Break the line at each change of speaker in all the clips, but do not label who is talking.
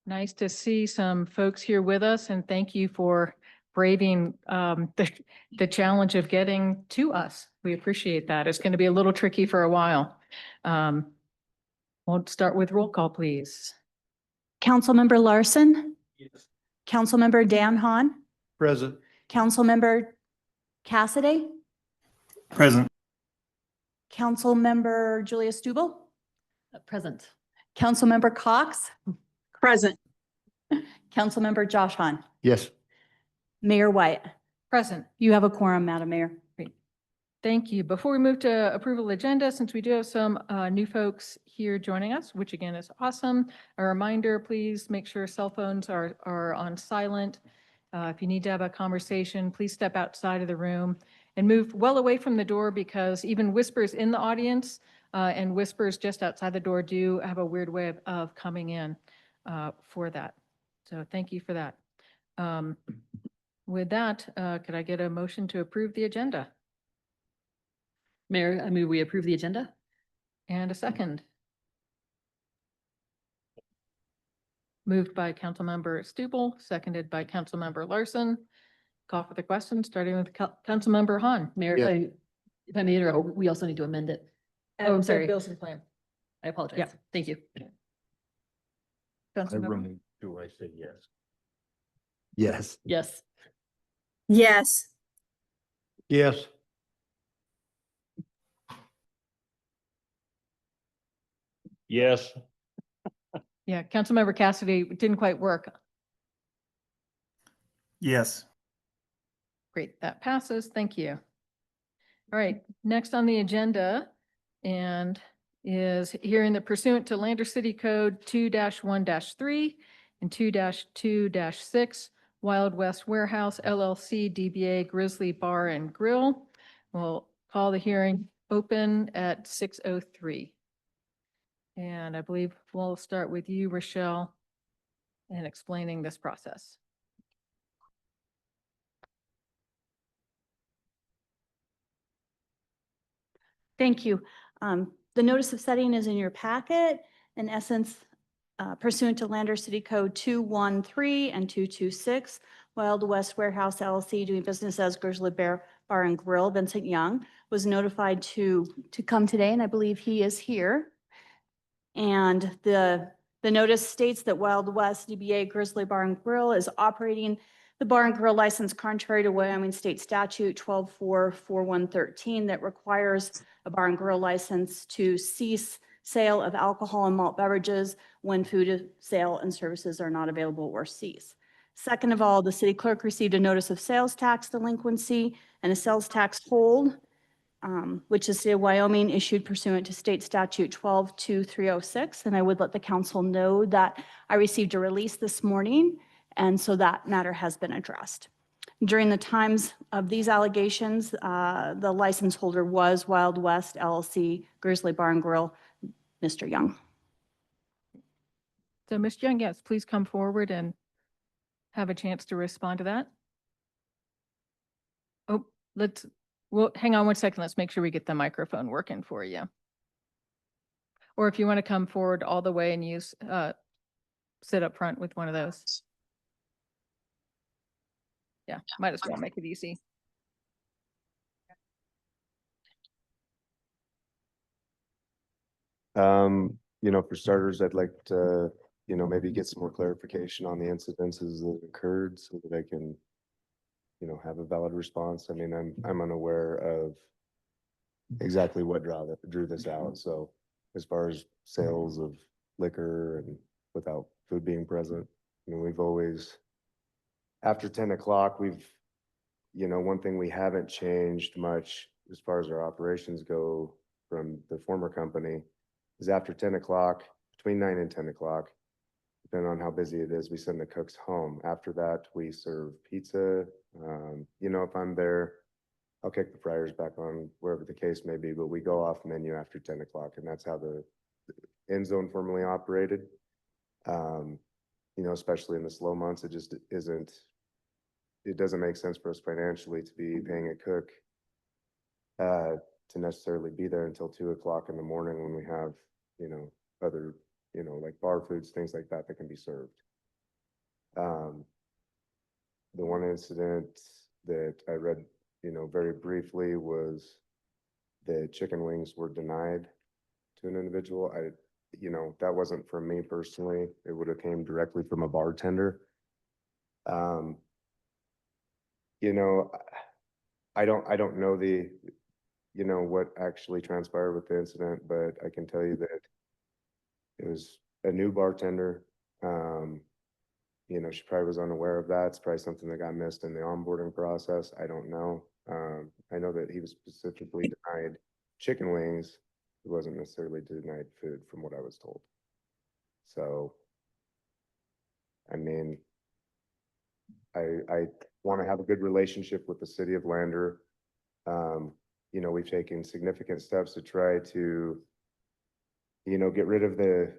Nice to see some folks here with us, and thank you for braving the challenge of getting to us. We appreciate that. It's going to be a little tricky for a while. We'll start with roll call, please.
Councilmember Larson,
Yes.
Councilmember Dan Hahn,
Present.
Councilmember Cassidy,
Present.
Councilmember Julia Stubble,
Present.
Councilmember Cox,
Present.
Councilmember Josh Hahn,
Yes.
Mayor White.
Present.
You have a quorum, Madam Mayor.
Thank you. Before we move to approval agenda, since we do have some new folks here joining us, which again is awesome, a reminder, please make sure cell phones are on silent. If you need to have a conversation, please step outside of the room and move well away from the door, because even whispers in the audience and whispers just outside the door do have a weird way of coming in for that. So thank you for that. With that, could I get a motion to approve the agenda?
Mayor, I move we approve the agenda.
And a second. Moved by Councilmember Stubble, seconded by Councilmember Larson. Call for the question, starting with Councilmember Hahn.
Mayor,
Yeah.
if I may interrupt, we also need to amend it. Oh, I'm sorry.
Bills and claim.
I apologize.
Yeah.
Thank you.
Councilmember.
Do I say yes? Yes.
Yes.
Yes.
Yes. Yes.
Yeah, Councilmember Cassidy, it didn't quite work.
Yes.
Great, that passes. Thank you. All right, next on the agenda and is hearing that pursuant to Lander City Code 2-1-3 and 2-2-6, Wild West Warehouse LLC DBA Grizzly Bar and Grill. We'll call the hearing open at 6:03. And I believe we'll start with you, Rochelle, in explaining this process.
Thank you. The notice of setting is in your packet. In essence, pursuant to Lander City Code 2-1-3 and 2-2-6, Wild West Warehouse LLC doing business as Grizzly Bear Bar and Grill, Vincent Young, was notified to come today, and I believe he is here. And the notice states that Wild West DBA Grizzly Bar and Grill is operating the bar and grill license contrary to Wyoming State Statute 12-4-4113 that requires a bar and grill license to cease sale of alcohol and malt beverages when food sale and services are not available or cease. Second of all, the city clerk received a notice of sales tax delinquency and a sales tax hold, which is State of Wyoming issued pursuant to State Statute 12-2306. And I would let the council know that I received a release this morning, and so that matter has been addressed. During the times of these allegations, the license holder was Wild West LLC, Grizzly Bar and Grill, Mr. Young.
So Ms. Young, yes, please come forward and have a chance to respond to that. Oh, well, hang on one second. Let's make sure we get the microphone working for you. Or if you want to come forward all the way and use, sit up front with one of those. Yeah, might as well make it easy.
For starters, I'd like to, maybe get some more clarification on the incidences that occurred so that I can, have a valid response. I mean, I'm unaware of exactly what drew this out. So as far as sales of liquor and without food being present, I mean, we've always, after 10 o'clock, one thing we haven't changed much as far as our operations go from the former company is after 10 o'clock, between 9 and 10 o'clock, depending on how busy it is, we send the cooks home. After that, we serve pizza. If I'm there, I'll kick the fryers back on, wherever the case may be, but we go off menu after 10 o'clock, and that's how the end zone formerly operated. Especially in the slow months, it just isn't, it doesn't make sense for us financially to be paying a cook to necessarily be there until 2 o'clock in the morning when we have, other, like bar foods, things like that can be served. The one incident that I read, very briefly was the chicken wings were denied to an individual. That wasn't from me personally. It would have came directly from a bartender. Um, you know, I don't know what actually transpired with the incident, but I can tell you that it was a new bartender. She probably was unaware of that. It's probably something that got missed in the onboarding process. I don't know. I know that he was specifically denied chicken wings. He wasn't necessarily denied food from what I was told. So, I mean, I want to have a good relationship with the city of Lander. We've taken significant steps to try to, get rid of the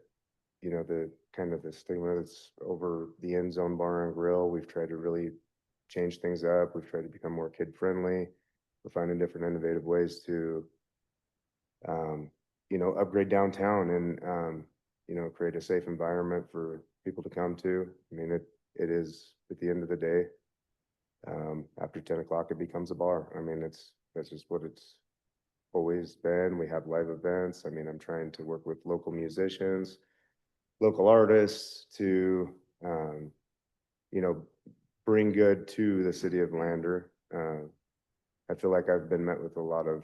kind of the stigma that's over the end zone bar and grill. We've tried to really change things up. We've tried to become more kid friendly. We're finding different innovative ways to, upgrade downtown and, create a safe environment for people to come to. I mean, it is at the end of the day, after 10 o'clock, it becomes a bar. I mean, that's just what it's always been. We have live events. I mean, I'm trying to work with local musicians, local artists to, bring good to the city of Lander. I feel like I've been met with a lot of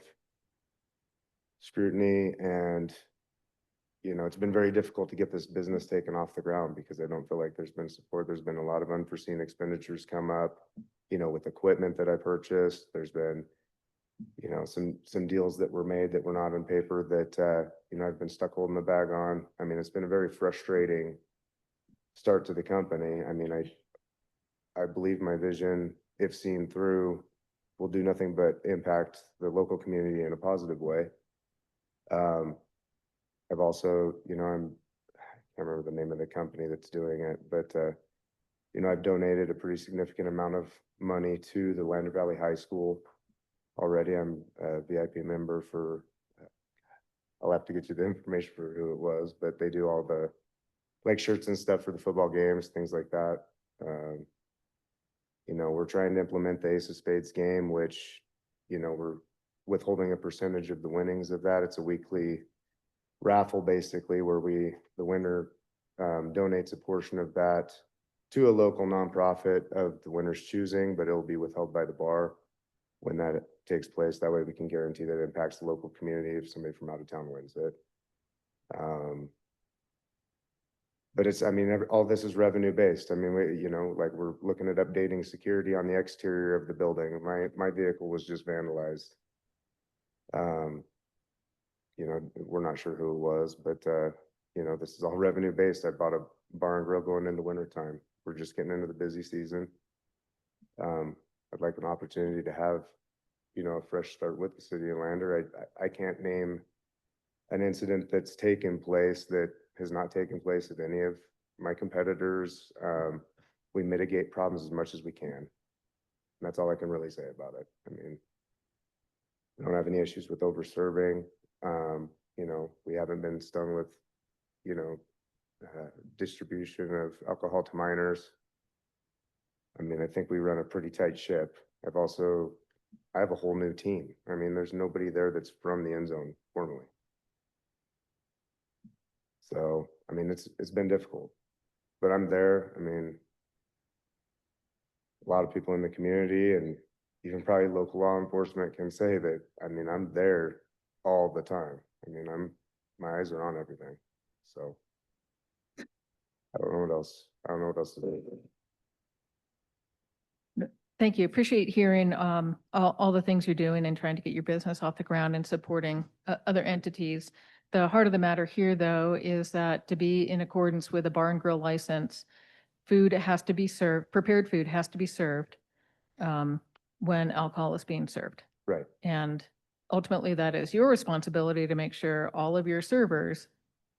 scrutiny and, it's been very difficult to get this business taken off the ground because I don't feel like there's been support. There's been a lot of unforeseen expenditures come up, with equipment that I purchased. There's been, some deals that were made that were not on paper that, I've been stuck holding the bag on. I mean, it's been a very frustrating start to the company. I mean, I believe my vision, if seen through, will do nothing but impact the local community in a positive way. I've also, I can't remember the name of the company that's doing it, but, I've donated a pretty significant amount of money to the Lander Valley High School already. I'm a VIP member for, I'll have to get you the information for who it was, but they do all the like shirts and stuff for the football games, things like that. We're trying to implement the Ace of Spades game, which, we're withholding a percentage of the winnings of that. It's a weekly raffle basically where the winner donates a portion of that to a local nonprofit of the winner's choosing, but it'll be withheld by the bar when that takes place. That way we can guarantee that it impacts the local community if somebody from out of town wins it. But it's, I mean, all this is revenue based. I mean, like we're looking at updating security on the exterior of the building. My vehicle was just vandalized. We're not sure who it was, but, this is all revenue based. I bought a bar and grill going into winter time. We're just getting into the busy season. I'd like an opportunity to have, a fresh start with the city of Lander. I can't name an incident that's taken place that has not taken place at any of my competitors. We mitigate problems as much as we can. And that's all I can really say about it. I mean, we don't have any issues with over serving. We haven't been stung with, distribution of alcohol to minors. I mean, I think we run a pretty tight ship. I have a whole new team. I mean, there's nobody there that's from the end zone formally. So, I mean, it's been difficult, but I'm there. I mean, a lot of people in the community and even probably local law enforcement can say that, I mean, I'm there all the time. I mean, my eyes are on everything. So I don't know what else. I don't know what else to do.
Thank you. Appreciate hearing all the things you're doing and trying to get your business off the ground and supporting other entities. The heart of the matter here, though, is that to be in accordance with a bar and grill license, food has to be served, prepared food has to be served when alcohol is being served.
Right.
And ultimately, that is your responsibility to make sure all of your servers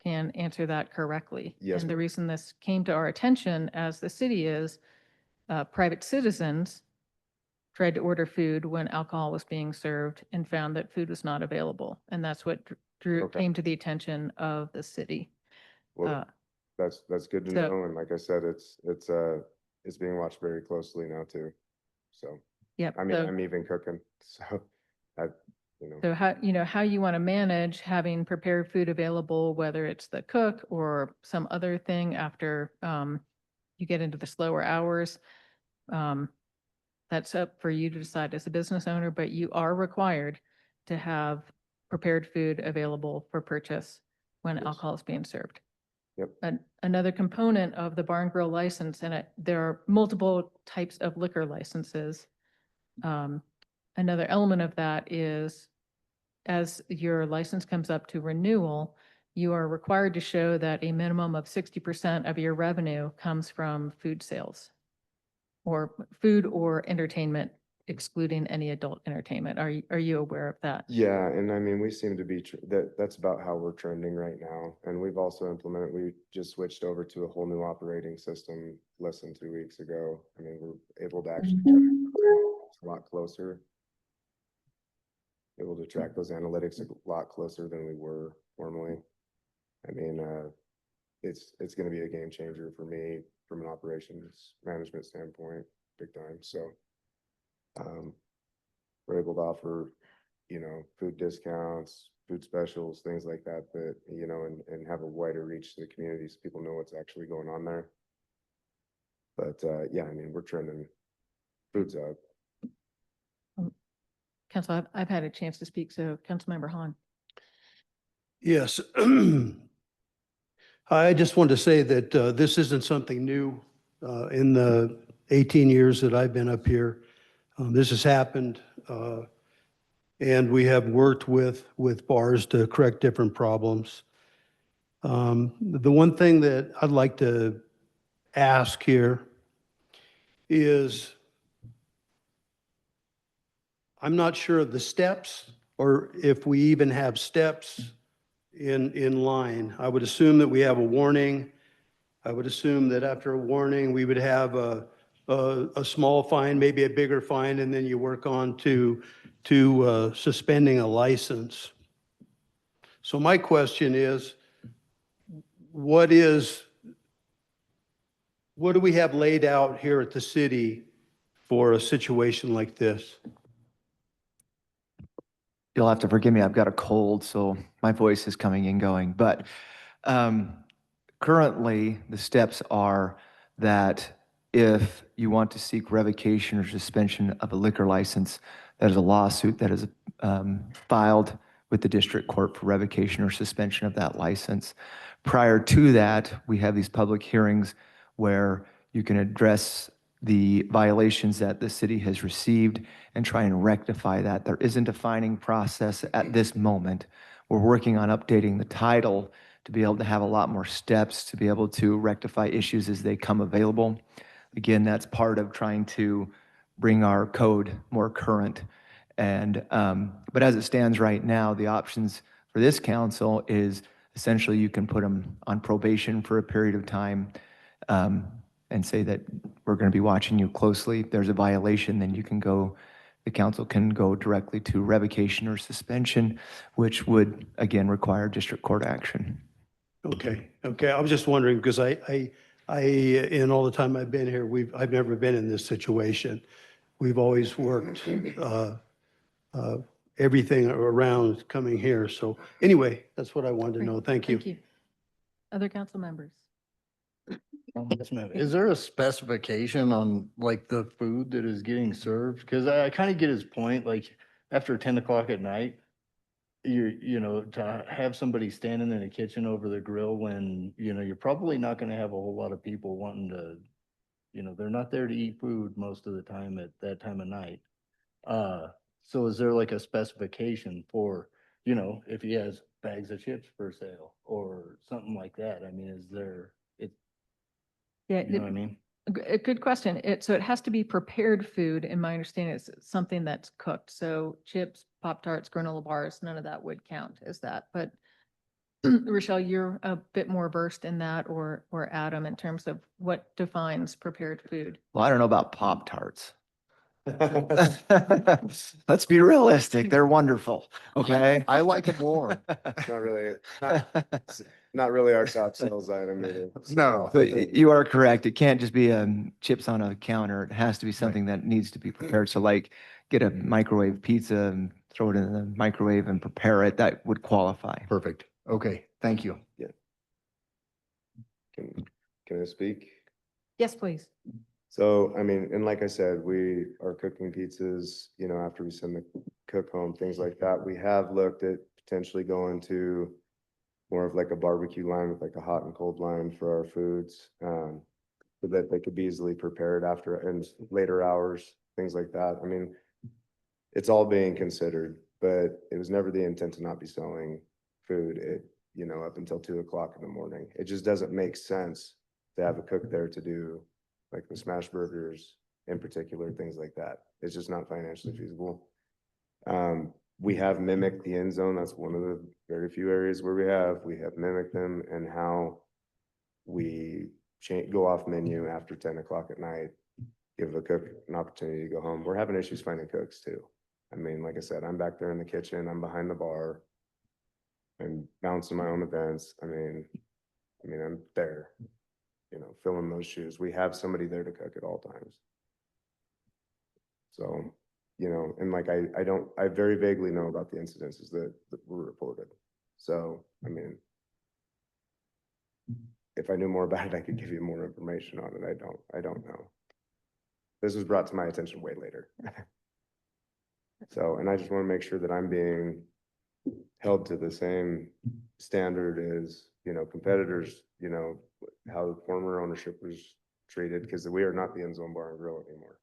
can answer that correctly.
Yes,
And the
ma'am.
reason this came to our attention as the city is private citizens tried to order food when alcohol was being served and found that food was not available. And that's what
Okay.
came to the attention of the city.
Well, that's good to
so-
know. And like I said, is being watched very closely now too. So,
Yep.
I mean,
so-
I'm even cooking, so I,
So how, how you want to manage having prepared food available, whether it's the cook or some other thing after you get into the slower hours. That's up for you to decide as a business owner, but you are required to have prepared food available for purchase when
Yes.
alcohol is being served.
Yep.
Another component of the bar and grill license, and there are multiple types of liquor licenses. Another element of that is as your license comes up to renewal, you are required to show that a minimum of 60% of your revenue comes from food sales or food or entertainment, excluding any adult entertainment. Are you aware of that?
yeah, and I mean, we seem to be, that's about how we're trending right now. And we've also implemented, we just switched over to a whole new operating system less than 2 weeks ago. I mean, we're able to actually track a lot closer. Able to track those analytics a lot closer than we were formerly. I mean, it's gonna be a game changer for me from an operations management standpoint, big time, so. We're able to offer, food discounts, food specials, things like that, and have a wider reach to the community so people know what's actually going on there. But, yeah, I mean, we're trending, food's up.
Council, I've had a chance to speak, so Councilmember Hahn.
Yes. I just want to say that this isn't something new in the 18 years that I've been up here. This has happened, and we have worked with bars to correct different problems. The one thing that I'd like to ask here is, I'm not sure of the steps or if we even have steps in line. I would assume that we have a warning. I would assume that after a warning, we would have a small fine, maybe a bigger fine, and then you work on to suspending a license. So my question is, what do we have laid out here at the city for a situation like this?
You'll have to forgive me, I've got a cold, so my voice is coming and going. But currently, the steps are that if you want to seek revocation or suspension of a liquor license, there's a lawsuit that is filed with the district court for revocation or suspension of that license. Prior to that, we have these public hearings where you can address the violations that the city has received and try and rectify that. There isn't a fining process at this moment. We're working on updating the title to be able to have a lot more steps to be able to rectify issues as they come available. Again, that's part of trying to bring our code more current. And but as it stands right now, the options for this council is essentially you can put them on probation for a period of time and say that we're going to be watching you closely. If there's a violation, then the council can go directly to revocation or suspension, which would, again, require district court action.
Okay. I was just wondering because in all the time I've been here, I've never been in this situation. We've always worked everything around coming here. So anyway, that's what I wanted to know. Thank you.
Thank you. Other council members?
Yes, ma'am. Is there a specification on like the food that is getting served? Because I kind of get his point, like after 10 o'clock at night, to have somebody standing in a kitchen over the grill when, you're probably not going to have a whole lot of people wanting to, they're not there to eat food most of the time at that time of night. So is there like a specification for, if he has bags of chips for sale or something like that? I mean, is there,
Yeah,
you know what I mean?
a good question. So it has to be prepared food. In my understanding, it's something that's cooked. So chips, Pop-Tarts, granola bars, none of that would count as that. But Rochelle, you're a bit more versed in that, or Adam, in terms of what defines prepared food.
Well, I don't know about Pop-Tarts. Let's be realistic. They're wonderful. Okay.
I like it more.
Not really, not really our top sales item either.
No, but you are correct. It can't just be chips on a counter. It has to be something that needs to be prepared. So like get a microwave pizza and throw it in the microwave and prepare it. That would qualify.
Perfect. Okay, thank you.
Can I speak?
Yes, please.
So, I mean, and like I said, we are cooking pizzas, you know, after we send the cook home, things like that. We have looked at potentially going to more of like a barbecue line with like a hot and cold line for our foods. So that they could be easily prepared after and later hours, things like that. I mean, it's all being considered, but it was never the intent to not be selling food you know, up until 2 o'clock in the morning. It just doesn't make sense to have a cook there to do like the smash burgers in particular, things like that. It's just not financially feasible. We have mimicked the end zone. That's one of the very few areas where we have mimicked them and how we go off menu after 10 o'clock at night, give a cook an opportunity to go home. We're having issues finding cooks too. I mean, like I said, I'm back there in the kitchen, I'm behind the bar. I'm bouncing my own events. I mean, I'm there, you know, filling those shoes. We have somebody there to cook at all times. So, you know, and like, I very vaguely know about the incidences that were reported. So, I mean, if I knew more about it, I could give you more information on it. I don't know. This was brought to my attention way later. So, and I just want to make sure that I'm being held to the same standard as, you know, competitors, you know, how the former ownership was treated, because we are not the End Zone Bar and Grill anymore.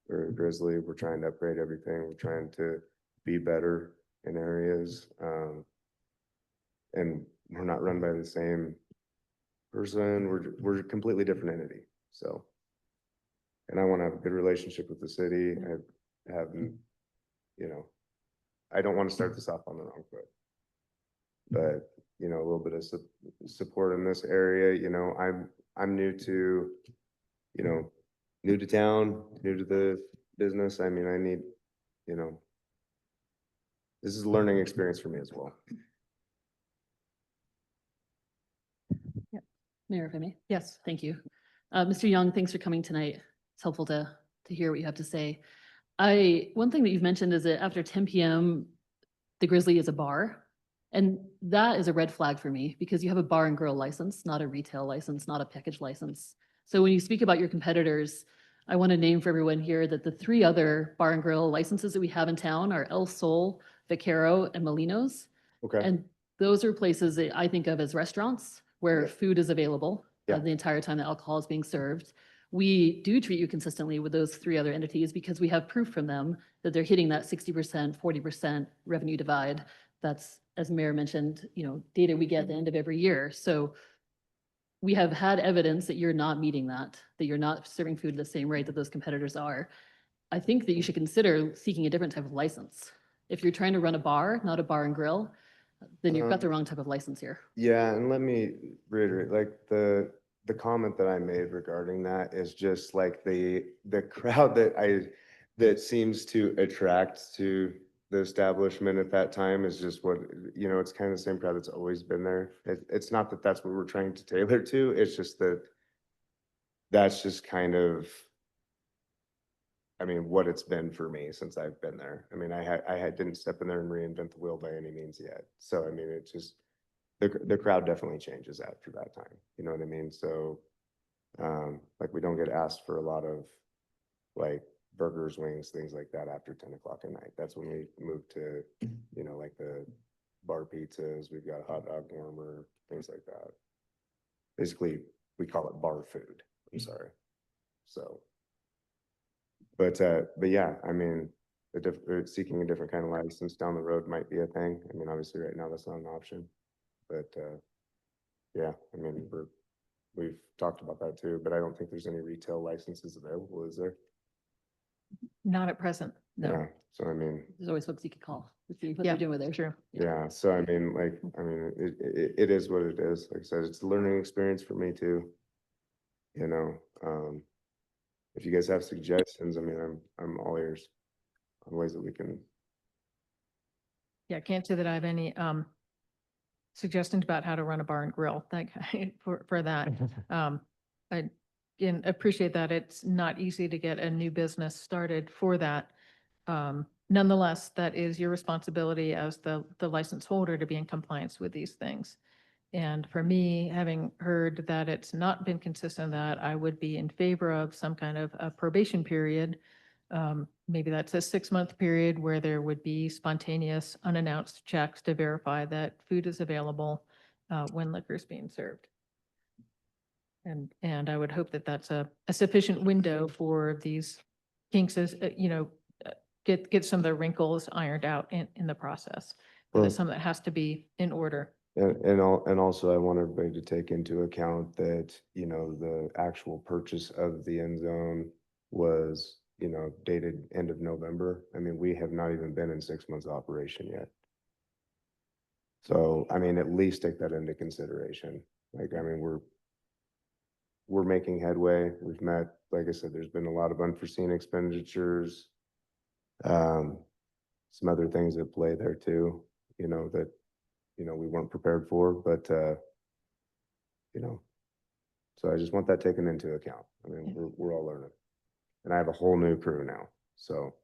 We're Grizzly. We're trying to upgrade everything. We're trying to be better in areas. And we're not run by the same person. We're a completely different entity. So, and I want to have a good relationship with the city. I have, you know, I don't want to start this off on the wrong foot. But, you know, a little bit of support in this area. You know, I'm new to, you know, new to town, new to the business. I mean, I need, you know, this is a learning experience for me as well.
Mayor, if I may.
Yes.
Thank you. Mr. Young, thanks for coming tonight. It's helpful to hear what you have to say. One thing that you've mentioned is that after 10 PM, the Grizzly is a bar. And that is a red flag for me because you have a bar and grill license, not a retail license, not a package license. So when you speak about your competitors, I want to name for everyone here that the 3 other bar and grill licenses that we have in town are El Sol, Vaquero, and Molinos.
Okay.
And those are places that I think of as restaurants where
Yeah.
food is available
Yeah.
the entire time that alcohol is being served. We do treat you consistently with those 3 other entities because we have proof from them that they're hitting that 60%, 40% revenue divide. That's, as Mayor mentioned, you know, data we get at the end of every year. So we have had evidence that you're not meeting that you're not serving food at the same rate that those competitors are. I think that you should consider seeking a different type of license. If you're trying to run a bar, not a bar and grill, then you've got the wrong type of license here.
Yeah, and let me reiterate, like the comment that I made regarding that is just like the crowd that seems to attract to the establishment at that time is just what, you know, it's kind of the same crowd that's always been there. It's not that that's what we're trying to tailor to, it's just that that's just kind of, I mean, what it's been for me since I've been there. I mean, I didn't step in there and reinvent the wheel by any means yet. So, I mean, it just, the crowd definitely changes after that time. You know what I mean? So, like we don't get asked for a lot of like burgers, wings, things like that after 10 o'clock at night. That's when we move to, you know, like the bar pizzas, we've got a hot dog warmer, things like that. Basically, we call it bar food. I'm sorry. So, but yeah, I mean, seeking a different kind of license down the road might be a thing. I mean, obviously right now that's not an option, but yeah, I mean, we've talked about that too, but I don't think there's any retail licenses available, is there?
Not at present, no.
Yeah, so I mean,
There's always folks you could call to see what
Yeah,
they're doing with there.
true.
yeah, so I mean, like, I mean, it is what it is. Like I said, it's a learning experience for me too. You know, if you guys have suggestions, I mean, I'm all ears on ways that we can.
Yeah, I can't say that I have any suggestions about how to run a bar and grill, for that. I again, appreciate that. It's not easy to get a new business started for that. Nonetheless, that is your responsibility as the license holder to be in compliance with these things. And for me, having heard that it's not been consistent, that I would be in favor of some kind of a probation period. Maybe that's a 6-month period where there would be spontaneous, unannounced checks to verify that food is available when liquor is being served. And I would hope that that's a sufficient window for these kinks, as, get some of the wrinkles ironed out in the process. But
Well-
it's something that has to be in order.
And also I want everybody to take into account that, the actual purchase of the end zone was, dated end of November. I mean, we have not even been in 6 months operation yet. So, I mean, at least take that into consideration. Like, I mean, we're making headway. We've met, like I said, there's been a lot of unforeseen expenditures. Some other things at play there too, that, we weren't prepared for, but, so I just want that taken into account. I mean, we're all learning. And I have a whole new crew now, so.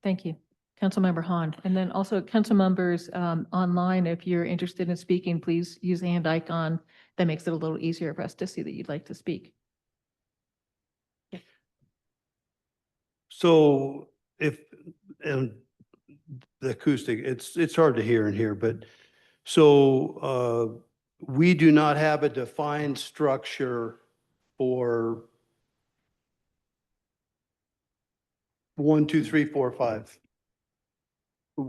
Thank you. Councilmember Hahn. And then also council members online, if you're interested in speaking, please use the hand icon. That makes it a little easier for us to see that you'd like to speak.
So and the acoustic, it's hard to hear in here, but so we do not have a defined structure for 1, 2, 3, 4, 5.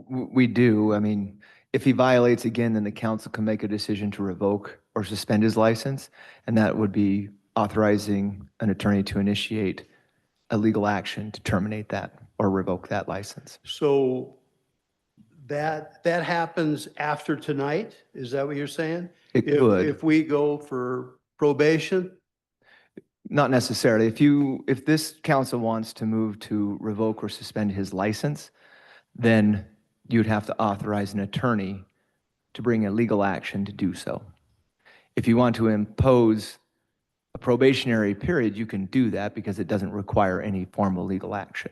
We do. I mean, if he violates again, then the council can make a decision to revoke or suspend his license. And that would be authorizing an attorney to initiate a legal action to terminate that or revoke that license.
So that happens after tonight? Is that what you're saying?
It
If
could.
we go for probation?
Not necessarily. If this council wants to move to revoke or suspend his license, then you'd have to authorize an attorney to bring a legal action to do so. If you want to impose a probationary period, you can do that because it doesn't require any formal legal action.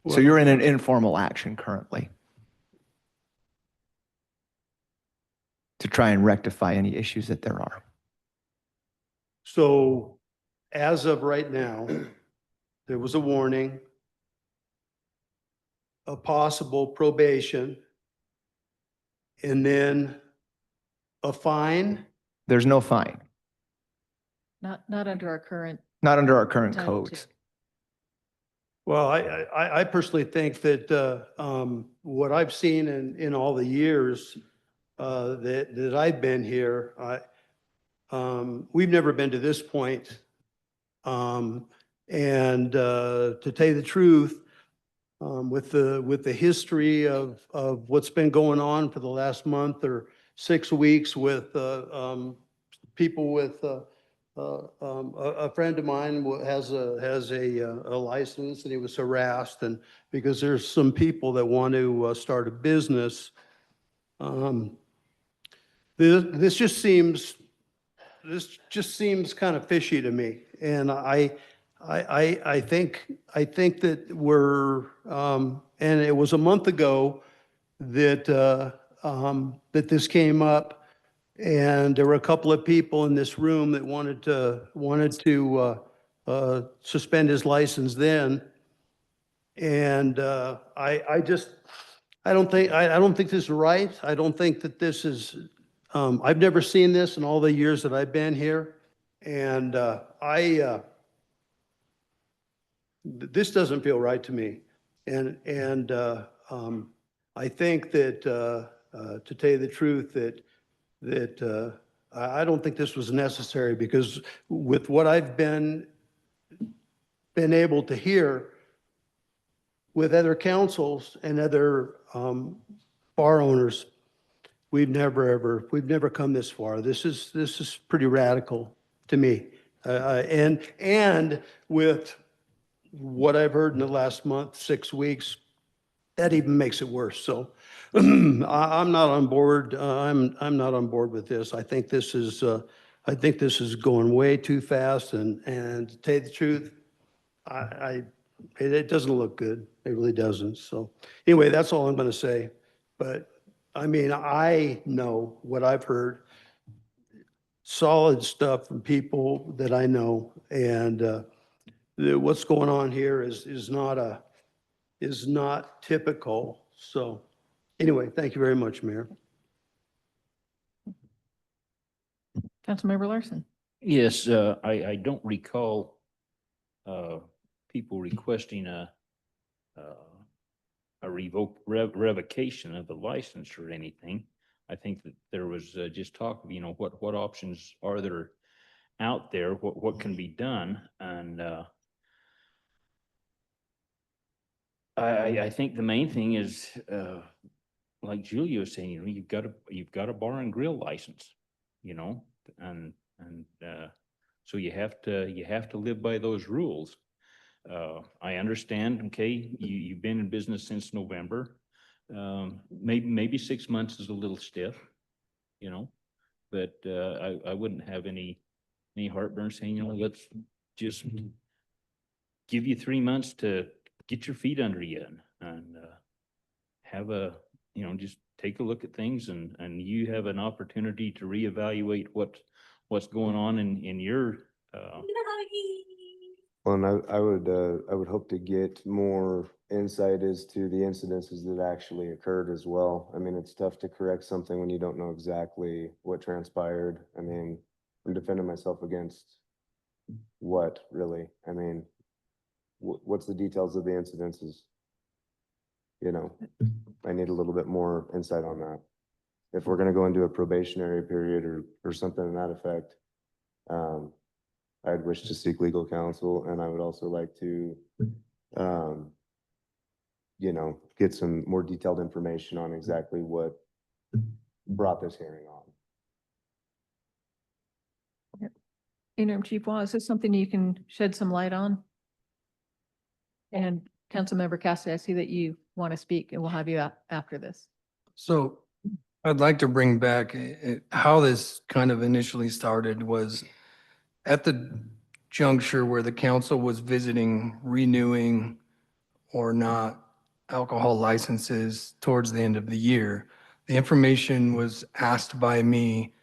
So you're in an informal action currently to try and rectify any issues that there are.
So as of right now, there was a warning, a possible probation, and then a fine.
There's no fine,
Not under our current.
not under our current
Title II.
codes.
Well, I personally think that what I've seen in all the years that I've been here, we've never been to this point. And to tell you the truth, with the history of what's been going on for the last month or 6 weeks with people with a friend of mine has a license, and he was harassed, and because there's some people that want to start a business. This just seems kind of fishy to me, and I think that we're and it was a month ago that that this came up, and there were a couple of people in this room that wanted to suspend his license then, and I don't think this is right. I don't think that this is. I've never seen this in all the years that I've been here, and this doesn't feel right to me. And I think that to tell you the truth, that I don't think this was necessary, because with what I've been able to hear with other councils and other bar owners, we've never come this far. This is pretty radical to me. And with what I've heard in the last month, 6 weeks, that even makes it worse. So I'm not on board. I'm not on board with this. I think this is going way too fast and to tell you the truth, it doesn't look good. It really doesn't. So anyway, that's all I'm going to say. But I mean, I know what I've heard, solid stuff from people that I know. And what's going on here is not typical. So anyway, thank you very much, Mayor.
Councilmember Larson.
Yes, I don't recall people requesting a revocation of the license or anything. I think that there was just talk of, what options are there out there, what can be done, and I think the main thing is, like Julia was saying, you've got a bar and grill license, and so you have to live by those rules. I understand, okay, you've been in business since November. Maybe 6 months is a little stiff, but I wouldn't have any heartburn saying, let's just give you 3 months to get your feet under you and have just take a look at things and you have an opportunity to reevaluate what's going on in your
Well, and I would hope to get more insight as to the incidences that actually occurred as well. I mean, it's tough to correct something when you don't know exactly what transpired. I mean, I'm defending myself against what, really? I mean, what's the details of the incidences? I need a little bit more insight on that. If we're gonna go into a probationary period or something to that effect, I'd wish to seek legal counsel, and I would also like to, get some more detailed information on exactly what brought this hearing on.
Interim Chief Wah, is this something you can shed some light on? And Councilmember Cassidy, I see that you want to speak and we'll have you after this.
So I'd like to bring back how this kind of initially started was at the juncture where the council was visiting, renewing or not alcohol licenses towards the end of the year. The information was asked by me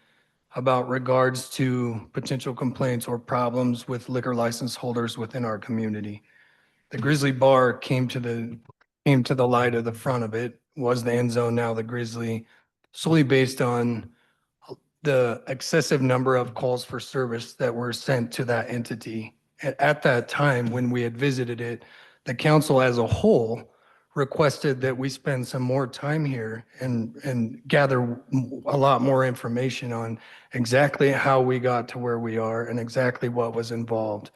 about regards to potential complaints or problems with liquor license holders within our community. The Grizzly Bar came to the light of the front of it, was the end zone, now the Grizzly, solely based on the excessive number of calls for service that were sent to that entity. At that time, when we had visited it, the council as a whole requested that we spend some more time here and gather a lot more information on exactly how we got to where we are and exactly what was involved.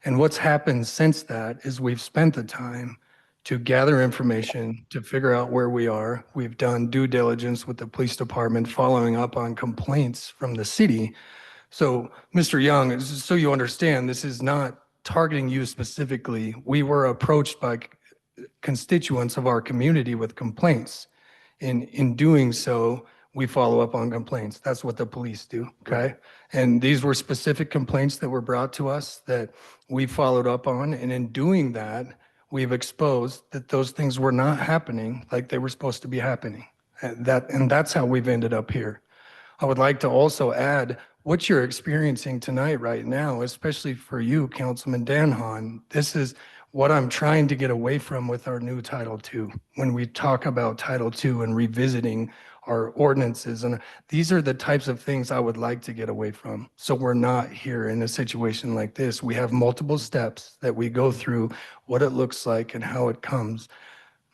And what's happened since that is we've spent the time to gather information, to figure out where we are. We've done due diligence with the police department, following up on complaints from the city. So, Mr. Young, so you understand, this is not targeting you specifically. We were approached by constituents of our community with complaints. In doing so, we follow up on complaints. That's what the police do, okay? And these were specific complaints that were brought to us that we followed up on. And in doing that, we've exposed that those things were not happening like they were supposed to be happening. And that's how we've ended up here. I would like to also add what you're experiencing tonight right now, especially for you, Councilman Danhon. This is what I'm trying to get away from with our new Title II. When we talk about Title II and revisiting our ordinances, and these are the types of things I would like to get away from. So we're not here in a situation like this. We have multiple steps that we go through, what it looks like and how it comes.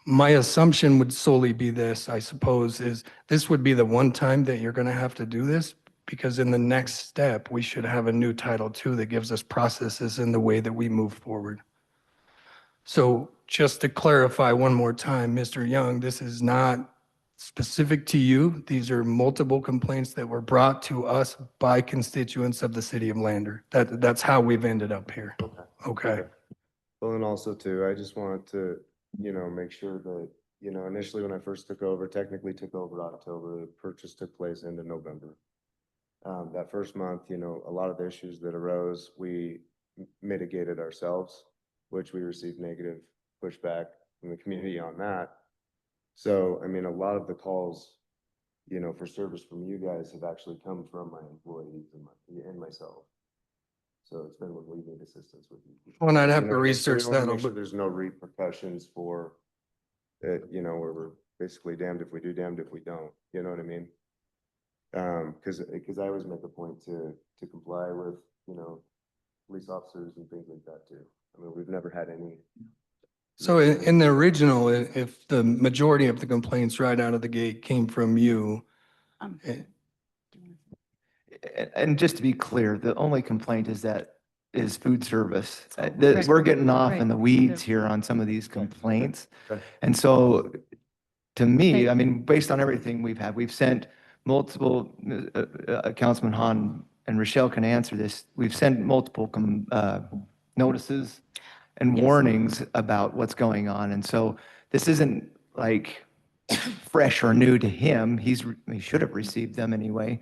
My assumption would solely be this, I suppose, is this would be the one time that you're going to have to do this, because in the next step, we should have a new Title II that gives us processes in the way that we move forward. So just to clarify one more time, Mr. Young, this is not specific to you. These are multiple complaints that were brought to us by constituents of the city of Lander. That's how we've ended up here. Okay.
Well, and also too, I just wanted to, make sure that, you know, initially when I first took over, technically took over October, the purchase took place into November. That first month, you know, a lot of the issues that arose, we mitigated ourselves, which we received negative pushback from the community on that. So, I mean, a lot of the calls, you know, for service from you guys have actually come from my employees and myself. So it's been when we need assistance with you.
Well, and I'd have
You
to
know, so we
research
wanna
that,
make sure
but
there's no repercussions for it, you know, where we're basically damned if we do, damned if we don't, you know what I mean? Cause I always make a point to comply with, you know, police officers and things like that too. I mean, we've never had any.
so in the original, if the majority of the complaints right out of the gate came from you,
Um,
eh,
And just to be clear, the only complaint is food service.
Right.
We're getting off in the
Right.
weeds here on some of these complaints.
Okay.
And so to me,
Hey.
I mean, based on everything we've sent multiple, Councilman Hahn and Rochelle can answer this. We've sent multiple notices and
Yes.
warnings about what's going on. And so this isn't like fresh or new to him. He should have received them anyway.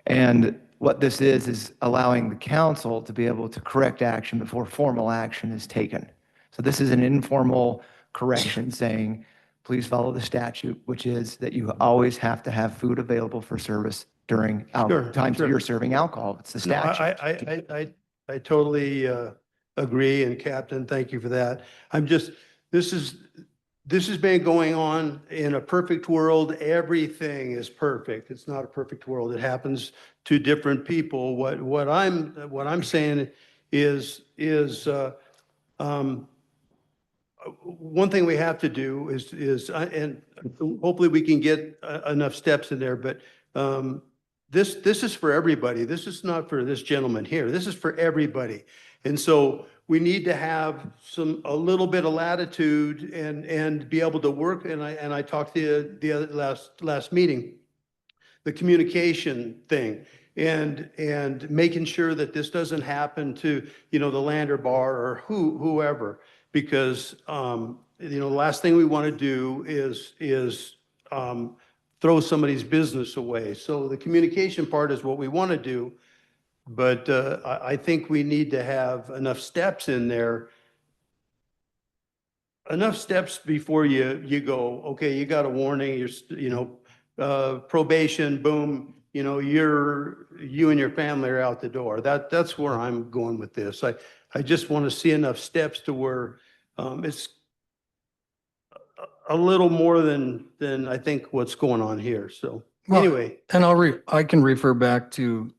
And what this is allowing the council to be able to correct action before formal action is taken. So this is an informal correction saying, please follow the statute, which is that you always have to have food available for service during
Sure,
times
sure.
you're serving alcohol. It's the
No,
statute.
I totally agree, and Captain, thank you for that. I'm just, this has been going on in a perfect world. Everything is perfect. It's not a perfect world. It happens to different people. What I'm saying is, one thing we have to do is, and hopefully we can get enough steps in there, but this is for everybody. This is not for this gentleman here. This is for everybody. And so we need to have a little bit of latitude and be able to work. And I talked to you the other last meeting, the communication thing and making sure that this doesn't happen to, you know, the Lander Bar or whoever, because, you know, the last thing we want to do is throw somebody's business away. So the communication part is what we want to do. But I think we need to have enough steps in there, enough steps before you go, okay, you got a warning, you know, probation, boom, you know, you and your family are out the door. That's where I'm going with this. I just want to see enough steps to where it's a little more than I think what's going on here. So
well,
anyway.
and I can refer back to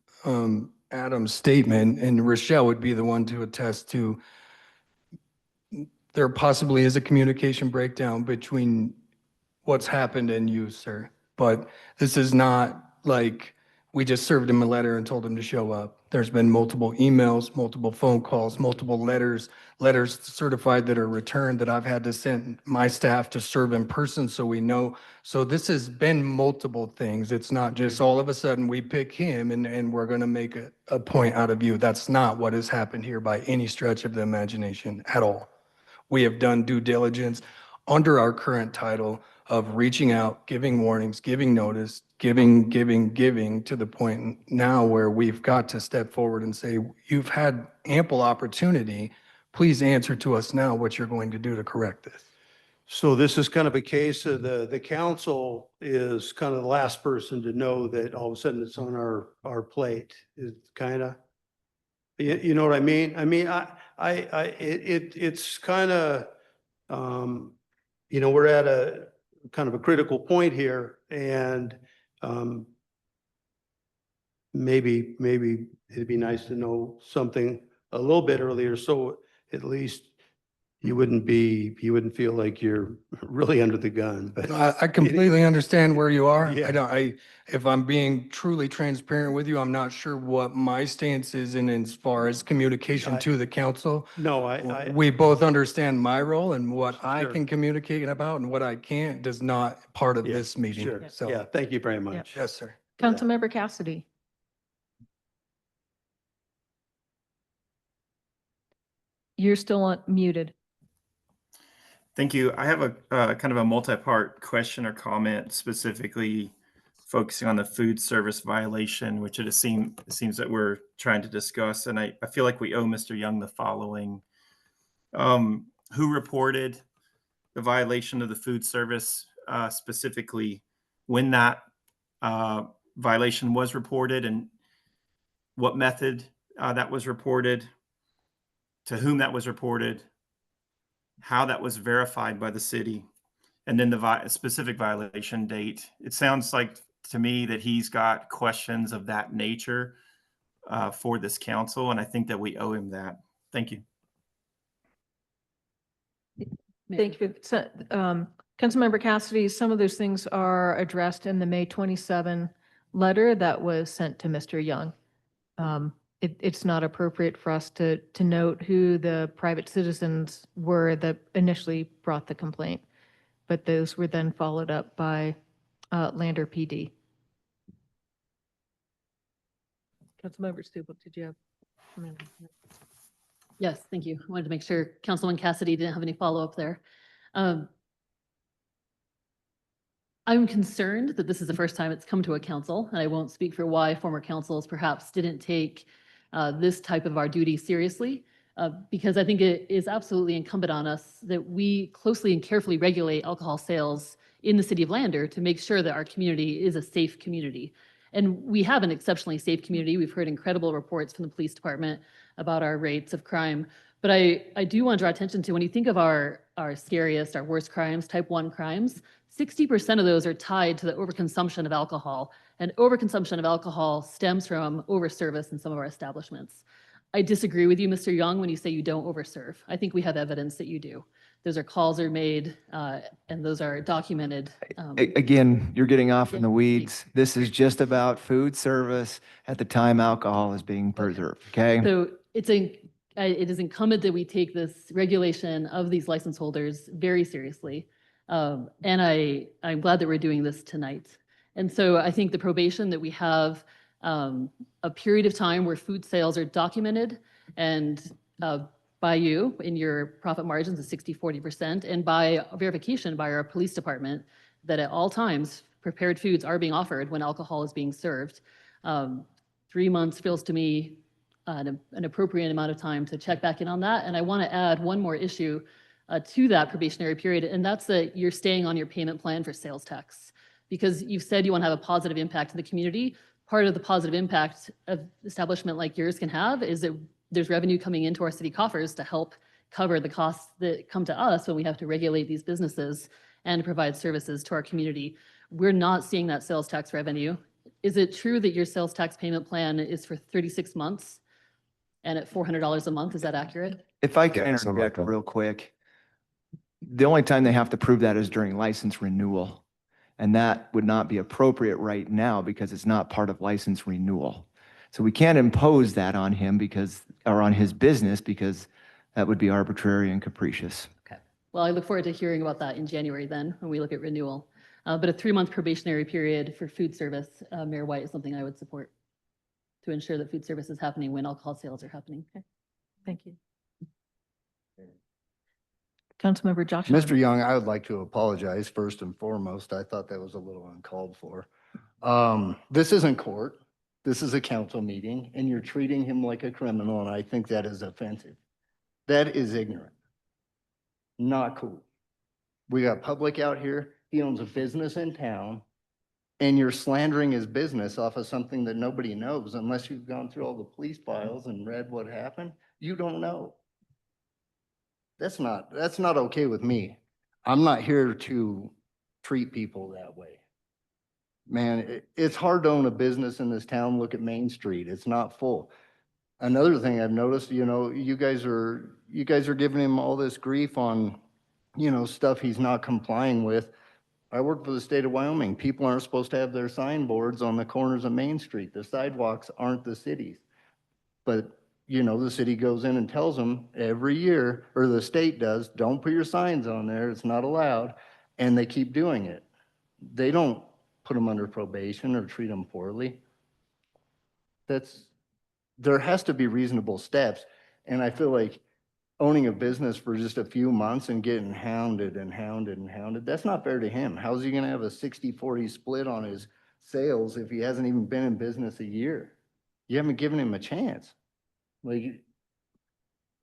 Adam's statement, and Rochelle would be the one to attest to there possibly is a communication breakdown between what's happened and you, sir. But this is not like we just served him a letter and told him to show up. There's been multiple emails, multiple phone calls, multiple letters certified that are returned that I've had to send my staff to serve in person so we know. So this has been multiple things. It's not just all of a sudden we pick him and we're going to make a point out of you. That's not what has happened here by any stretch of the imagination at all. We have done due diligence under our current title of reaching out, giving warnings, giving notice, giving to the point now where we've got to step forward and say, you've had ample opportunity. Please answer to us now what you're going to do to correct this.
So this is kind of a case of the council is kind of the last person to know that all of a sudden it's on our plate is kind of, you know what I mean? I mean, it's kind of, you know, we're at a kind of a critical point here and maybe it'd be nice to know something a little bit earlier. So at least you wouldn't feel like you're really under the gun, but
I completely understand where you are.
Yeah.
If I'm being truly transparent with you, I'm not sure what my stance is in as far as communication to the council.
no,
We both understand my role and what I
Sure.
can communicate about and what I can't does not part of
Yeah,
this meeting.
sure.
So,
Yeah, thank you very much.
yes, sir.
Councilmember Cassidy. You're still muted.
Thank you. I have a kind of a multi-part question or comment specifically focusing on the food service violation, which it seems that we're trying to discuss. And I feel like we owe Mr. Young the following. Who reported the violation of the food service, specifically when that violation was reported and what method that was reported, to whom that was reported, how that was verified by the city, and then the specific violation date. It sounds like to me that he's got questions of that nature for this council, and I think that we owe him that. Thank you.
Thank you. So, Councilmember Cassidy, some of those things are addressed in the May 27 letter that was sent to Mr. Young. It's not appropriate for us to note who the private citizens were that initially brought the complaint, but those were then followed up by Lander PD. Councilmember Stupel, did you have?
Yes, thank you. I wanted to make sure Councilman Cassidy didn't have any follow-up there. I'm concerned that this is the first time it's come to a council, and I won't speak for why former councils perhaps didn't take this type of our duty seriously, because I think it is absolutely incumbent on us that we closely and carefully regulate alcohol sales in the city of Lander to make sure that our community is a safe community. And we have an exceptionally safe community. We've heard incredible reports from the police department about our rates of crime. But I do want to draw attention to, when you think of our scariest, our worst crimes, type 1 crimes, 60% of those are tied to the overconsumption of alcohol. And overconsumption of alcohol stems from overservice in some of our establishments. I disagree with you, Mr. Young, when you say you don't overserve. I think we have evidence that you do. Those are calls are made, and those are documented.
Again, you're getting off in the weeds. This is just about food service at the time alcohol is being preserved, okay?
So it is incumbent that we take this regulation of these license holders very seriously. And I'm glad that we're doing this tonight. And so I think the probation that we have a period of time where food sales are documented and by you in your profit margins of 60-40%, and by verification by our police department that at all times prepared foods are being offered when alcohol is being served. 3 months feels to me an appropriate amount of time to check back in on that. And I want to add one more issue to that probationary period, and that's that you're staying on your payment plan for sales tax, because you've said you want to have a positive impact in the community. Part of the positive impact of establishment like yours can have is that there's revenue coming into our city coffers to help cover the costs that come to us when we have to regulate these businesses and provide services to our community. We're not seeing that sales tax revenue. Is it true that your sales tax payment plan is for 36 months and at $400 a month? Is that accurate?
If I can
Yeah, something like
interject
that.
real quick, the only time they have to prove that is during license renewal. And that would not be appropriate right now because it's not part of license renewal. So we can't impose that on him or on his business, because that would be arbitrary and capricious.
Okay. Well, I look forward to hearing about that in January then, when we look at renewal. But a 3-month probationary period for food service, Mayor White, is something I would support to ensure that food service is happening when alcohol sales are happening. Okay.
Thank you. Councilmember Joshua.
Mr. Young, I would like to apologize first and foremost. I thought that was a little uncalled for. This isn't court. This is a council meeting, and you're treating him like a criminal, and I think that is offensive. That is ignorant. Not cool. We got public out here. He owns a business in town, and you're slandering his business off of something that nobody knows. Unless you've gone through all the police files and read what happened, you don't know. That's not okay with me. I'm not here to treat people that way. Man, it's hard to own a business in this town. Look at Main Street. It's not full. Another thing I've noticed, you guys are giving him all this grief on, stuff he's not complying with. I work for the state of Wyoming. People aren't supposed to have their signboards on the corners of Main Street. The sidewalks aren't the city's. But the city goes in and tells them every year, or the state does, don't put your signs on there, it's not allowed, and they keep doing it. They don't put them under probation or treat them poorly. There has to be reasonable steps, and I feel like owning a business for just a few months and getting hounded and hounded and hounded. That's not fair to him. How's he gonna have a 60-40 split on his sales if he hasn't even been in business a year? You haven't given him a chance. Like,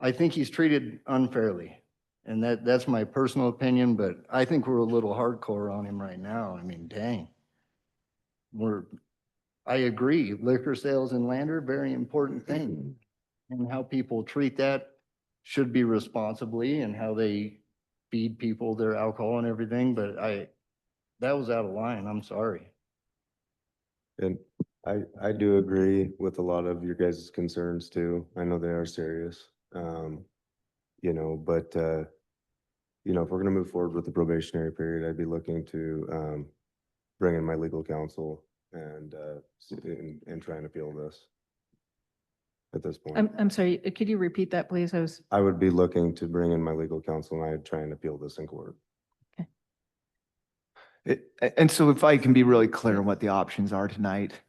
I think he's treated unfairly. And that's my personal opinion, but I think we're a little hardcore on him right now. I mean, dang. I agree, liquor sales in Lander, very important thing. And how people treat that should be responsibly, and how they feed people their alcohol and everything, but that was out of line, I'm sorry.
And I do agree with a lot of your guys' concerns too. I know they are serious. You know, but, you know, if we're gonna move forward with the probationary period, I'd be looking to, bring in my legal counsel and, and try and appeal this at this point.
I'm sorry, could you repeat that, please?
I would be looking to bring in my legal counsel and I'd try and appeal this in court.
And so if I can be really clear on what the options are tonight,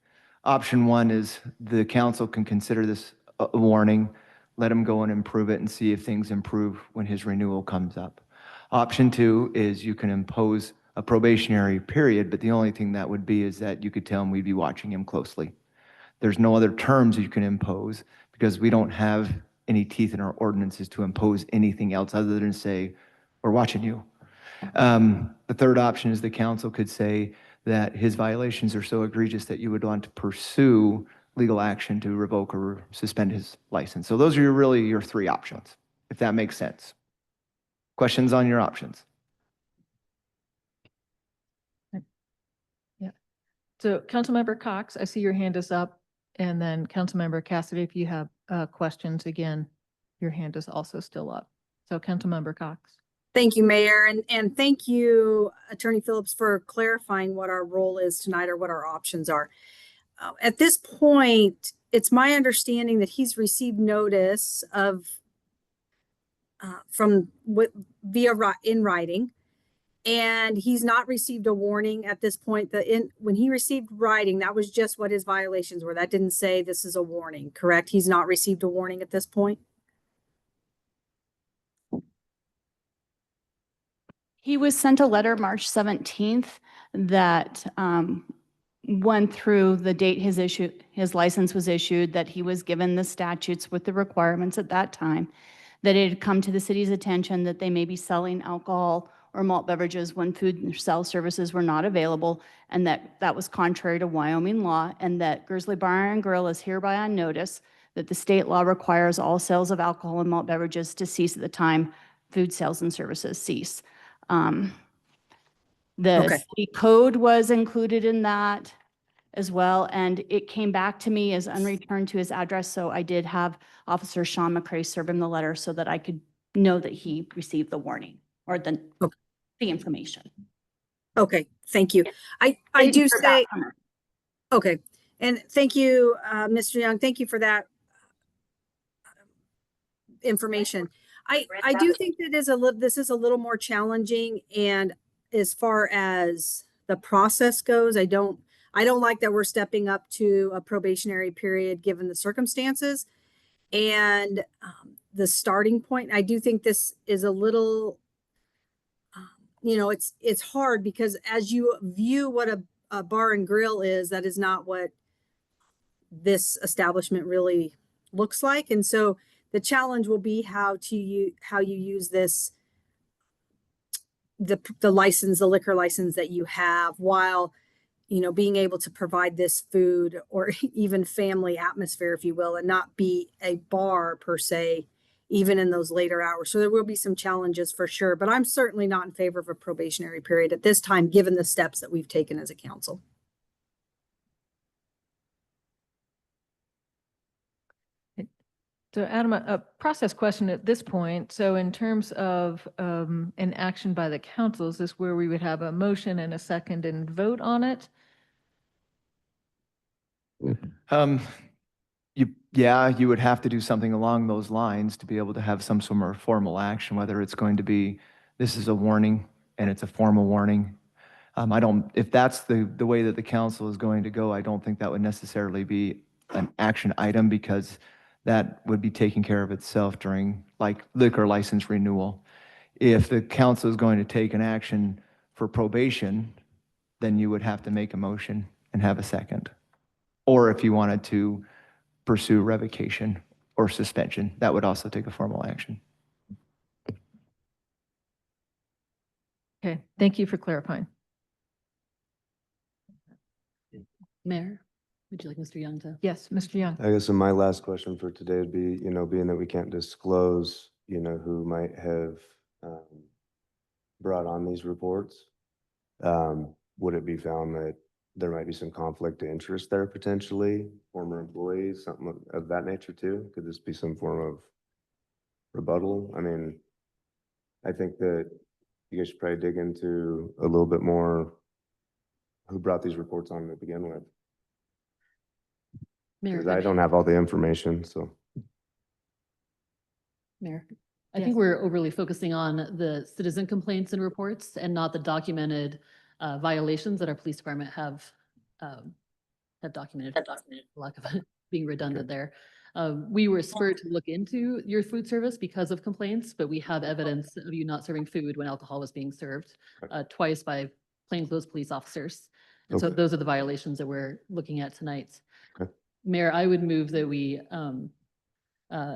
option one is the council can consider this a warning, let him go and improve it and see if things improve when his renewal comes up. Option two is you can impose a probationary period, but the only thing that would be is that you could tell him we'd be watching him closely. There's no other terms you can impose because we don't have any teeth in our ordinances to impose anything else other than say, we're watching you. The third option is the council could say that his violations are so egregious that you would want to pursue legal action to revoke or suspend his license. So those are really your three options, if that makes sense. Questions on your options?
Yeah. So Councilmember Cox, I see your hand is up. And then Councilmember Cassidy, if you have questions, again, your hand is also still up. So Councilmember Cox.
Thank you, Mayor, and thank you, Attorney Phillips, for clarifying what our role is tonight or what our options are. At this point, it's my understanding that he's received notice of in writing, and he's not received a warning at this point. When he received writing, that was just what his violations were. That didn't say this is a warning, correct? He's not received a warning at this point.
He was sent a letter March 17th that went through the date his license was issued, that he was given the statutes with the requirements at that time, that it had come to the city's attention that they may be selling alcohol or malt beverages when food and cell services were not available, and that was contrary to Wyoming law, and that Grizzly Bar and Grill is hereby on notice that the state law requires all sales of alcohol and malt beverages to cease at the time food sales and services cease. The city code was included in that as well, and it came back to me as unreturned to his address, so I did have Officer Sean McCrae serve him the letter so that I could know that he received the warning or the information.
Okay, thank you. I do say, okay, and thank you, Mr. Young, thank you for that information. I do think that this is a little more challenging, and as far as the process goes, I don't like that we're stepping up to a probationary period given the circumstances and the starting point. I do think this is a little, it's hard because as you view what a bar and grill is, that is not what this establishment really looks like. And so the challenge will be how you use this, the liquor license that you have, while being able to provide this food or even family atmosphere, if you will, and not be a bar per se, even in those later hours. So there will be some challenges for sure, but I'm certainly not in favor of a probationary period at this time, given the steps that we've taken as a council.
So Adam, a process question at this point. So in terms of an action by the council, is this where we would have a motion and a second and vote on it?
You would have to do something along those lines to be able to have some sort of formal action, whether it's going to be, this is a warning and it's a formal warning. If that's the way that the council is going to go, I don't think that would necessarily be an action item because that would be taking care of itself during like liquor license renewal. If the council is going to take an action for probation, then you would have to make a motion and have a second. Or if you wanted to pursue revocation or suspension, that would also take a formal action.
Okay, thank you for clarifying.
Mayor, would you like Mr. Young to?
Yes, Mr. Young.
I guess my last question for today would be, being that we can't disclose, who might have brought on these reports, would it be found that there might be some conflict of interest there potentially, former employees, something of that nature too? Could this be some form of rebuttal? I mean, I think that you guys should probably dig into a little bit more who brought these reports on to begin with.
Mayor,
Because I don't have all the information, so.
Mayor, I
Yes.
think we're overly focusing on the citizen complaints and reports and not the documented violations that our police department have documented, for lack of being redundant there. We were spurred to look into your food service because of complaints, but we have evidence of you not serving food when alcohol was being served twice by plainclothes police officers. And so
Okay.
those are the violations that we're looking at tonight.
Okay.
Mayor, I would move that we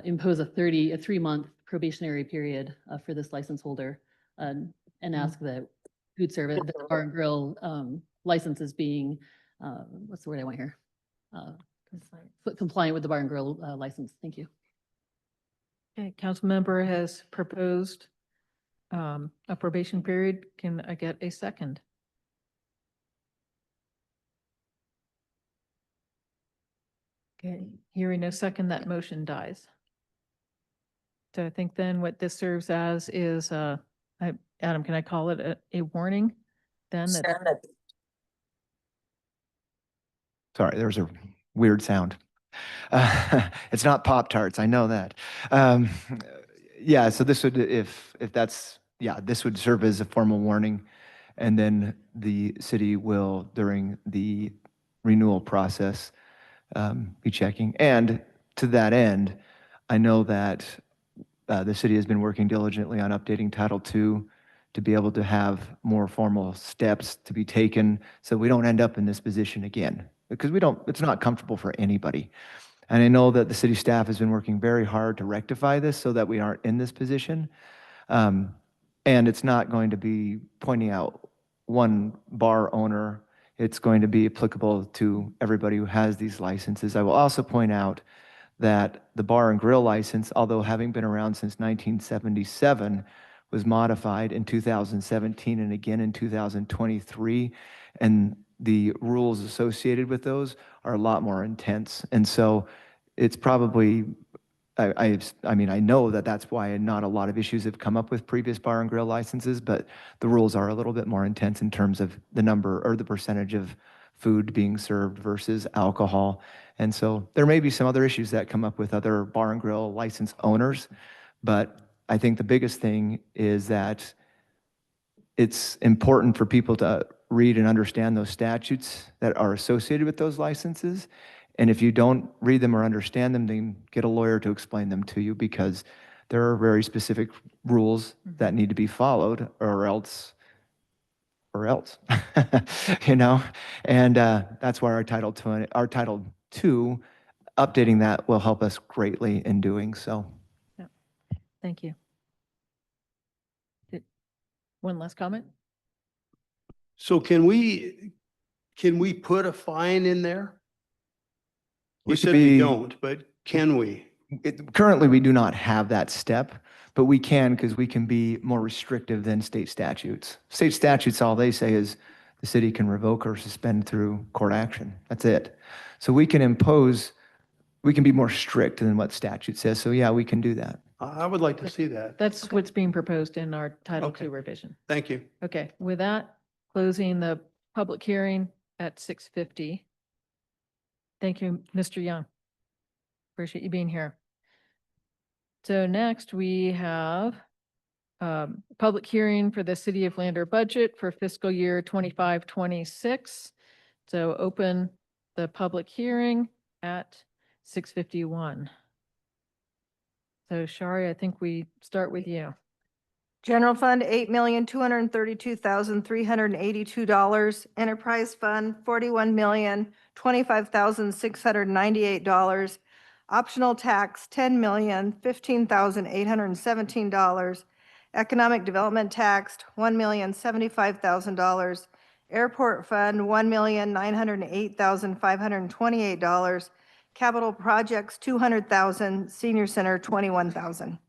impose a 3-month probationary period for this license holder and ask that food service, that the bar and grill license is being, what's the word I want here? Compliant with the bar and grill license. Thank you.
Okay, council member has proposed a probation period. Can I get a second? Okay, hearing no second, that motion dies. So I think then what this serves as is, Adam, can I call it a warning? Then that,
Sorry, there was a weird sound. It's not Pop-Tarts, I know that. Yeah, so this would, if that's, yeah, this would serve as a formal warning. And then the city will, during the renewal process, be checking. And to that end, I know that the city has been working diligently on updating Title II to be able to have more formal steps to be taken so we don't end up in this position again. Because it's not comfortable for anybody. And I know that the city staff has been working very hard to rectify this so that we aren't in this position. And it's not going to be pointing out one bar owner. It's going to be applicable to everybody who has these licenses. I will also point out that the bar and grill license, although having been around since 1977, was modified in 2017 and again in 2023. And the rules associated with those are a lot more intense. And so it's probably, I mean, I know that that's why not a lot of issues have come up with previous bar and grill licenses, but the rules are a little bit more intense in terms of the number or the percentage of food being served versus alcohol. And so there may be some other issues that come up with other bar and grill license owners, but I think the biggest thing is that it's important for people to read and understand those statutes that are associated with those licenses. And if you don't read them or understand them, then get a lawyer to explain them to you, because there are very specific rules that need to be followed or else, you know? And that's why our Title II, updating that will help us greatly in doing so.
thank you. One last comment?
So can we put a fine in there? You
We could
said we
be-
don't, but can we?
Currently, we do not have that step, but we can, because we can be more restrictive than state statutes. State statutes, all they say is the city can revoke or suspend through court action. That's it. So we can be more strict than what statute says. So yeah, we can do that.
I would like to see that.
That's what's being proposed in our Title
Okay.
II revision.
Thank you.
Okay, with that, closing the public hearing at 6:50. Thank you, Mr. Young. Appreciate you being here. So next we have public hearing for the City of Lander budget for fiscal year 25-26. So open the public hearing at 6:51. So Shari, I think we start with you.
General Fund, $8,232,382. Enterprise Fund, $41,025,698. Optional tax, $10,015,817. Economic Development tax, $1,075,000. Airport Fund, $1,908,528. Capital Projects, $200,000. Senior Center, $21,000.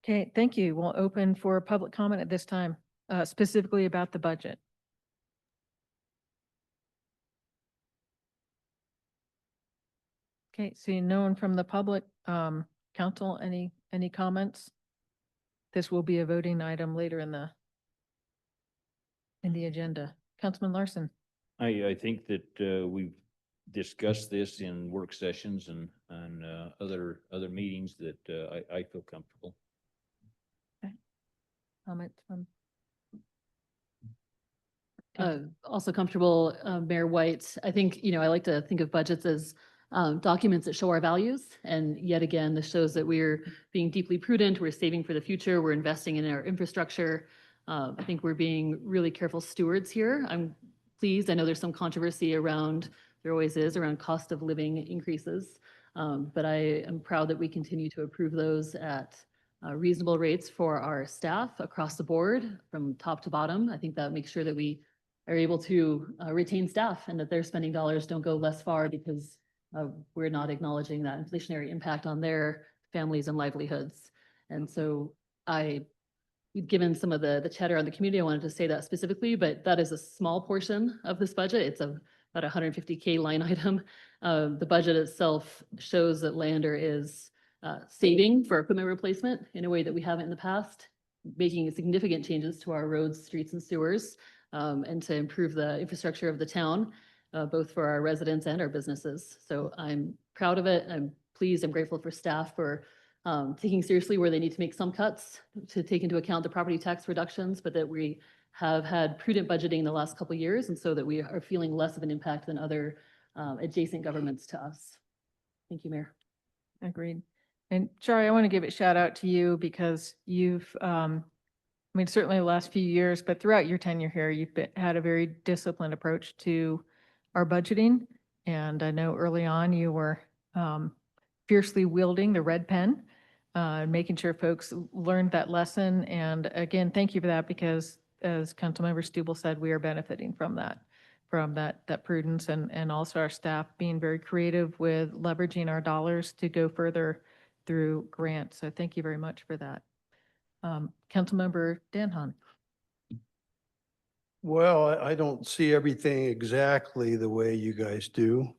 Okay, thank you. We'll open for public comment at this time, specifically about the budget. Okay, seeing no one from the public, council, any comments? This will be a voting item later in the agenda. Councilman Larson.
I think that we've discussed this in work sessions and other meetings that I feel comfortable.
Comments from?
Also comfortable, Mayor White. I think, I like to think of budgets as documents that show our values. And yet again, this shows that we're being deeply prudent. We're saving for the future. We're investing in our infrastructure. I think we're being really careful stewards here. I'm pleased. I know there's some controversy around, there always is, around cost of living increases. But I am proud that we continue to approve those at reasonable rates for our staff across the board from top to bottom. I think that makes sure that we are able to retain staff and that their spending dollars don't go less far because we're not acknowledging that inflationary impact on their families and livelihoods. And so given some of the chatter on the community, I wanted to say that specifically, but that is a small portion of this budget. It's about $150K line item. The budget itself shows that Lander is saving for equipment replacement in a way that we haven't in the past, making significant changes to our roads, streets, and sewers, and to improve the infrastructure of the town, both for our residents and our businesses. So I'm proud of it. I'm pleased. I'm grateful for staff for taking seriously where they need to make some cuts to take into account the property tax reductions, but that we have had prudent budgeting the last couple of years, and so that we are feeling less of an impact than other adjacent governments to us. Thank you, Mayor.
Agreed. And Shari, I want to give a shout out to you because you've, certainly the last few years, but throughout your tenure here, you've had a very disciplined approach to our budgeting. And I know early on you were fiercely wielding the red pen, making sure folks learned that lesson. And again, thank you for that because as Councilmember Stubble said, we are benefiting from that prudence and also our staff being very creative with leveraging our dollars to go further through grants. So thank you very much for that. Councilmember Danhon.
Well, I don't see everything exactly the way you guys do.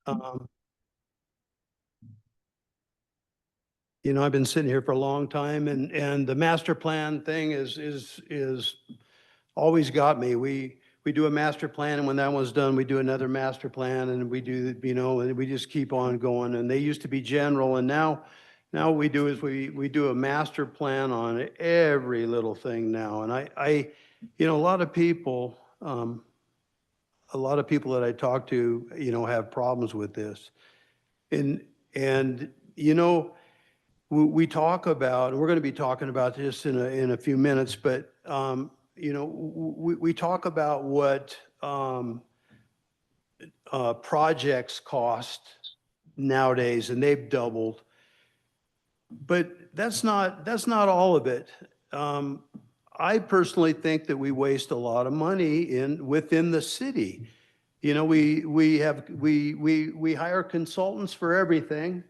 I've been sitting here for a long time and the master plan thing is always got me. We do a master plan and when that one's done, we do another master plan and we do, and we just keep on going. And they used to be general and now what we do is we do a master plan on every little thing now. And a lot of people that I talk to, have problems with this. And we talk about, and we're going to be talking about this in a few minutes, but we talk about what projects cost nowadays, and they've doubled. But that's not all of it. I personally think that we waste a lot of money within the city. We hire consultants for everything.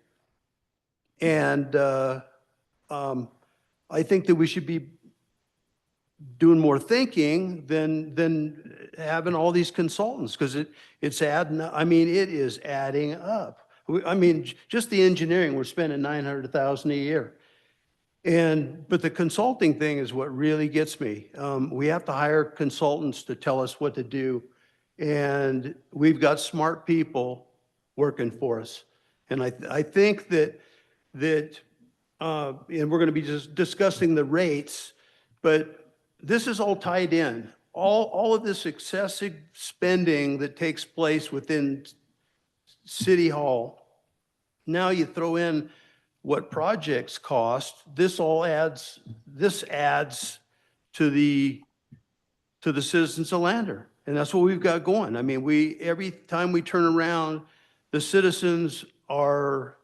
And I think that we should be doing more thinking than having all these consultants because it's adding, it is adding up. Just the engineering, we're spending $900,000 a year. But the consulting thing is what really gets me. We have to hire consultants to tell us what to do. And we've got smart people working for us. And I think that and we're going to be just discussing the rates, but this is all tied in. all of this excessive spending that takes place within City Hall. Now you throw in what projects cost, this adds to the citizens of Lander. And that's what we've got going. I mean, every time we turn around, the citizens are,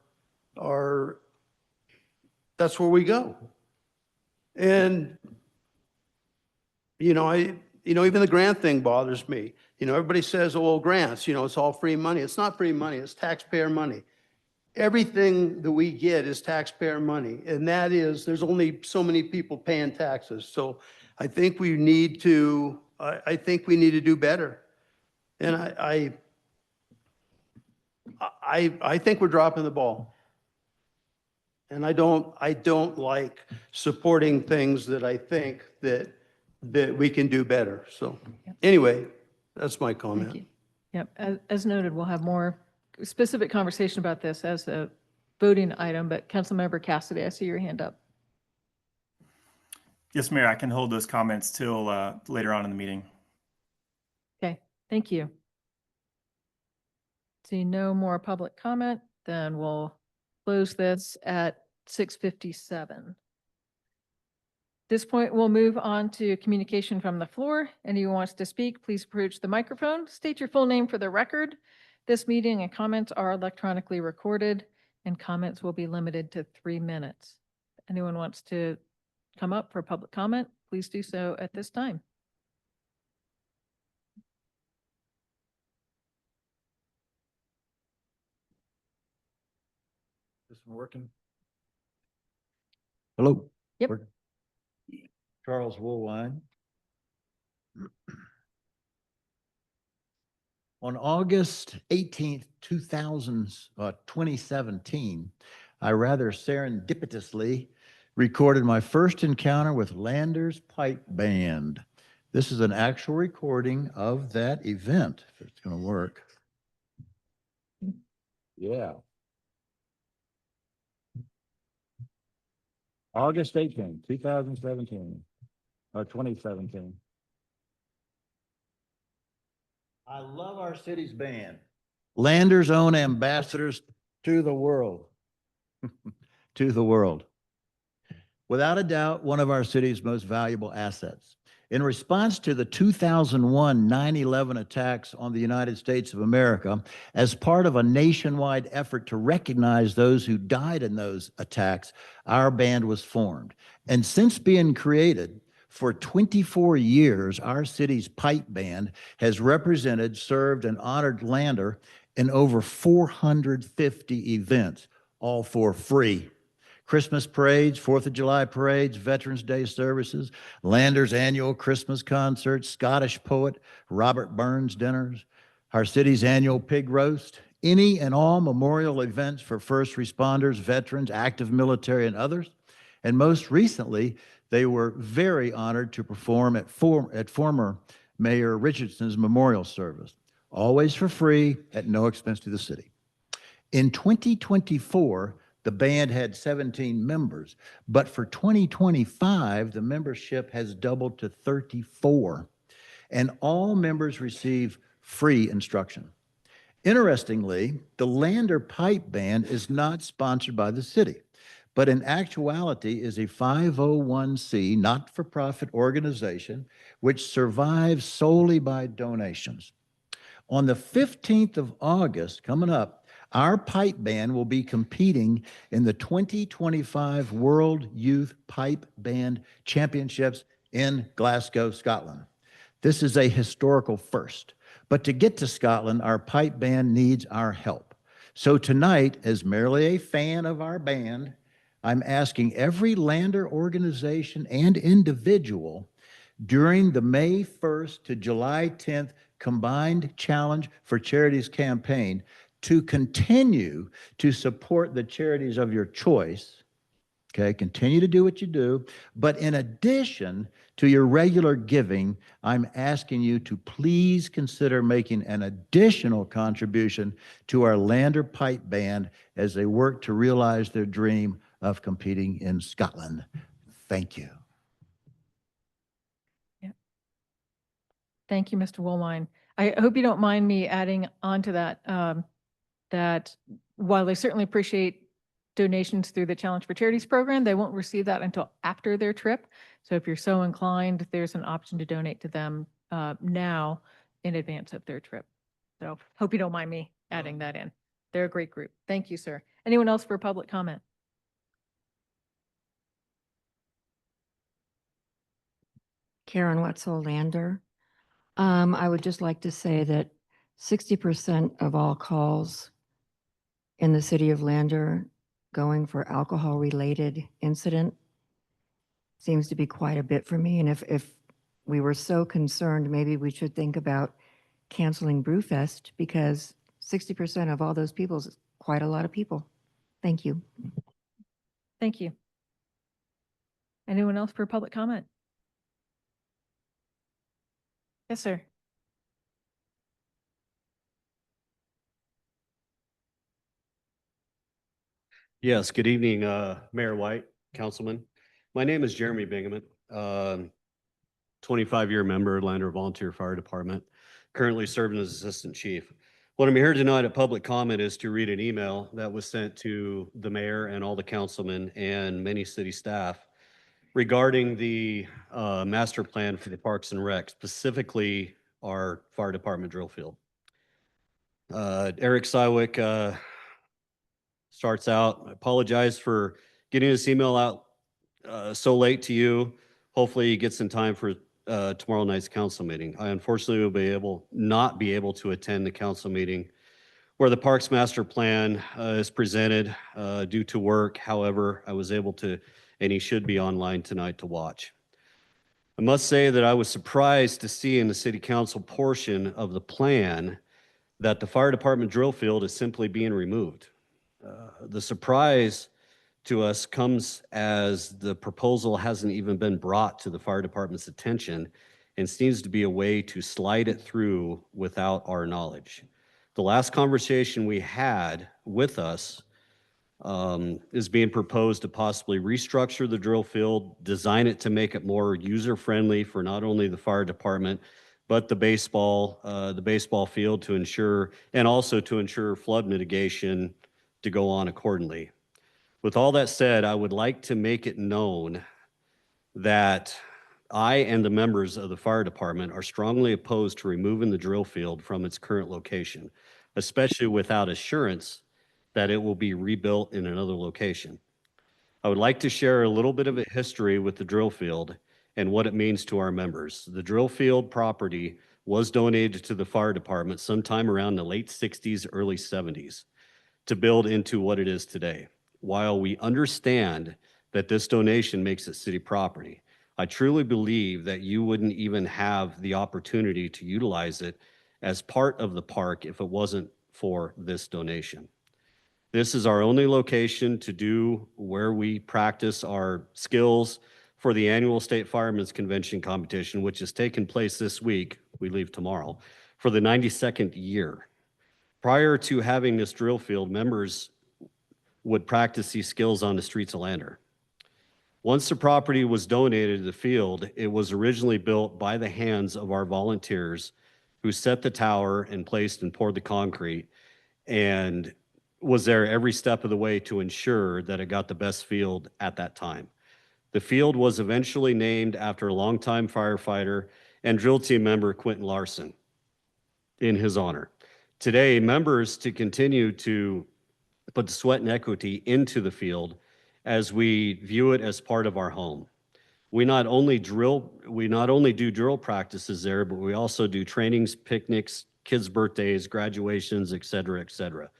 that's where we go. And, even the grant thing bothers me. Everybody says, oh, well, grants, it's all free money. It's not free money, it's taxpayer money. Everything that we get is taxpayer money. And that is, there's only so many people paying taxes. So I think we need to, I think we need to do better. And I think we're dropping the ball. And I don't like supporting things that I think that we can do better. So anyway, that's my comment.
Thank you. Yep, as noted, we'll have more specific conversation about this as a voting item, but Councilmember Cassidy, I see your hand up.
Yes, Mayor, I can hold those comments till later on in the meeting.
Okay, thank you. See no more public comment, then we'll close this at 6:57. This point, we'll move on to communication from the floor. Anyone who wants to speak, please approach the microphone. State your full name for the record. This meeting and comments are electronically recorded, and comments will be limited to 3 minutes. Anyone wants to come up for public comment, please do so at this time.
This one working? Hello?
Yep.
Working. Charles Woolwine. On August 18th, 2017, I rather serendipitously recorded my first encounter with Landers Pipe Band. This is an actual recording of that event, if it's going to work. Yeah. August 18th, 2017, or 2017. I love our city's band. Landers' own ambassadors to the world. To the world. Without a doubt, one of our city's most valuable assets. In response to the 2001 9/11 attacks on the United States of America, as part of a nationwide effort to recognize those who died in those attacks, our band was formed. And since being created, for 24 years, our city's pipe band has represented, served, and honored Lander in over 450 events, all for free. Christmas parades, 4th of July parades, Veterans Day services, Landers' annual Christmas concert, Scottish poet Robert Burns dinners, our city's annual pig roast, any and all memorial events for first responders, veterans, active military, and others. And most recently, they were very honored to perform at former Mayor Richardson's memorial service, always for free at no expense to the city. In 2024, the band had 17 members, but for 2025, the membership has doubled to 34, and all members receive free instruction. Interestingly, the Lander Pipe Band is not sponsored by the city, but in actuality is a 501c not-for-profit organization which survives solely by donations. On the 15th of August, coming up, our pipe band will be competing in the 2025 World Youth Pipe Band Championships in Glasgow, Scotland. This is a historical first, but to get to Scotland, our pipe band needs our help. So tonight, as merely a fan of our band, I'm asking every Lander organization and individual during the May 1st to July 10th Combined Challenge for Charities campaign to continue to support the charities of your choice. Okay, continue to do what you do. But in addition to your regular giving, I'm asking you to please consider making an additional contribution to our Lander Pipe Band as they work to realize their dream of competing in Scotland. Thank you.
Thank you, Mr. Woolmine. I hope you don't mind me adding on to that, that while I certainly appreciate donations through the Challenge for Charities program, they won't receive that until after their trip. So if you're so inclined, there's an option to donate to them now in advance of their trip. So hope you don't mind me adding that in. They're a great group. Thank you, sir. Anyone else for public comment?
Karen Wetzel Lander. I would just like to say that 60% of all calls in the city of Lander going for alcohol-related incident seems to be quite a bit for me. And if we were so concerned, maybe we should think about canceling Brewfest, because 60% of all those people is quite a lot of people. Thank you.
Thank you. Anyone else for public comment? Yes, sir.
Yes, good evening, Mayor White, Councilman. My name is Jeremy Bingaman, 25-year member, Lander Volunteer Fire Department, currently serving as Assistant Chief. What I'm here tonight at public comment is to read an email that was sent to the mayor and all the councilmen and many city staff regarding the master plan for the Parks and Rec, specifically our fire department drill field. Eric Sywick starts out, I apologize for getting this email out so late to you. Hopefully you get some time for tomorrow night's council meeting. I unfortunately will not be able to attend the council meeting where the Parks Master Plan is presented due to work. However, I was able to, and he should be online tonight to watch. I must say that I was surprised to see in the city council portion of the plan that the fire department drill field is simply being removed. The surprise to us comes as the proposal hasn't even been brought to the fire department's attention and seems to be a way to slide it through without our knowledge. The last conversation we had with us is being proposed to possibly restructure the drill field, design it to make it more user-friendly for not only the fire department, but the baseball field to ensure, and also to ensure flood mitigation to go on accordingly. With all that said, I would like to make it known that I and the members of the fire department are strongly opposed to removing the drill field from its current location, especially without assurance that it will be rebuilt in another location. I would like to share a little bit of a history with the drill field and what it means to our members. The drill field property was donated to the fire department sometime around the late 60s, early 70s to build into what it is today. While we understand that this donation makes it city property, I truly believe that you wouldn't even have the opportunity to utilize it as part of the park if it wasn't for this donation. This is our only location to do where we practice our skills for the annual State Firemen's Convention competition, which is taking place this week, we leave tomorrow, for the 92nd year. Prior to having this drill field, members would practice these skills on the streets of Lander. Once the property was donated to the field, it was originally built by the hands of our volunteers who set the tower and placed and poured the concrete and was there every step of the way to ensure that it got the best field at that time. The field was eventually named after a longtime firefighter and drill team member Quentin Larson in his honor. Today, members to continue to put the sweat and equity into the field as we view it as part of our home. We not only do drill practices there, but we also do trainings, picnics, kids' birthdays, graduations, et cetera, et cetera.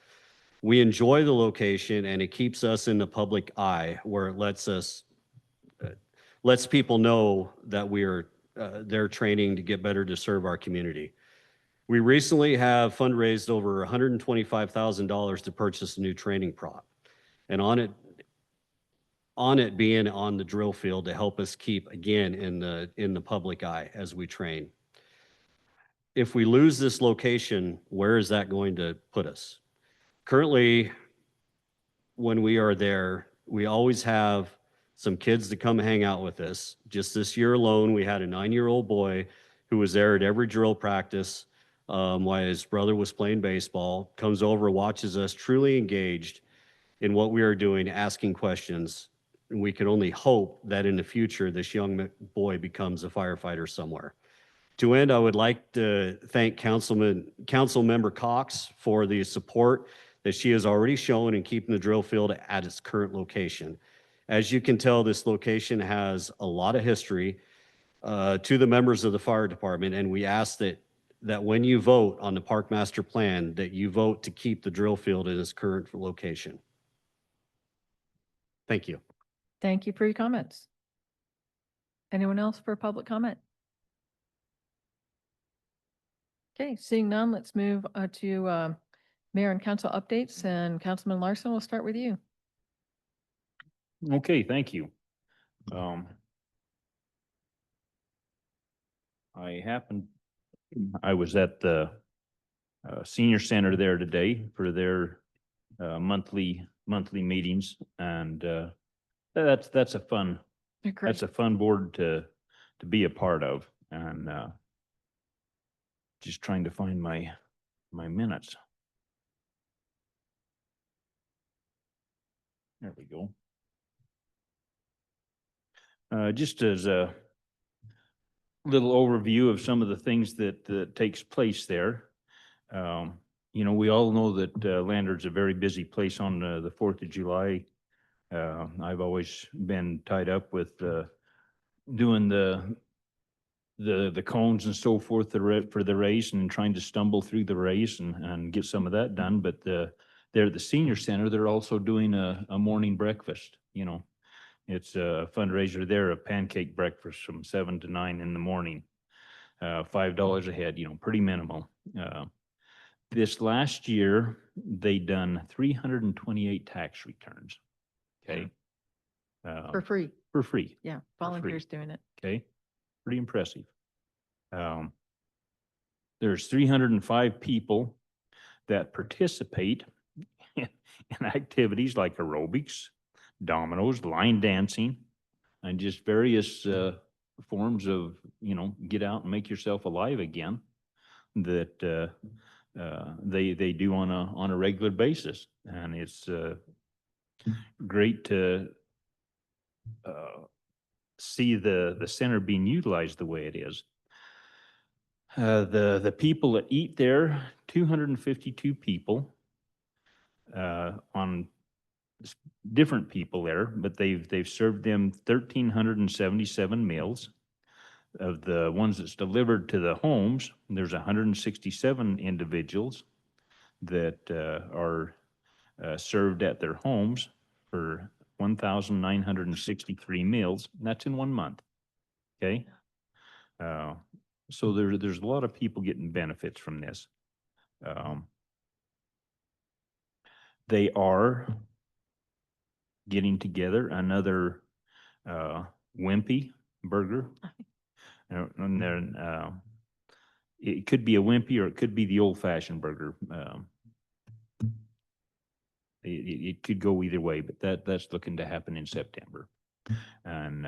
We enjoy the location and it keeps us in the public eye where it lets people know that we are there training to get better to serve our community. We recently have fundraised over $125,000 to purchase a new training prop, and on it being on the drill field to help us keep again in the public eye as we train. If we lose this location, where is that going to put us? Currently, when we are there, we always have some kids to come hang out with us. Just this year alone, we had a 9-year-old boy who was there at every drill practice while his brother was playing baseball, comes over, watches us truly engaged in what we are doing, asking questions. And we can only hope that in the future, this young boy becomes a firefighter somewhere. To end, I would like to thank Councilmember Cox for the support that she has already shown in keeping the drill field at its current location. As you can tell, this location has a lot of history to the members of the fire department, and we ask that when you vote on the park master plan, that you vote to keep the drill field in its current location. Thank you.
Thank you for your comments. Anyone else for public comment? Okay, seeing none, let's move to mayor and council updates, and Councilman Larson, we'll start with you.
Okay, thank you. I was at the senior center there today for their monthly meetings, and that's a fun board to be a part of, and just trying to find my minutes. There we go. Just as a little overview of some of the things that takes place there. You know, we all know that Lander's a very busy place on the 4th of July. I've always been tied up with doing the cones and so forth for the race, and trying to stumble through the race and get some of that done. But they're at the senior center. They're also doing a morning breakfast. You know, it's a fundraiser there, a pancake breakfast from 7 to 9 in the morning. $5 a head, you know, pretty minimal. This last year, they done 328 tax returns. Okay.
For free.
For free.
Yeah, volunteers doing it.
Okay. Pretty impressive. There's 305 people that participate in activities like aerobics, dominoes, line dancing, and just various forms of, you know, get out and make yourself alive again that they do on a regular basis. And it's great to see the center being utilized the way it is. The people that eat there, 252 people on different people there, but they've served them 1,377 meals. Of the ones that's delivered to the homes, there's 167 individuals that are served at their homes for 1,963 meals. And that's in 1 month. Okay. So there's a lot of people getting benefits from this. They are getting together another Wimpy burger. And then it could be a Wimpy or it could be the old-fashioned burger. It could go either way, but that's looking to happen in September. And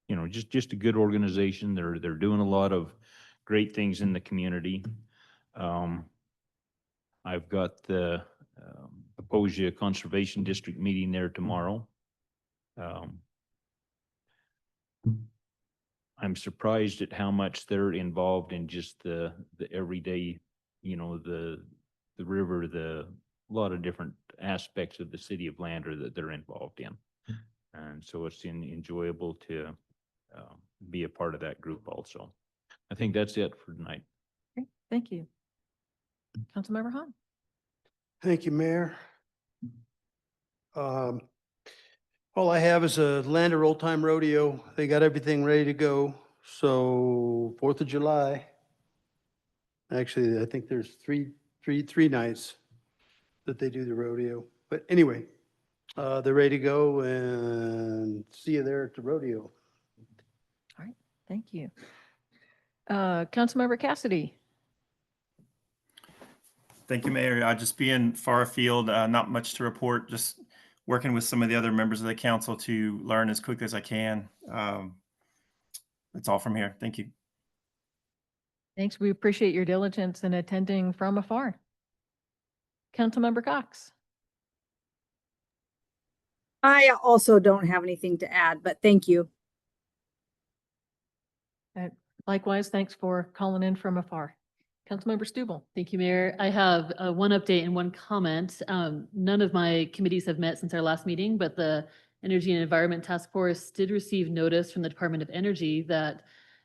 you know, just a good organization. They're doing a lot of great things in the community. I've got the Aposia Conservation District meeting there tomorrow. I'm surprised at how much they're involved in just the everyday, you know, the river, a lot of different aspects of the city of Lander that they're involved in. And so it's enjoyable to be a part of that group also. I think that's it for tonight.
Okay, thank you. Councilmember Hahn.
Thank you, Mayor. All I have is a Lander Old Time Rodeo. They got everything ready to go. So 4th of July. Actually, I think there's three nights that they do the rodeo. But anyway, they're ready to go, and see you there at the rodeo.
All right, thank you. Councilmember Cassidy.
Thank you, Mayor. I'll just be in far afield, not much to report, just working with some of the other members of the council to learn as quickly as I can. That's all from here. Thank you.
Thanks. We appreciate your diligence in attending from afar. Councilmember Cox.
I also don't have anything to add, but thank you.
Likewise, thanks for calling in from afar. Councilmember Stubble.
Thank you, Mayor. I have one update and one comment. None of my committees have met since our last meeting, but the Energy and Environment Task Force did receive notice from the Department of Energy that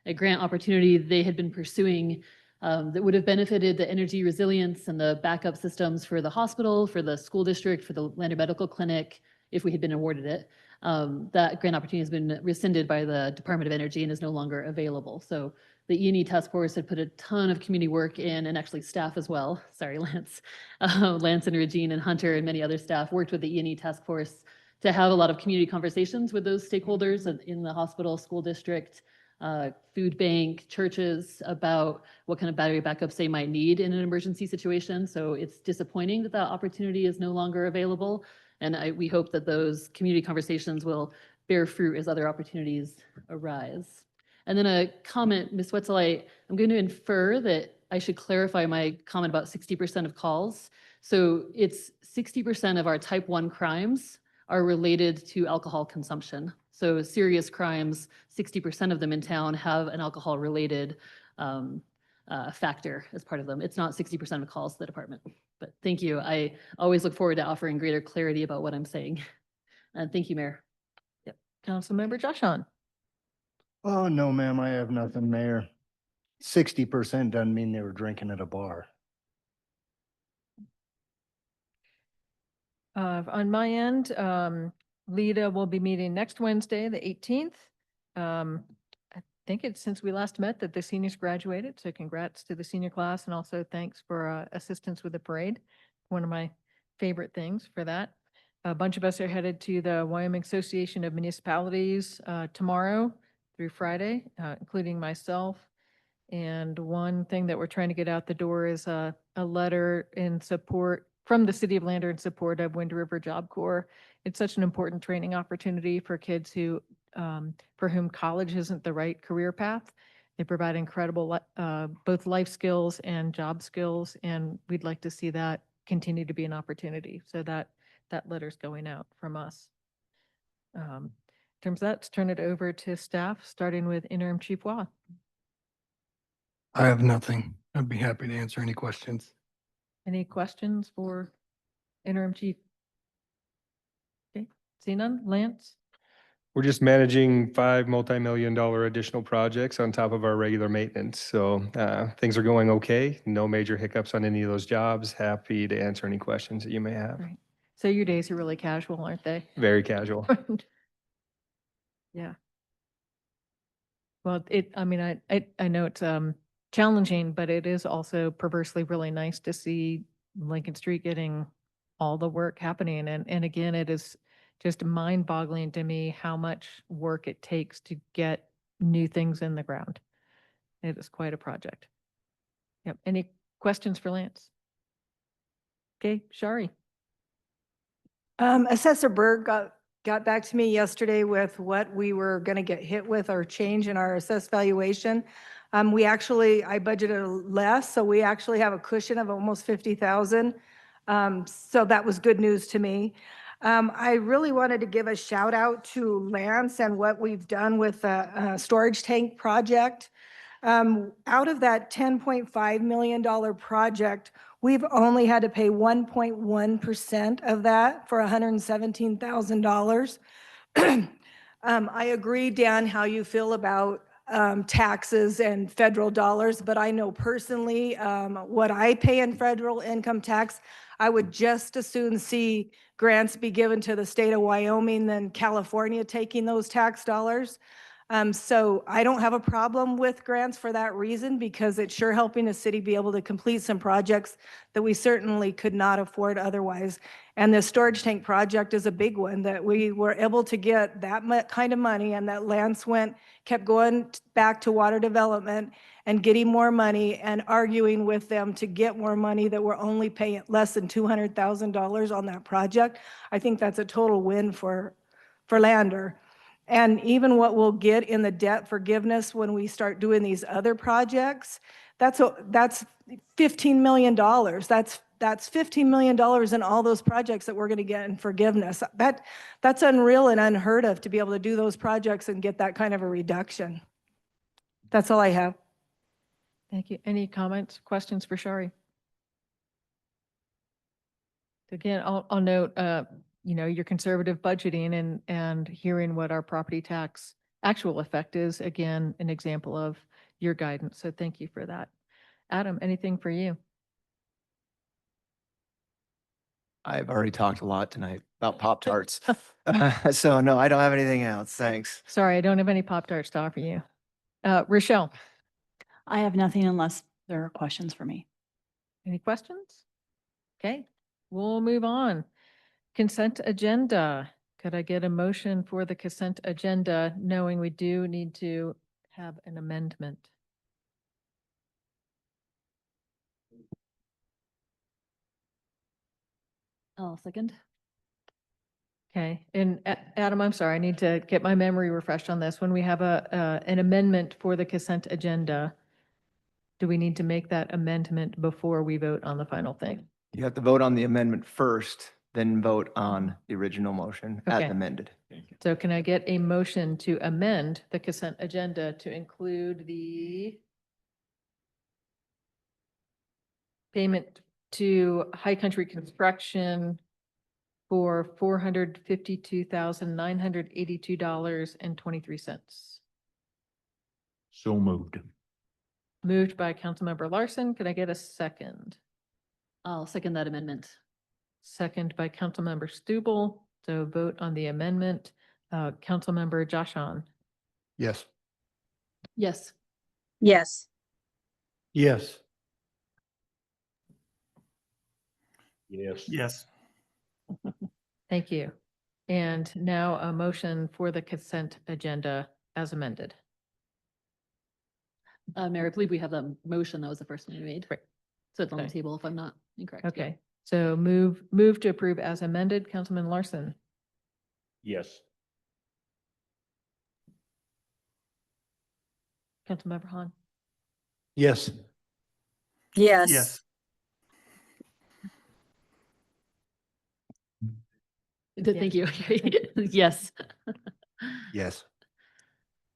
a grant opportunity they had been pursuing that would have benefited the energy resilience and the backup systems for the hospital, for the school district, for the Lander Medical Clinic, if we had been awarded it. That grant opportunity has been rescinded by the Department of Energy and is no longer available. So the E&E task force had put a ton of community work in, and actually staff as well. Sorry, Lance. Lance and Regine and Hunter and many other staff worked with the E&E task force to have a lot of community conversations with those stakeholders in the hospital, school district, food bank, churches about what kind of battery backups they might need in an emergency situation. So it's disappointing that that opportunity is no longer available. And we hope that those community conversations will bear fruit as other opportunities arise. And then a comment, Ms. Wetzel, I'm going to infer that I should clarify my comment about 60% of calls. So it's 60% of our type 1 crimes are related to alcohol consumption. So serious crimes, 60% of them in town have an alcohol related factor as part of them. It's not 60% of calls to the department. But thank you. I always look forward to offering greater clarity about what I'm saying. And thank you, Mayor.
Yep. Councilmember Josh Hahn.
Oh, no, ma'am, I have nothing, Mayor. 60% doesn't mean they were drinking at a bar.
On my end, LIDA will be meeting next Wednesday, the 18th. I think it's since we last met that the seniors graduated, so congrats to the senior class, and also thanks for assistance with the parade. One of my favorite things for that. A bunch of us are headed to the Wyoming Association of Municipalities tomorrow through Friday, including myself. And one thing that we're trying to get out the door is a letter in support from the city of Lander in support of Wind River Job Corps. It's such an important training opportunity for kids who, for whom college isn't the right career path. They provide incredible both life skills and job skills, and we'd like to see that continue to be an opportunity. So that letter's going out from us. In terms of that, let's turn it over to staff, starting with Interim Chief Waugh.
I have nothing. I'd be happy to answer any questions.
Any questions for Interim Chief? Okay, see none. Lance?
We're just managing 5 multi-million-dollar additional projects on top of our regular maintenance. So things are going okay. No major hiccups on any of those jobs. Happy to answer any questions that you may have.
Right. So your days are really casual, aren't they?
Very casual.
Yeah. Well, I mean, I know it's challenging, but it is also perversely really nice to see Lincoln Street getting all the work happening. And again, it is just mind boggling to me how much work it takes to get new things in the ground. It is quite a project. Yep. Any questions for Lance? Okay, Shari.
Assessor Berg got back to me yesterday with what we were going to get hit with or change in our assessed valuation. I budgeted less, so we actually have a cushion of almost 50,000. So that was good news to me. I really wanted to give a shout out to Lance and what we've done with the storage tank project. Out of that $10.5 million project, we've only had to pay 1.1% of that for $117,000. I agree, Dan, how you feel about taxes and federal dollars, but I know personally what I pay in federal income tax, I would just as soon see grants be given to the state of Wyoming than California taking those tax dollars. So I don't have a problem with grants for that reason, because it's sure helping the city be able to complete some projects that we certainly could not afford otherwise. And the storage tank project is a big one that we were able to get that kind of money, and that Lance kept going back to water development and getting more money and arguing with them to get more money, that we're only paying less than $200,000 on that project. I think that's a total win for Lander. And even what we'll get in the debt forgiveness when we start doing these other projects, That's $15 million. That's $15 million in all those projects that we're going to get in forgiveness. That's unreal and unheard of to be able to do those projects and get that kind of a reduction. That's all I have.
Thank you. Any comments, questions for Shari? Again, I'll note, your conservative budgeting and hearing what our property tax actual effect is, again, an example of your guidance. So thank you for that. Adam, anything for you?
I've already talked a lot tonight about Pop-Tarts. So no, I don't have anything else. Thanks.
Sorry, I don't have any Pop-Tarts to offer you. Rochelle,
I have nothing unless there are questions for me.
any questions? Okay, we'll move on. Consent agenda. Could I get a motion for the consent agenda, knowing we do need to have an amendment?
I'll second.
Okay, and Adam, I'm sorry, I need to get my memory refreshed on this. When we have an amendment for the consent agenda, do we need to make that amendment before we vote on the final thing?
You have to vote on the amendment first, then vote on the original motion as
Okay.
amended.
So can I get a motion to amend the consent agenda to include the payment to High Country Construction for $452,982.23?
So moved.
Moved by Councilmember Larson. Could I get a second?
I'll second that amendment.
Second by Councilmember Stubble. So vote on the amendment. Councilmember Joshon.
Yes.
Yes.
Yes.
Yes.
Yes.
Yes.
Thank you. And now a motion for the consent agenda as amended.
Mayor, I believe we have the motion. That was the first one we made.
Right.
So it's on the
Okay.
table if I'm not incorrect. Yeah.
Okay, so move to approve as amended. Councilman Larson.
Yes.
Councilmember Han.
Yes.
Yes.
Yes.
Thank you. Yes.
Yes.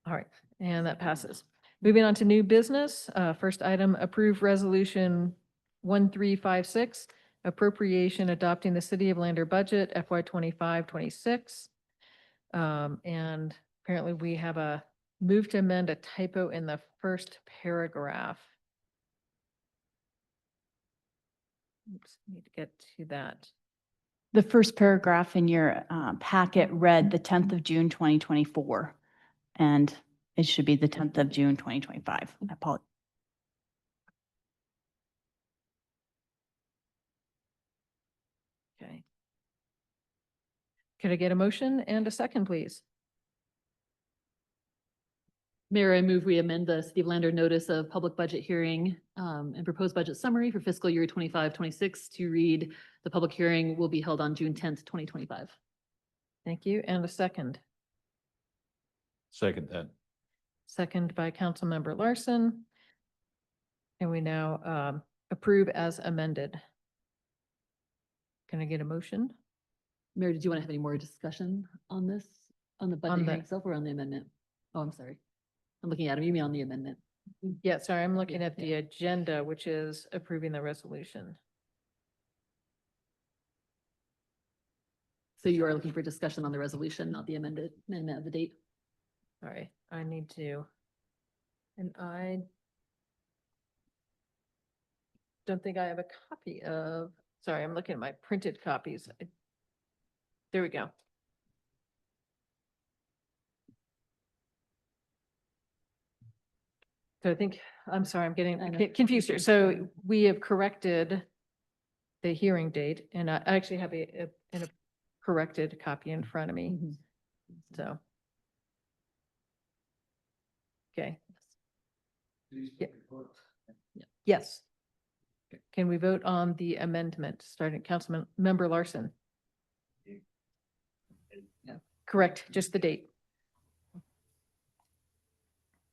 All right, and that passes. Moving on to new business. First item, approve resolution 1356, appropriation adopting the City of Lander budget FY 25-26. And apparently we have a move to amend a typo in the first paragraph. Oops, need to get to that.
The first paragraph in your packet read the 10th of June, 2024, and it should be the 10th of June, 2025. I apologize.
Okay. Could I get a motion and a second, please?
Mayor, I move we amend the City of Lander notice of public budget hearing and proposed budget summary for fiscal year 25-26 to read, the public hearing will be held on June 10th, 2025.
Thank you. And a second.
Second that.
Second by Councilmember Larson. And we now approve as amended. Can I get a motion?
Mayor, did you want to have any more discussion on this, on the
On
budget
the-
hearing itself or on the amendment? Oh, I'm sorry. I'm looking at him. You mean on the amendment?
Yeah, sorry, I'm looking at the agenda, which is approving the resolution.
So you are looking for discussion on the resolution, not the amendment of the date?
All right, I need to. And I don't think I have a copy of, sorry, I'm looking at my printed copies. There we go. So I think, I'm sorry, I'm
I
getting
know.
confused here. So we have corrected the hearing date, and I actually have a corrected copy in front of me,
Mhm.
so. Okay. Yeah. Yes. Can we vote on the amendment, starting Councilman Member Larson? Correct, just the date.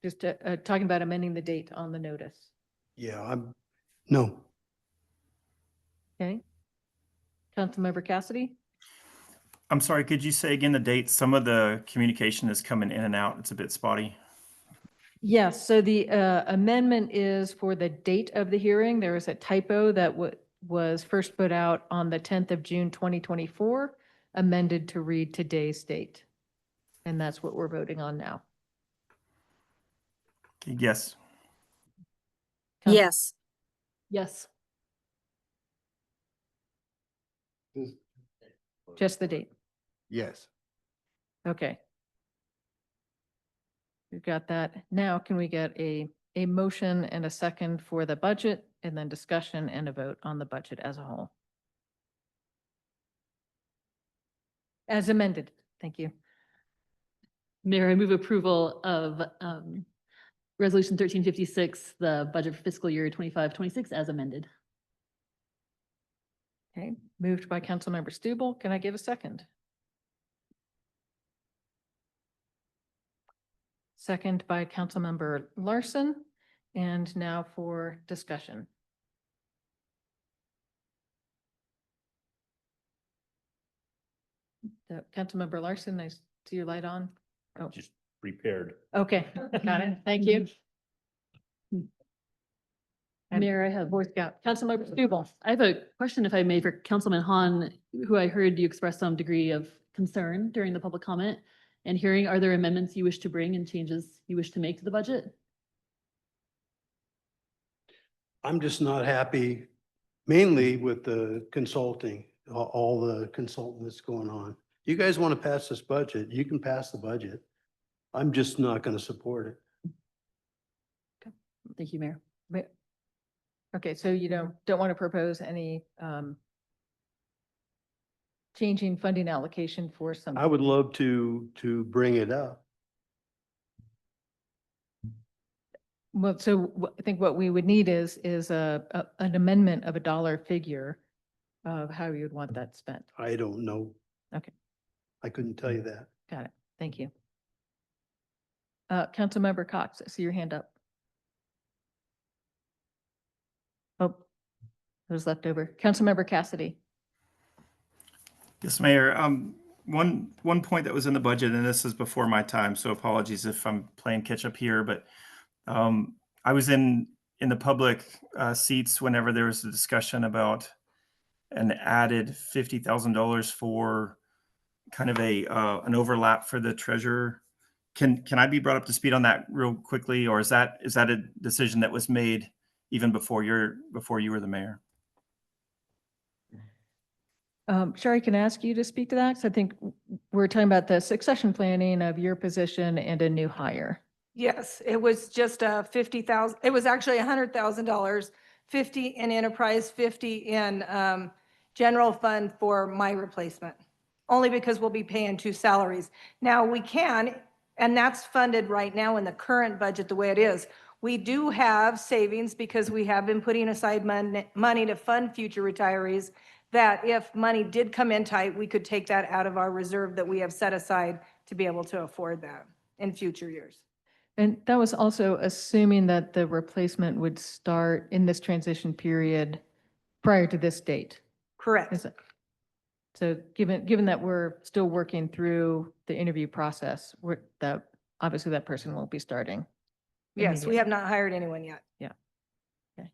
Just talking about amending the date on the notice.
Yeah, no.
Okay. Councilmember Cassidy?
I'm sorry, could you say again the dates? Some of the communication is coming in and out. It's a bit spotty.
Yes, so the amendment is for the date of the hearing. There was a typo that was first put out on the 10th of June, 2024, amended to read today's date. And that's what we're voting on now.
Okay, yes.
Yes.
Yes.
Just the date.
Yes.
Okay. We've got that. Now can we get a motion and a second for the budget and then discussion and a vote on the budget as a whole? As amended. Thank you.
Mayor, I move approval of Resolution 1356, the budget for fiscal year 25-26 as amended.
Okay, moved by Councilmember Stubble. Can I give a second? Second by Councilmember Larson. And now for discussion. Councilmember Larson, I see your light on. Oh,
Just prepared.
okay, got it. Thank you. And
Mayor, I have
Boy Scout, Councilmember Stubble.
I have a question, if I may, for Councilman Hahn, who I heard you express some degree of concern during the public comment and hearing. Are there amendments you wish to bring and changes you wish to make to the budget?
I'm just not happy mainly with the consulting, all the consulting that's going on. You guys want to pass this budget, you can pass the budget. I'm just not going to support it.
Thank you, Mayor.
Okay, so you don't want to propose any changing funding allocation for some.
I would love to bring it up.
Well, so I think what we would need is an amendment of a dollar figure of how you would want that spent.
I don't know.
Okay,
I couldn't tell you that.
got it. Thank you. Councilmember Cox, I see your hand up. Oh, those left over. Councilmember Cassidy.
Yes, Mayor. One point that was in the budget, and this is before my time, so apologies if I'm playing catch up here, but I was in the public seats whenever there was a discussion about an added $50,000 for kind of an overlap for the treasurer. Can I be brought up to speed on that real quickly, or is that a decision that was made even before you were the mayor?
Sherry, can I ask you to speak to that? Because I think we're talking about the succession planning of your position and a new hire.
Yes, it was just a 50,000, it was actually $100,000, 50 in enterprise, 50 in general fund for my replacement. Only because we'll be paying two salaries. Now we can, and that's funded right now in the current budget the way it is. We do have savings because we have been putting aside money to fund future retirees, that if money did come in tight, we could take that out of our reserve that we have set aside to be able to afford that in future years.
And that was also assuming that the replacement would start in this transition period prior to this date.
Correct.
Is it? So given that we're still working through the interview process, obviously that person won't be starting.
Yes, we have not hired anyone yet.
Yeah. Okay.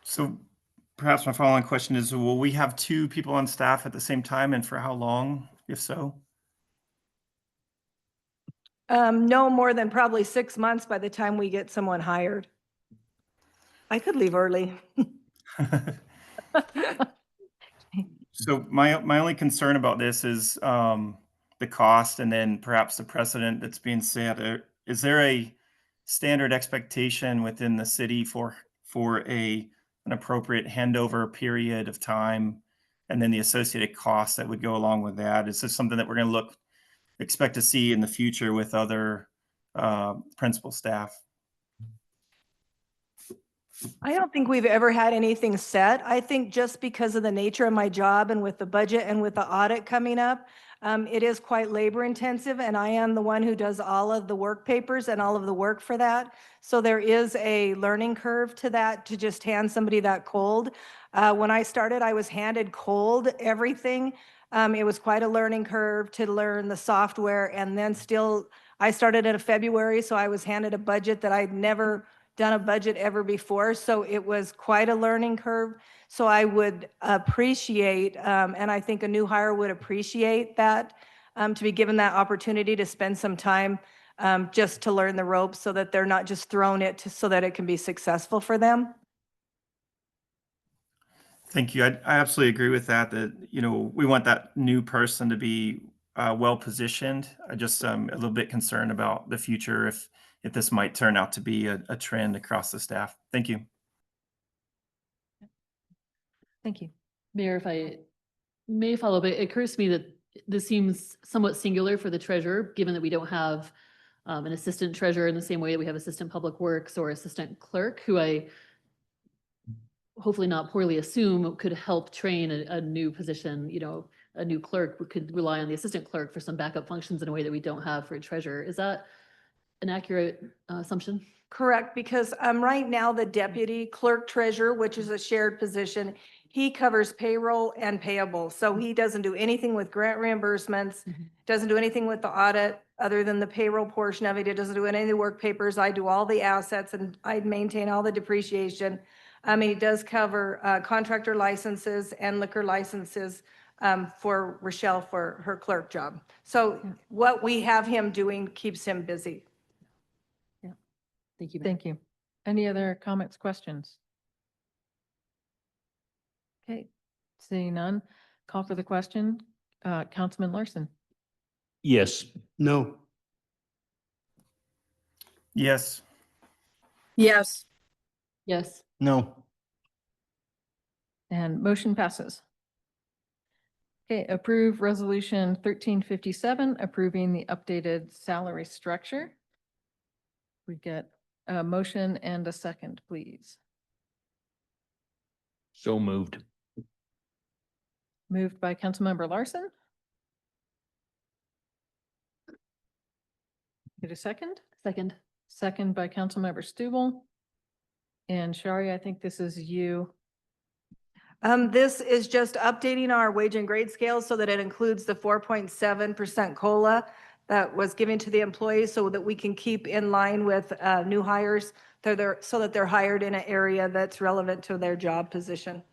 So perhaps my following question is, will we have two people on staff at the same time, and for how long, if so?
No more than probably 6 months by the time we get someone hired. I could leave early.
So my only concern about this is the cost, and then perhaps the precedent that's being set. Is there a standard expectation within the city for an appropriate handover period of time, and then the associated costs that would go along with that? Is this something that we're going to expect to see in the future with other principal staff?
I don't think we've ever had anything set. I think just because of the nature of my job and with the budget and with the audit coming up, It is quite labor intensive, and I am the one who does all of the work papers and all of the work for that. So there is a learning curve to that, to just hand somebody that cold. When I started, I was handed cold everything. It was quite a learning curve to learn the software, and then still, I started in February, so I was handed a budget that I'd never done a budget ever before. So it was quite a learning curve. So I would appreciate, and I think a new hire would appreciate that, to be given that opportunity to spend some time just to learn the ropes, so that they're not just thrown it so that it can be successful for them.
Thank you. I absolutely agree with that, we want that new person to be well positioned. I just a little bit concerned about the future if this might turn out to be a trend across the staff. Thank you.
Thank you.
Mayor, if I may follow up, it occurs to me that this seems somewhat singular for the treasurer, given that we don't have an assistant treasurer in the same way that we have assistant public works or assistant clerk, who I hopefully not poorly assume could help train a new position, a new clerk could rely on the assistant clerk for some backup functions in a way that we don't have for a treasurer. Is that an accurate assumption?
Correct, because right now the deputy clerk treasurer, which is a shared position, he covers payroll and payable. So he doesn't do anything with grant reimbursements, doesn't do anything with the audit other than the payroll portion of it. It doesn't do any of the work papers. I do all the assets and I maintain all the depreciation. He does cover contractor licenses and liquor licenses for Rochelle for her clerk job. So what we have him doing keeps him busy.
Thank you. Mayor.
Thank you. Any other comments, questions? Okay, seeing none, call for the question. Councilman Larson.
Yes.
No.
Yes.
Yes.
Yes.
No.
And motion passes. Okay, approve resolution 1357, approving the updated salary structure. We get a motion and a second, please.
So moved.
Moved by Councilmember Larson. Get a second?
Second.
Second by Councilmember Stubble. And Shari, I think this is you.
This is just updating our wage and grade scale so that it includes the 4.7% COLA that was given to the employees, so that we can keep in line with new hires. So that they're hired in an area that's relevant to their job position.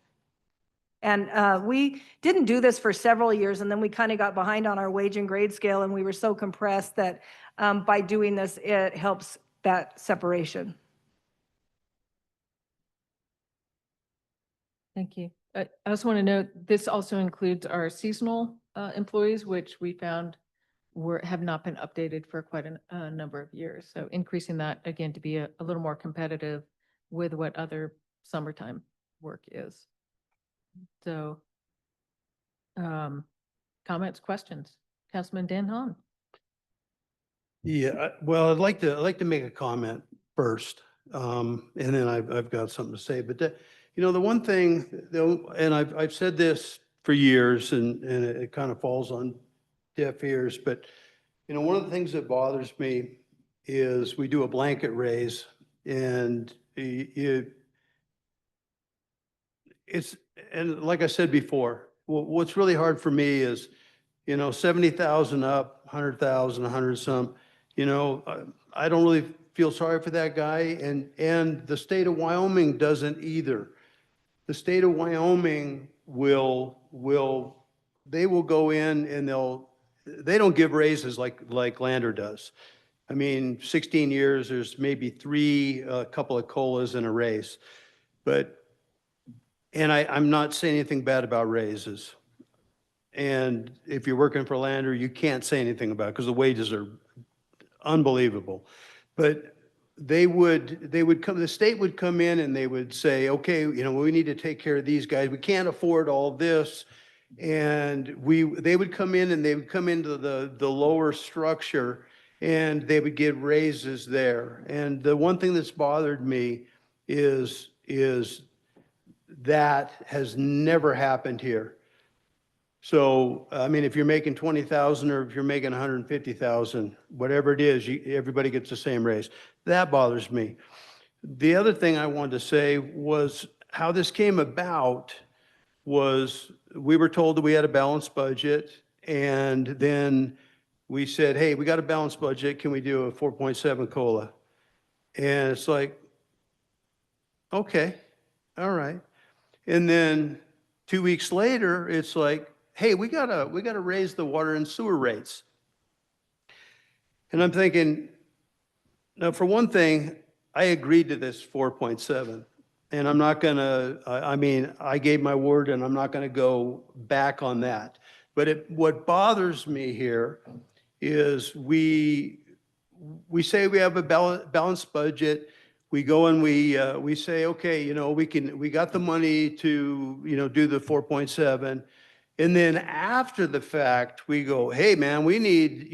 And we didn't do this for several years, and then we kind of got behind on our wage and grade scale, and we were so compressed that by doing this, it helps that separation.
Thank you. I also want to note, this also includes our seasonal employees, which we found have not been updated for quite a number of years. So increasing that again to be a little more competitive with what other summertime work is. So comments, questions? Councilman Dan Hahn.
Yeah, well, I'd like to make a comment first, and then I've got something to say. But the one thing, and I've said this for years, and it kind of falls on deaf ears, but one of the things that bothers me is we do a blanket raise, and and like I said before, what's really hard for me is, 70,000 up, 100,000, 100 some, I don't really feel sorry for that guy, and the state of Wyoming doesn't either. The state of Wyoming will go in and they don't give raises like Lander does. I mean, 16 years, there's maybe a couple of COLAs in a raise. And I'm not saying anything bad about raises. And if you're working for Lander, you can't say anything about it because the wages are unbelievable. But the state would come in and they would say, okay, we need to take care of these guys. We can't afford all this. And they would come in and they would come into the lower structure and they would get raises there. And the one thing that's bothered me is that has never happened here. So, I mean, if you're making 20,000 or if you're making 150,000, whatever it is, everybody gets the same raise. That bothers me. The other thing I wanted to say was how this came about was we were told that we had a balanced budget, and then we said, hey, we got a balanced budget. Can we do a 4.7 COLA? And it's like, okay, all right. And then 2 weeks later, it's like, hey, we gotta raise the water and sewer rates. And I'm thinking, now for one thing, I agreed to this 4.7. And I'm not gonna, I mean, I gave my word and I'm not gonna go back on that. But what bothers me here is we say we have a balanced budget. We go and we say, okay, we got the money to, do the 4.7. And then after the fact, we go, hey, man, we need,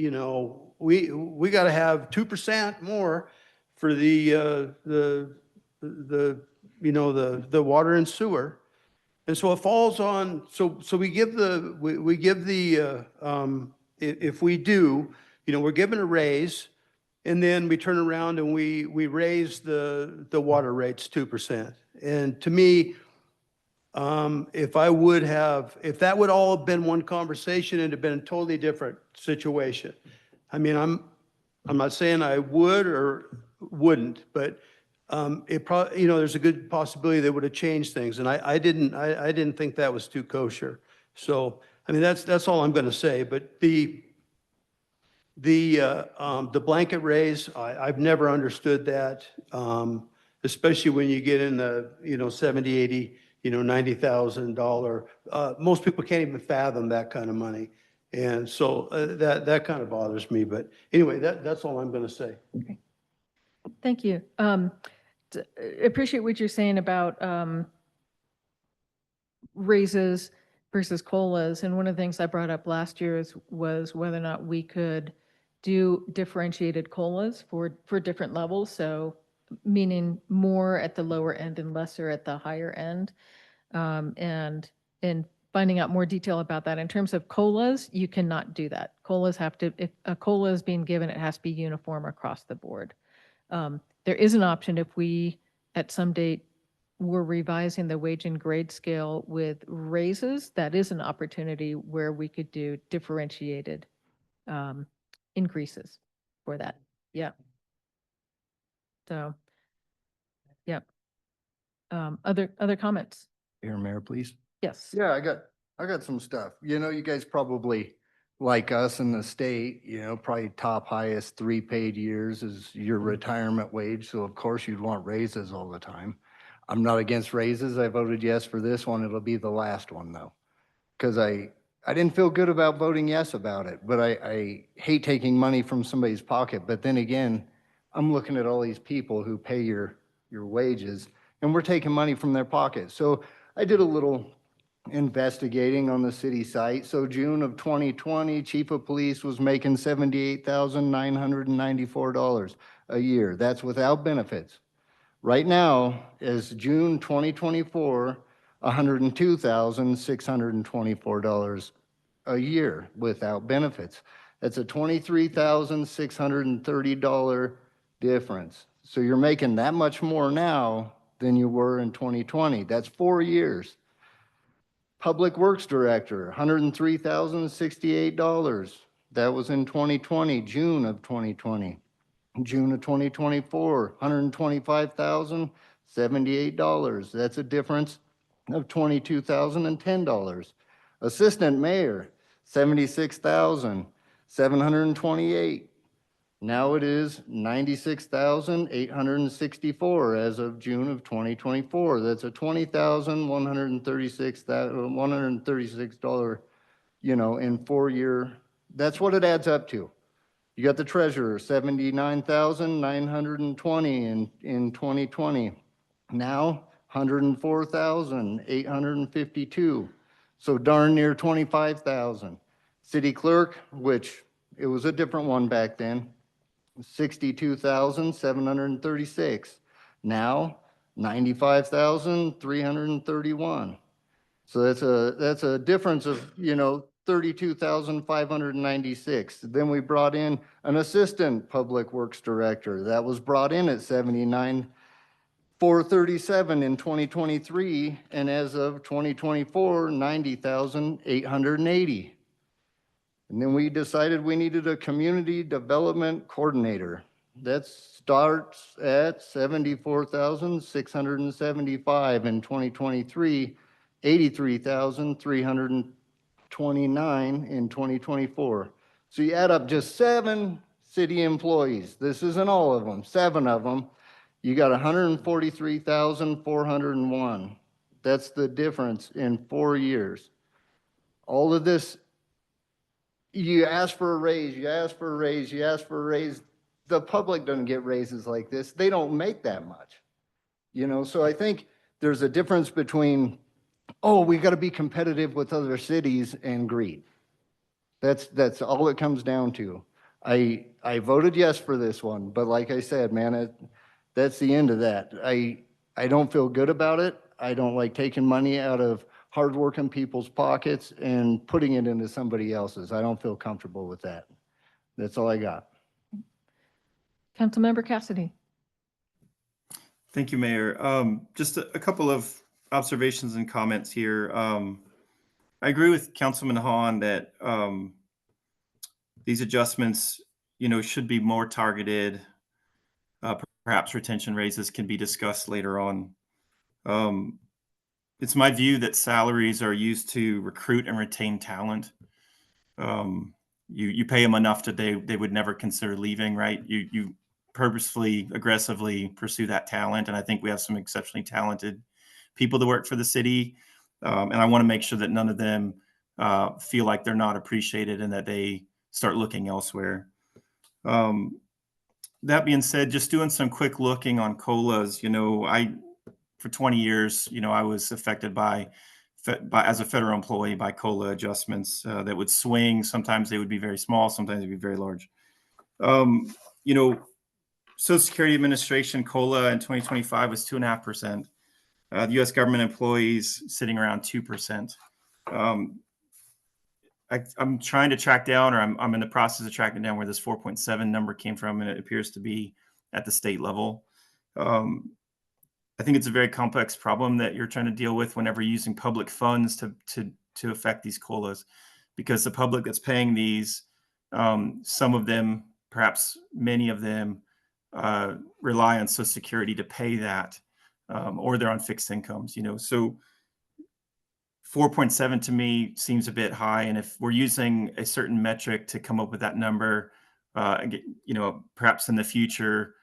we got to have 2% more for the water and sewer. And so it falls on, so we give if we do, we're given a raise, and then we turn around and we raise the water rates 2%. And to me, if that would all have been one conversation, it'd have been a totally different situation. I mean, I'm not saying I would or wouldn't, but it probably, there's a good possibility that would have changed things. And I didn't think that was too kosher. So, I mean, that's all I'm going to say. But the blanket raise, I've never understood that, especially when you get in the, 70, 80, $90,000. Most people can't even fathom that kind of money. And so that kind of bothers me. But anyway, that's all I'm going to say.
Thank you. Appreciate what you're saying about raises versus COLAs. And one of the things I brought up last year was whether or not we could do differentiated COLAs for different levels. So meaning more at the lower end and lesser at the higher end. And finding out more detail about that. In terms of COLAs, you cannot do that. COLAs have to, if a COLA is being given, it has to be uniform across the board. There is an option if we, at some date, were revising the wage and grade scale with raises, that is an opportunity where we could do differentiated increases for that. Yeah. So, yeah. Other comments?
Here, Mayor, please.
Yes.
Yeah, I got some stuff. You guys probably, like us in the state, probably top highest 3 paid years is your retirement wage. So of course you'd want raises all the time. I'm not against raises. I voted yes for this one. It'll be the last one though. Because I didn't feel good about voting yes about it, but I hate taking money from somebody's pocket. But then again, I'm looking at all these people who pay your wages and we're taking money from their pocket. So I did a little investigating on the city site. So June of 2020, Chief of Police was making $78,994 a year. That's without benefits. Right now is June 2024, $102,624 a year without benefits. That's a $23,630 difference. So you're making that much more now than you were in 2020. That's 4 years. Public Works Director, $103,068. That was in 2020, June of 2020. June of 2024, $125,078. That's a difference of $22,010. Assistant Mayor, $76,728. Now it is $96,864 as of June of 2024. That's a $20,136, in 4 year. That's what it adds up to. You got the treasurer, $79,920 in 2020. Now, $104,852. So darn near $25,000. City clerk, which it was a different one back then, $62,736. Now, $95,331. So that's a difference of, 32,596. Then we brought in an assistant public works director. That was brought in at 79,437 in 2023, and as of 2024, 90,880. And then we decided we needed a community development coordinator. That starts at 74,675 in 2023, 83,329 in 2024. So you add up just 7 city employees. This isn't all of them, 7 of them. You got 143,401. That's the difference in 4 years. All of this, you ask for a raise, you ask for a raise, you ask for a raise. The public doesn't get raises like this. They don't make that much. So I think there's a difference between, oh, we got to be competitive with other cities, and greed. That's all it comes down to. I voted yes for this one, but like I said, man, that's the end of that. I don't feel good about it. I don't like taking money out of hardworking people's pockets and putting it into somebody else's. I don't feel comfortable with that. That's all I got.
Councilmember Cassidy.
Thank you, Mayor. Just a couple of observations and comments here. I agree with Councilman Hahn that these adjustments, should be more targeted. Perhaps retention raises can be discussed later on. It's my view that salaries are used to recruit and retain talent. You pay them enough that they would never consider leaving, right? You purposefully, aggressively pursue that talent. And I think we have some exceptionally talented people that work for the city. And I want to make sure that none of them feel like they're not appreciated and that they start looking elsewhere. That being said, just doing some quick looking on COLAs, for 20 years, I was affected as a federal employee by COLA adjustments that would swing. Sometimes they would be very small, sometimes they'd be very large. Social Security Administration COLA in 2025 was 2.5%. The U.S. government employees sitting around 2%. I'm trying to track down, or I'm in the process of tracking down where this 4.7 number came from, and it appears to be at the state level. I think it's a very complex problem that you're trying to deal with whenever you're using public funds to affect these COLAs, because the public that's paying these, some of them, perhaps many of them, rely on Social Security to pay that, or they're on fixed incomes. So 4.7 to me seems a bit high, and if we're using a certain metric to come up with that number, perhaps in the future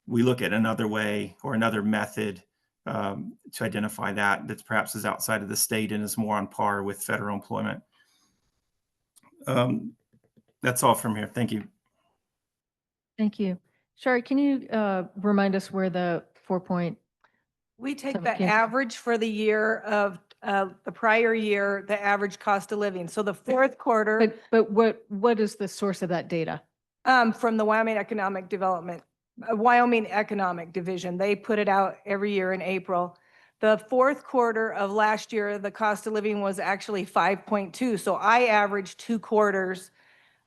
we look at another way or another method to identify that perhaps is outside of the state and is more on par with federal employment. That's all from here. Thank you.
Thank you. Shari, can you remind us where the 4
We take the
17.
average for the year of the prior year, the average cost of living. So the fourth quarter,
But what is the source of that data?
from the Wyoming Economic Development, Wyoming Economic Division, they put it out every year in April. The fourth quarter of last year, the cost of living was actually 5.2. So I averaged 2 quarters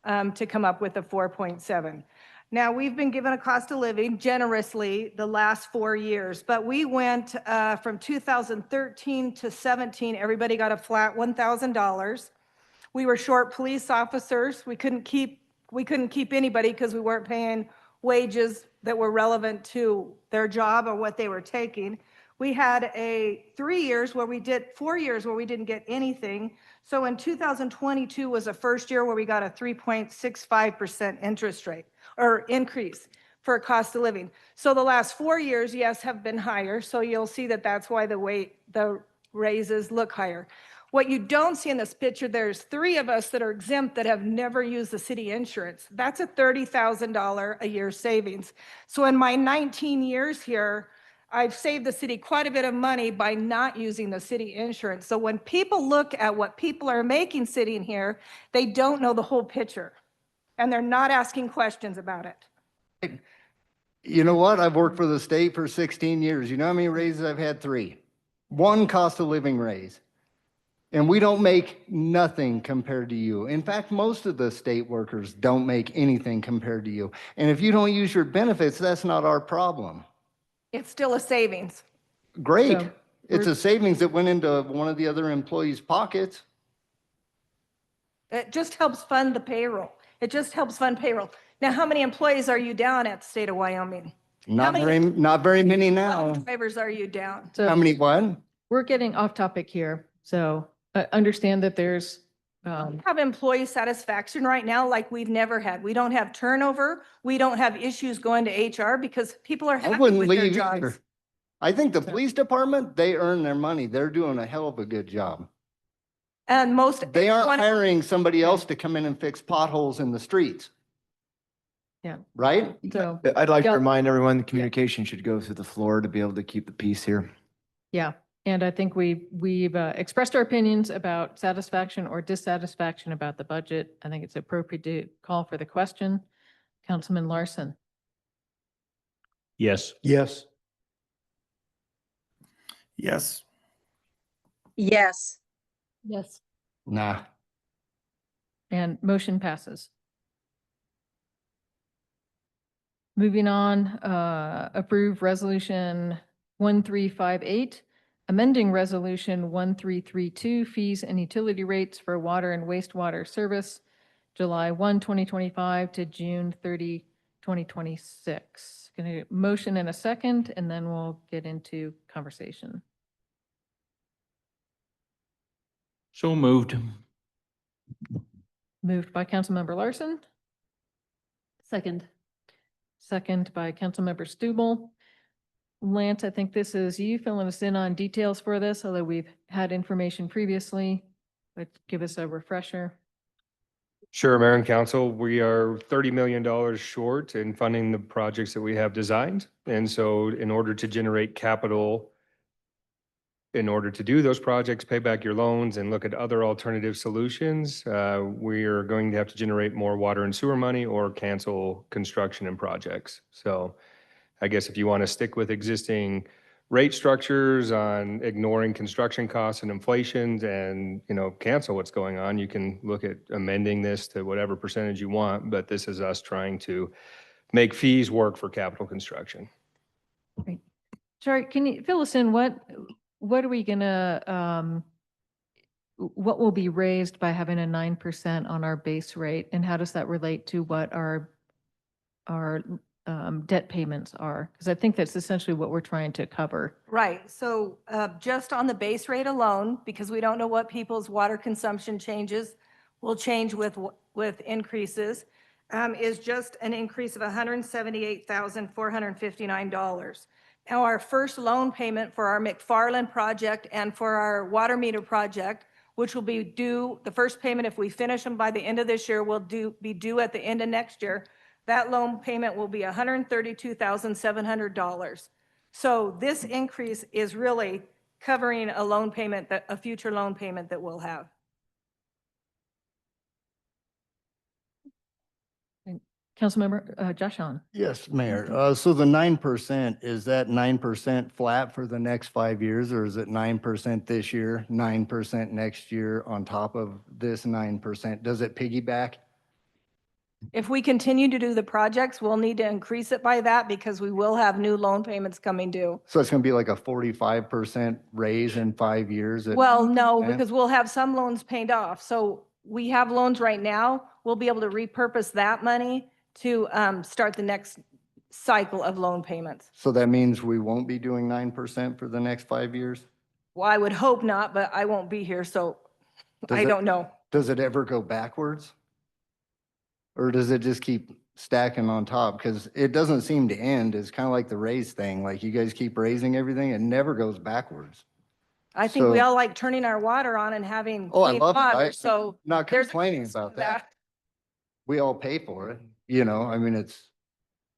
to come up with a 4.7. Now, we've been given a cost of living generously the last 4 years, but we went from 2013 to 17, everybody got a flat $1,000. We were short police officers. We couldn't keep anybody because we weren't paying wages that were relevant to their job or what they were taking. We had 4 years where we didn't get anything. So in 2022 was the first year where we got a 3.65% interest rate or increase for cost of living. So the last 4 years, yes, have been higher. So you'll see that that's why the raises look higher. What you don't see in this picture, there's 3 of us that are exempt that have never used the city insurance. That's a $30,000 a year savings. So in my 19 years here, I've saved the city quite a bit of money by not using the city insurance. So when people look at what people are making sitting here, they don't know the whole picture, and they're not asking questions about it.
You know what? I've worked for the state for 16 years. You know how many raises I've had? 3. 1 cost of living raise. And we don't make nothing compared to you. In fact, most of the state workers don't make anything compared to you. And if you don't use your benefits, that's not our problem.
It's still a savings.
Great.
So
It's
we're-
a savings that went into one of the other employees' pockets.
It just helps fund the payroll. It just helps fund payroll. Now, how many employees are you down at the state of Wyoming?
Not
many-
very many now.
Drivers are you down?
So
How many what?
we're getting off topic here. So understand that there's,
Have employee satisfaction right now like we've never had. We don't have turnover. We don't have issues going to HR because people are
I
happy
wouldn't
with their
leave
jobs.
either. I think the police department, they earn their money. They're doing a hell of a good job.
And most.
They aren't
one-
hiring somebody else to come in and fix potholes in the streets,
yeah.
right?
So,
I'd like to
Yeah.
remind everyone, the communication should go through the floor to be able to keep the peace here.
yeah. And I think we've expressed our opinions about satisfaction or dissatisfaction about the budget. I think it's appropriate to call for the question. Councilman Larson.
Yes.
Yes.
Yes.
Yes.
Yes.
Nah.
And motion passes. Moving on, approve resolution 1358, amending resolution 1332, fees and utility rates for water and wastewater service, July 1, 2025 to June 30, 2026. Going to motion in a second, and then we'll get into conversation.
So moved.
Moved by Councilmember Larson,
Second.
second by Councilmember Stubble. Lance, I think this is you filling us in on details for this, although we've had information previously, but give us a refresher.
Sure, Mayor and Council, we are $30 million short in funding the projects that we have designed. And so in order to generate capital, in order to do those projects, pay back your loans and look at other alternative solutions, we are going to have to generate more water and sewer money or cancel construction and projects. So I guess if you want to stick with existing rate structures on ignoring construction costs and inflation and, cancel what's going on, you can look at amending this to whatever percentage you want, but this is us trying to make fees work for capital construction.
Sorry, can you fill us in? What are we gonna, what will be raised by having a 9% on our base rate? And how does that relate to what our debt payments are? Because I think that's essentially what we're trying to cover.
Right. So just on the base rate alone, because we don't know what people's water consumption changes will change with increases, is just an increase of $178,459. Now, our first loan payment for our McFarland project and for our water meter project, which will be due, the first payment, if we finish them by the end of this year, will be due at the end of next year. That loan payment will be $132,700. So this increase is really covering a loan payment, a future loan payment that we'll have.
Councilmember Josh Hahn.
Yes, Mayor. So the 9%, is that 9% flat for the next 5 years, or is it 9% this year, 9% next year on top of this 9%? Does it piggyback?
If we continue to do the projects, we'll need to increase it by that because we will have new loan payments coming due.
So it's going to be like a 45% raise in 5 years?
Well, no,
Yeah.
because we'll have some loans paid off. So we have loans right now. We'll be able to repurpose that money to start the next cycle of loan payments.
So that means we won't be doing 9% for the next 5 years?
Well, I would hope not, but I won't be here, so
Does
I
it-
don't know.
Does it ever go backwards? Or does it just keep stacking on top? Because it doesn't seem to end. It's kind of like the raise thing. Like you guys keep raising everything, it never goes backwards.
I think we
So-
all like turning our water on and having
Oh, I
clean
love it.
water,
I-
so
Not
there's.
complaining about that. We all pay for it, I mean,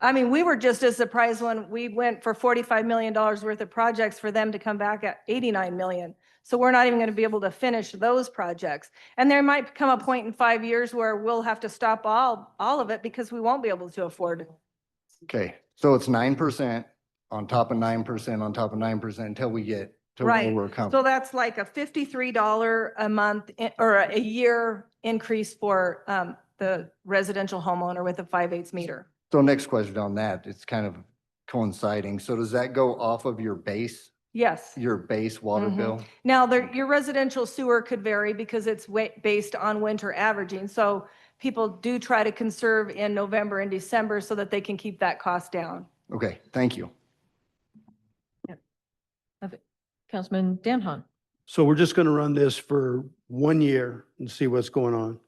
I mean, we were just as surprised when we went for $45 million worth of projects for them to come back at 89 million. So we're not even going to be able to finish those projects. And there might come a point in 5 years where we'll have to stop all of it because we won't be able to afford it.
okay. So it's 9% on top of 9% on top of 9% until we get to where
Right.
we're coming.
So that's like a $53 a month or a year increase for the residential homeowner with a 5/8 meter.
So next question on that, it's kind of coinciding. So does that go off of your
Yes.
base water
Mhm.
bill?
Now, your residential sewer could vary because it's based on winter averaging. So people do try to conserve in November and December so that they can keep that cost down.
Okay, thank you.
Councilman Danhon.
So we're just going to run this for 1 year and see what's going on.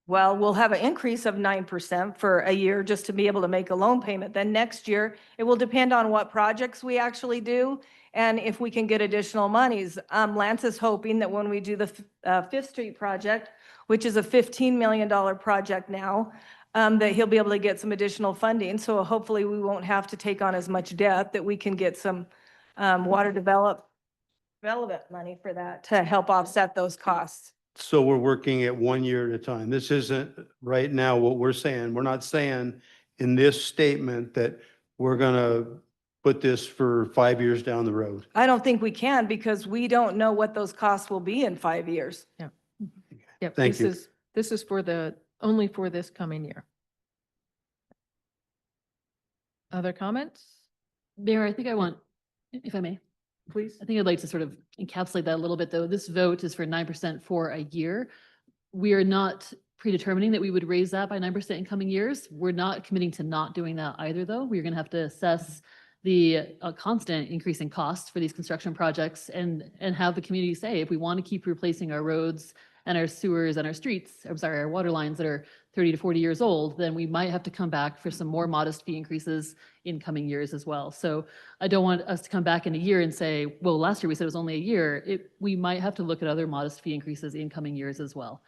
Well, we'll have an increase of 9% for a year just to be able to make a loan payment. Then next year, it will depend on what projects we actually do and if we can get additional monies. Lance is hoping that when we do the Fifth Street project, which is a $15 million project now, that he'll be able to get some additional funding. So hopefully we won't have to take on as much debt, that we can get some water development money for that to help offset those costs.
So we're working at 1 year at a time. This isn't right now what we're saying. We're not saying in this statement that we're going to put this for 5 years down the road.
I don't think we can because we don't know what those costs will be in 5 years.
Yep,
Thank you.
This is only for this coming year. Other comments,
Mayor, I think I want, if I may,
please?
I think I'd like to sort of encapsulate that a little bit, though. This vote is for 9% for a year. We are not predetermining that we would raise that by 9% in coming years. We're not committing to not doing that either, though. We're going to have to assess the constant increase in costs for these construction projects and have the community say, if we want to keep replacing our roads and our sewers and our streets, I'm sorry, our water lines that are 30 to 40 years old, then we might have to come back for some more modest fee increases in coming years as well. So I don't want us to come back in a year and say, well, last year we said it was only a year. We might have to look at other modest fee increases in coming years as well.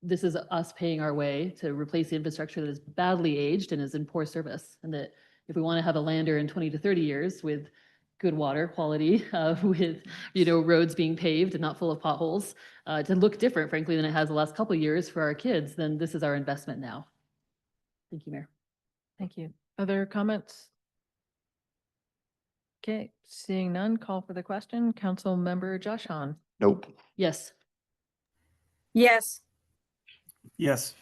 This is us paying our way to replace the infrastructure that is badly aged and is in poor service. And that if we want to have a lander in 20 to 30 years with good water quality, with, roads being paved and not full of potholes, to look different, frankly, than it has the last couple of years for our kids, then this is our investment now. Thank you, Mayor.
Thank you. Other comments? Okay, seeing none, call for the question. Council Member Josh Hahn.
Nope.
Yes.
Yes.
Yes.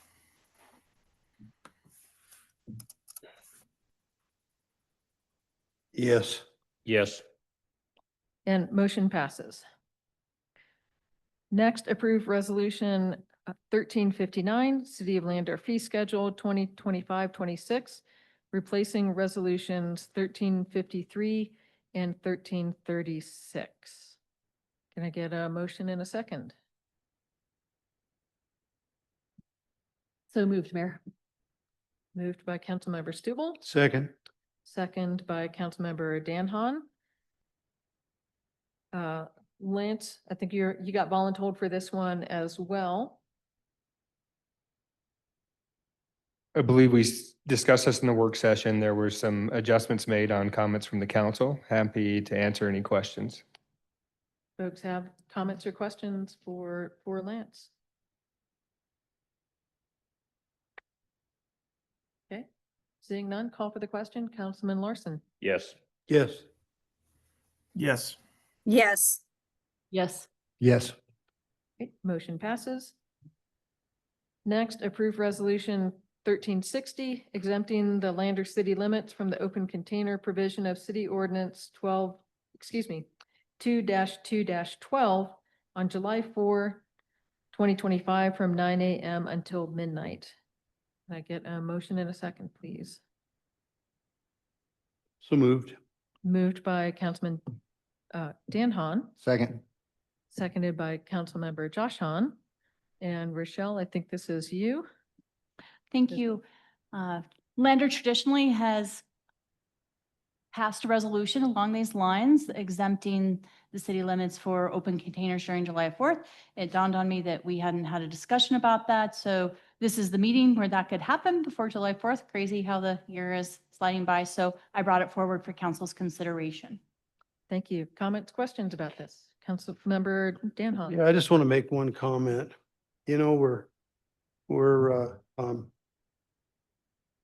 Yes.
Yes.
And motion passes. Next, approve resolution 1359, City of Lander fee schedule 2025-26, replacing resolutions 1353 and 1336. Can I get a motion in a second?
So moved, Mayor.
Moved by Councilmember Stubble,
Second.
second by Councilmember Danhon. Lance, I think you got voluntold for this one as well.
I believe we discussed this in the work session. There were some adjustments made on comments from the council. Happy to answer any questions.
Folks have comments or questions for Lance? Okay, seeing none, call for the question. Councilman Larson.
Yes.
Yes.
Yes.
Yes.
Yes.
Yes.
Okay, motion passes. Next, approve resolution 1360, exempting the Lander city limits from the open container provision of city ordinance 2-2-12 on July 4, 2025 from 9 a.m. until midnight. Can I get a motion in a second, please?
So moved.
Moved by Councilman Danhon,
Second.
seconded by Councilmember Josh Hahn. And Rochelle, I think this is you.
Thank you. Lander traditionally has passed a resolution along these lines exempting the city limits for open containers during July 4th. It dawned on me that we hadn't had a discussion about that. So this is the meeting where that could happen before July 4th. Crazy how the year is sliding by. So I brought it forward for council's consideration.
Thank you. Comments, questions about this? Councilmember Danhon.
Yeah, I just want to make one comment. We're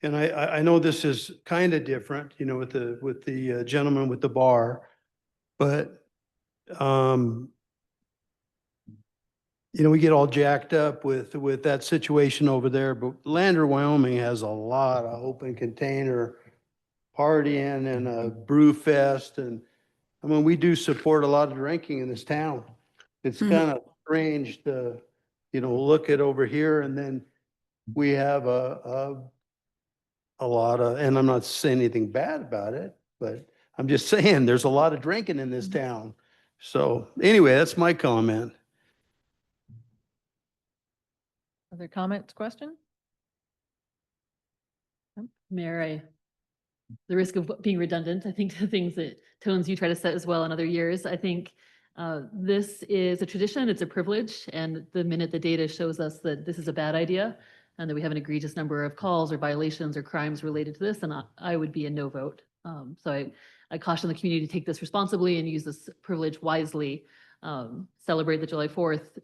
And I know this is kind of different, you know, with the gentleman with the bar, but, you know, we get all jacked up with that situation over there, but Lander, Wyoming has a lot of open container partying and a brew fest. And I mean, we do support a lot of drinking in this town. It's kind of strange to, you know, look at over here and then we have a lot of, and I'm not saying anything bad about it, but I'm just saying there's a lot of drinking in this town. So anyway, that's my comment.
Other comments, question?
Mayor, the risk of being redundant, I think the things that tones you try to set as well in other years, I think this is a tradition, it's a privilege, and the minute the data shows us that this is a bad idea and that we have an egregious number of calls or violations or crimes related to this, then I would be a no vote. So I caution the community to take this responsibly and use this privilege wisely. Celebrate the July 4th,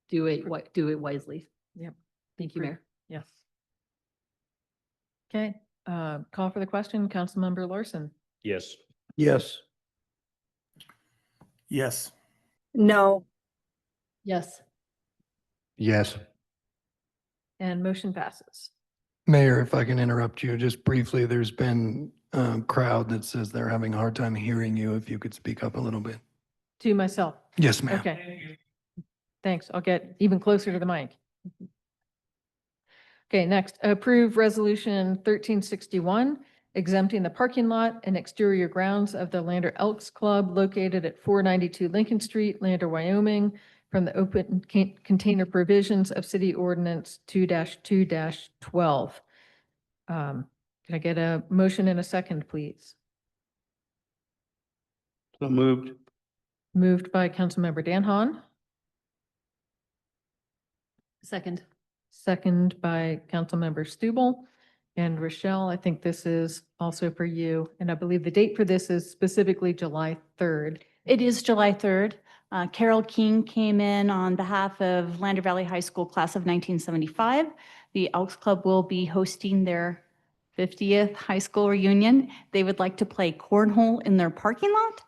do it wisely.
Yep.
Thank you,
Great.
Mayor.
Yes. Okay, call for the question, Councilmember Larson.
Yes.
Yes.
Yes.
No.
Yes.
Yes.
And motion passes.
Mayor, if I can interrupt you just briefly, there's been a crowd that says they're having a hard time hearing you. If you could speak up a little bit.
To myself.
Yes, ma'am.
Okay. Thanks. I'll get even closer to the mic. Okay, next, approve resolution 1361, exempting the parking lot and exterior grounds of the Lander Elks Club located at 492 Lincoln Street, Lander, Wyoming, from the open container provisions of City Ordinance 2-2-12. Can I get a motion and a second, please?
So moved.
Moved by Councilmember Danhon,
Second.
second by Councilmember Stubble. And Rochelle, I think this is also for you. And I believe the date for this is specifically July 3rd.
It is July 3rd. Carol King came in on behalf of Lander Valley High School class of 1975. The Elks Club will be hosting their 50th high school reunion. They would like to play cornhole in their parking lot.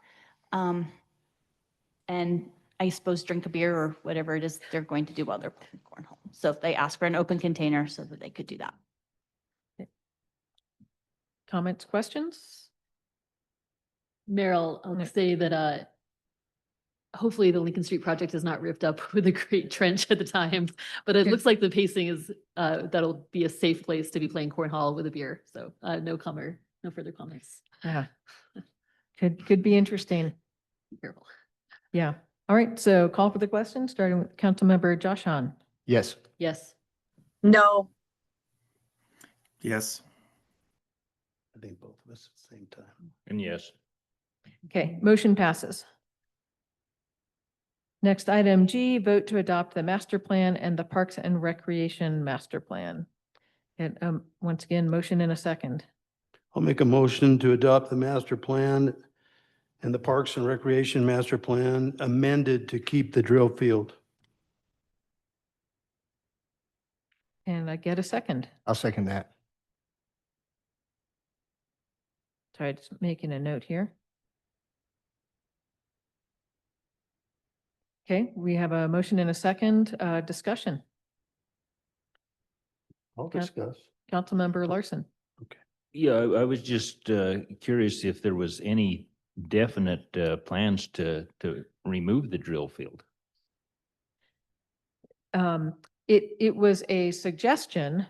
And I suppose drink a beer or whatever it is they're going to do while they're playing cornhole. So they asked for an open container so that they could do that.
Comments, questions?
Meryl, I'll say that hopefully the Lincoln Street project is not ripped up with a great trench at the time, but it
Okay.
looks like the pacing is that'll be a safe place to be playing cornhole with a beer. So no further comments.
Yeah. Could be interesting.
Be careful.
Yeah. All right. So call for the question, starting with Councilmember Josh Hahn.
Yes.
Yes.
No.
Yes.
I think both of us at the same time.
And yes.
Okay, motion passes. Next, item G, vote to adopt the master plan and the Parks and Recreation Master Plan. And once again, motion in a second.
I'll make a motion to adopt the master plan and the Parks and Recreation Master Plan amended to keep the drill field.
And I get a second.
I'll second that.
Sorry, just making a note here. Okay, we have a motion and a second, discussion.
I'll
Okay.
discuss.
Councilmember Larson.
Yeah, I was just curious if there was any definite plans to remove the drill field.
It was a suggestion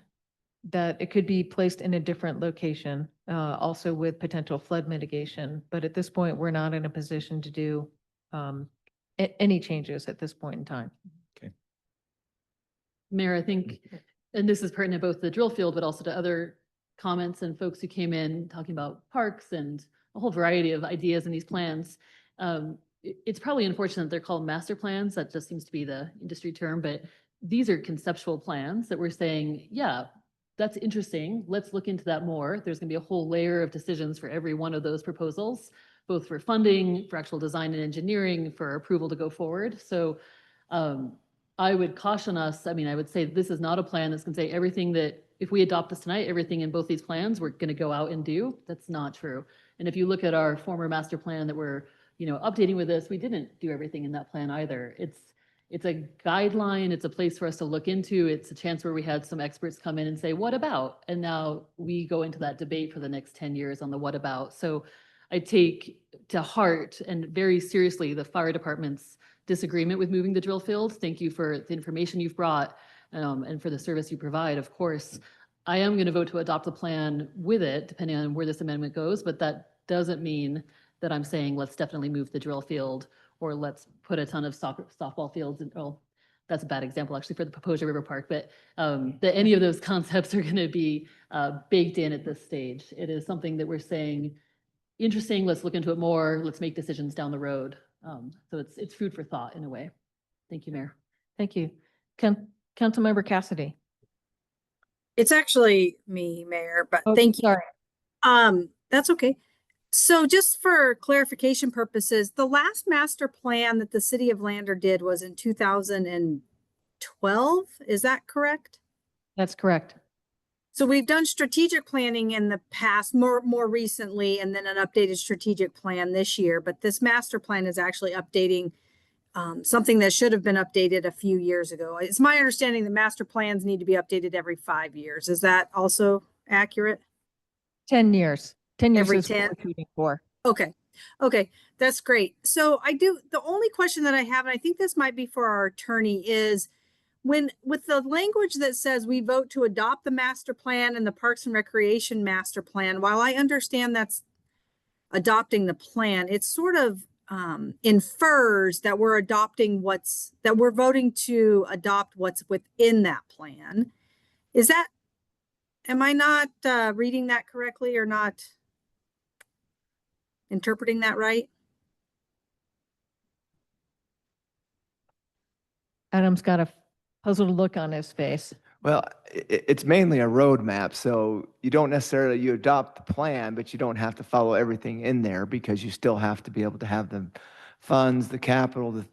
that it could be placed in a different location, also with potential flood mitigation. But at this point, we're not in a position to do any changes at this point in time.
Mayor, I think, and this is pertinent both to the drill field, but also to other comments and folks who came in talking about parks and a whole variety of ideas in these plans. It's probably unfortunate they're called master plans. That just seems to be the industry term, but these are conceptual plans that we're saying, yeah, that's interesting. Let's look into that more. There's going to be a whole layer of decisions for every one of those proposals, both for funding, for actual design and engineering, for approval to go forward. So I would caution us, I mean, I would say this is not a plan that's gonna say everything that, if we adopt this tonight, everything in both these plans, we're gonna go out and do. That's not true. And if you look at our former master plan that we're, updating with this, we didn't do everything in that plan either. It's a guideline, it's a place for us to look into. It's a chance where we had some experts come in and say, what about? And now we go into that debate for the next 10 years on the what about. So I take to heart and very seriously the fire department's disagreement with moving the drill field. Thank you for the information you've brought and for the service you provide, of course. I am going to vote to adopt the plan with it, depending on where this amendment goes, but that doesn't mean that I'm saying let's definitely move the drill field or let's put a ton of softball fields in, well, that's a bad example actually for the Paposia River Park, but that any of those concepts are going to be baked in at this stage. It is something that we're saying, interesting, let's look into it more, let's make decisions down the road. So it's food for thought in a way. Thank you, Mayor.
Thank you. Councilmember Cassidy.
It's actually me, Mayor, but
Oh,
thank you.
sorry.
That's okay. So just for clarification purposes, the last master plan that the city of Lander did was in 2012. Is that correct?
That's correct.
So we've done strategic planning in the past, more recently, and then an updated strategic plan this year. But this master plan is actually updating something that should have been updated a few years ago. It's my understanding that master plans need to be updated every 5 years. Is that also accurate?
10 years. 10 years
Every
is what
10?
we're shooting for.
Okay. That's great. So the only question that I have, and I think this might be for our attorney, is with the language that says we vote to adopt the master plan and the Parks and Recreation master plan, while I understand that's adopting the plan, it sort of infers that we're voting to adopt what's within that plan. Am I not reading that correctly or not interpreting that right?
Adam's got a puzzled look on his face.
Well, it's mainly a roadmap, so you don't necessarily, you adopt the plan, but you don't have to follow everything in there because you still have to be able to have the funds, the capital, the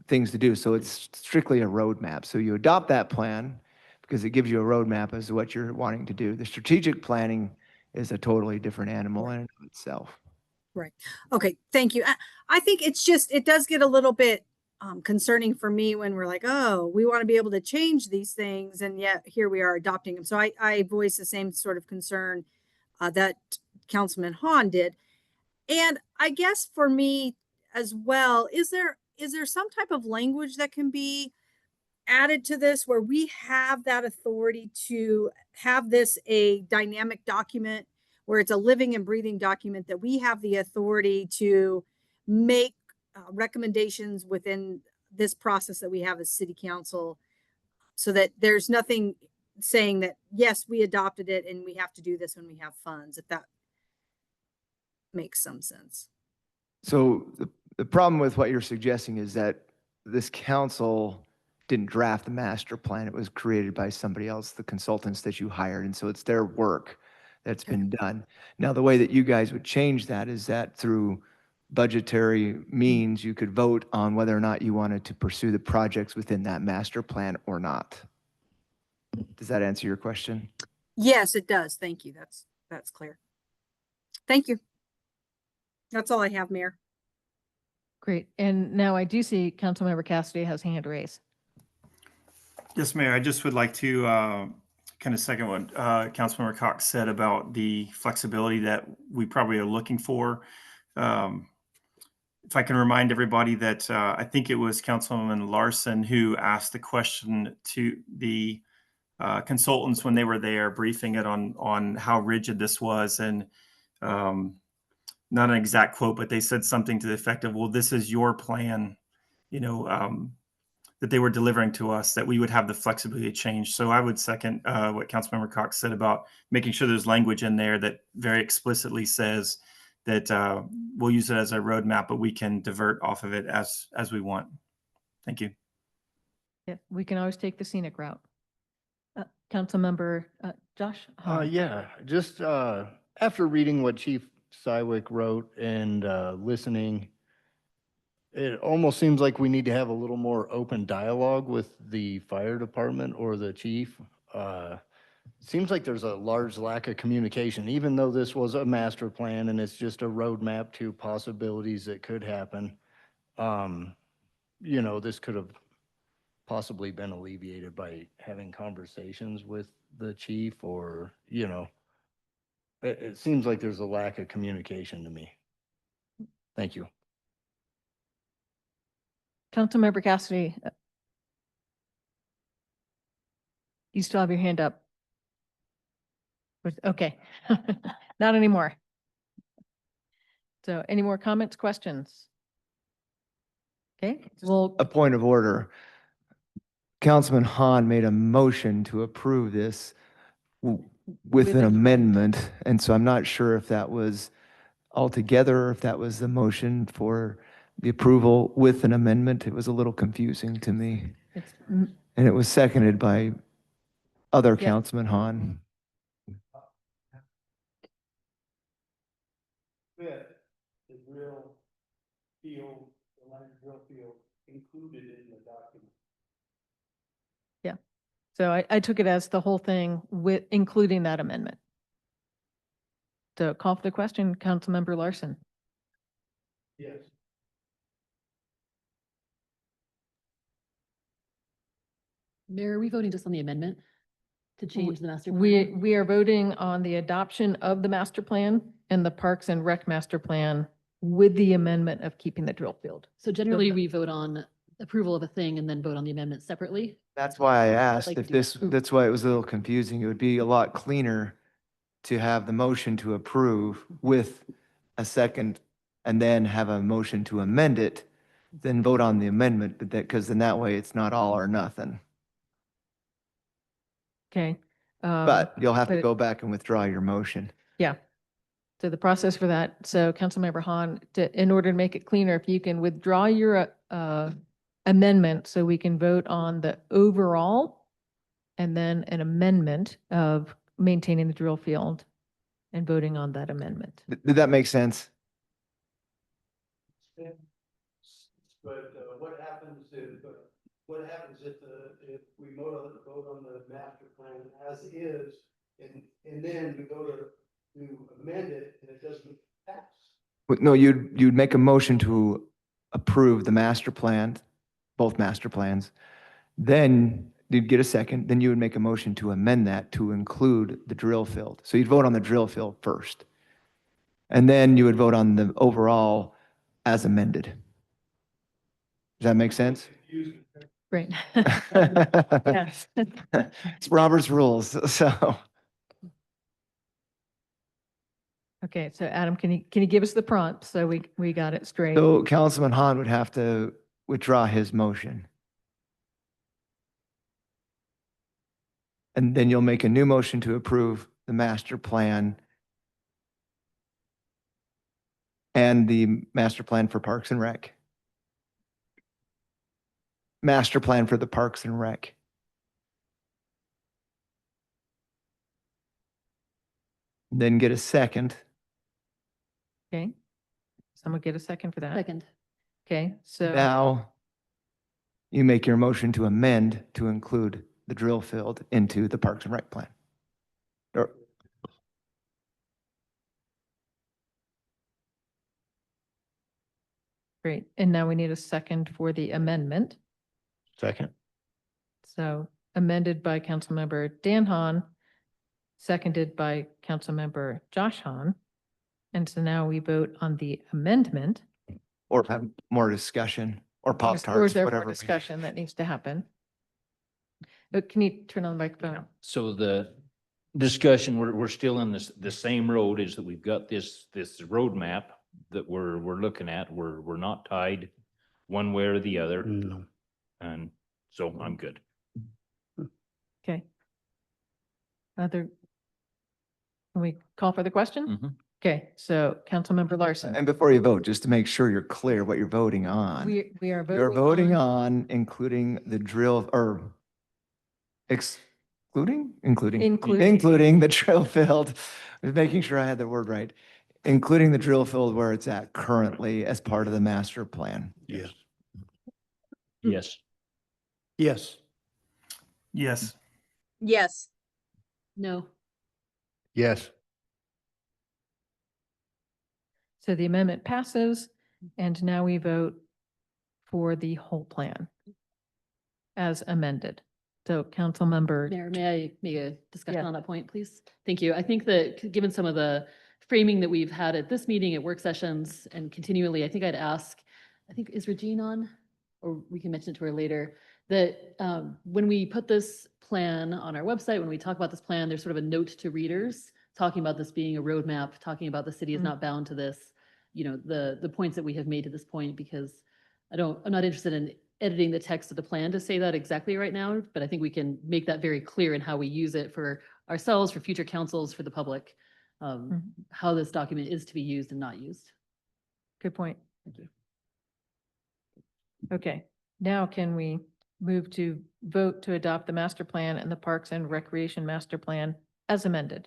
things to do. So it's strictly a roadmap. So you adopt that plan because it gives you a roadmap as to what you're wanting to do. The strategic planning is a totally different animal in and of itself.
Right. Okay. Thank you. I think it does get a little bit concerning for me when we're like, oh, we want to be able to change these things. And yet here we are adopting them. So I voice the same sort of concern that Councilman Hahn did. And I guess for me as well, is there some type of language that can be added to this where we have that authority to have this a dynamic document, where it's a living and breathing document, that we have the authority to make recommendations within this process that we have as city council, so that there's nothing saying that, yes, we adopted it and we have to do this when we have funds, if that makes some sense.
So the problem with what you're suggesting is that this council didn't draft the master plan. It was created by somebody else, the consultants that you hired. And so it's their work that's been done. Now, the way that you guys would change that is that through budgetary means, you could vote on whether or not you wanted to pursue the projects within that master plan or not. Does that answer your question?
Yes, it does. Thank you. That's clear. Thank you. That's all I have, Mayor.
Great. And now I do see Councilmember Cassidy has hand raised.
Yes, Mayor, I just would like to kind of second what Councilmember Cox said about the flexibility that we probably are looking for. If I can remind everybody that I think it was Councilwoman Larson who asked the question to the consultants when they were there briefing it on how rigid this was. And not an exact quote, but they said something to the effect of, well, this is your plan, that they were delivering to us, that we would have the flexibility to change. So I would second what Councilmember Cox said about making sure there's language in there that very explicitly says that we'll use it as a roadmap, but we can divert off of it as we want. Thank you.
Yeah, we can always take the scenic route. Councilmember Josh Hahn.
Yeah, just after reading what Chief Sywick wrote and listening it almost seems like we need to have a little more open dialogue with the fire department or the chief. Seems like there's a large lack of communication, even though this was a master plan and it's just a roadmap to possibilities that could happen. You know, this could have possibly been alleviated by having conversations with the chief or, you know, it seems like there's a lack of communication to me. Thank you.
Councilmember Cassidy. You still have your hand up. Okay, not anymore. So any more comments, questions? Okay, well,
A point of order. Councilman Hahn made a motion to approve this with an amendment, and so I'm not sure if that was altogether, or if that was the motion for the approval with an amendment. It was a little confusing to me.
it's,
And it was seconded by other
Yeah.
Councilman Hahn.
With the drill field, the land drill field included in the document.
so I took it as the whole thing with, including that amendment. So call for the question, Councilmember Larson.
Yes.
Mayor, are we voting just on the amendment to change the master plan?
We are voting on the adoption of the master plan and the Parks and Rec master plan with the amendment of keeping the drill field.
So generally, we vote on approval of a thing and then vote on the amendment separately.
That's why I asked
like
if
to do
this, that's why it was a little confusing. It would be a lot cleaner to have the motion to approve with a second and then have a motion to amend it, then vote on the amendment, but that, because then that way it's not all or nothing.
Okay.
But you'll have
but
to
it-
go back and withdraw your motion.
Yeah. So the process for that, so Councilmember Hahn, in order to make it cleaner, if you can withdraw your amendment so we can vote on the overall and then an amendment of maintaining the drill field and voting on that amendment.
Did that make sense?
But what happens if we vote on the master plan as is, and then we go to amend it and it doesn't pass?
No, you'd make a motion to approve the master plan, both master plans. Then you'd get a second, then you would make a motion to amend that to include the drill field. So you'd vote on the drill field first. And then you would vote on the overall as amended. Does that make sense?
Right.
Yes. It's Robert's rules, so.
Okay, so Adam, can you give us the prompt so we got it straight?
So Councilman Hahn would have to withdraw his motion. And then you'll make a new motion to approve the master plan and the master plan for Parks and Rec. Master plan for the Parks and Rec. Then get a second.
Okay. Someone get a second for that?
Second.
Okay, so.
Now you make your motion to amend to include the drill field into the Parks and Rec plan. Or,
Great. And now we need a second for the amendment.
Second.
So amended by Councilmember Dan Hahn, seconded by Councilmember Josh Hahn. And so now we vote on the amendment.
or have more discussion or
Or is
Pop-Tarts,
there more
whatever.
discussion that needs to happen? Can you turn on the microphone?
So the discussion, we're still in the same road, is that we've got this roadmap that we're looking at. We're not tied one way or the other.
No.
And so I'm good.
Okay. Can we call for the question?
Mhm.
Okay, so Councilmember Larson.
And before you vote, just to make sure you're clear what you're voting on.
We are
You're
voting.
voting on including the drill or including
Including.
the drill field, making sure I had the word right, including the drill field where it's at currently as part of the master plan.
Yes.
Yes.
Yes.
Yes.
Yes.
No.
Yes.
So the amendment passes, and now we vote for the whole plan as amended. So Councilmember,
Mayor, may I make a discussion
Yeah.
on that point, please? Thank you. I think that given some of the framing that we've had at this meeting, at work sessions and continually, I think I'd ask, I think, is Regine on? Or we can mention it to her later, that when we put this plan on our website, when we talk about this plan, there's sort of a note to readers talking about this being a roadmap, talking about the city is
Mm.
not bound to this, the points that we have made to this point, because I'm not interested in editing the text of the plan to say that exactly right now, but I think we can make that very clear in how we use it for ourselves, for future councils, for the public, how this document is to be used and not used.
good point.
Thank you.
Okay, now can we move to vote to adopt the master plan and the Parks and Recreation Master Plan as amended?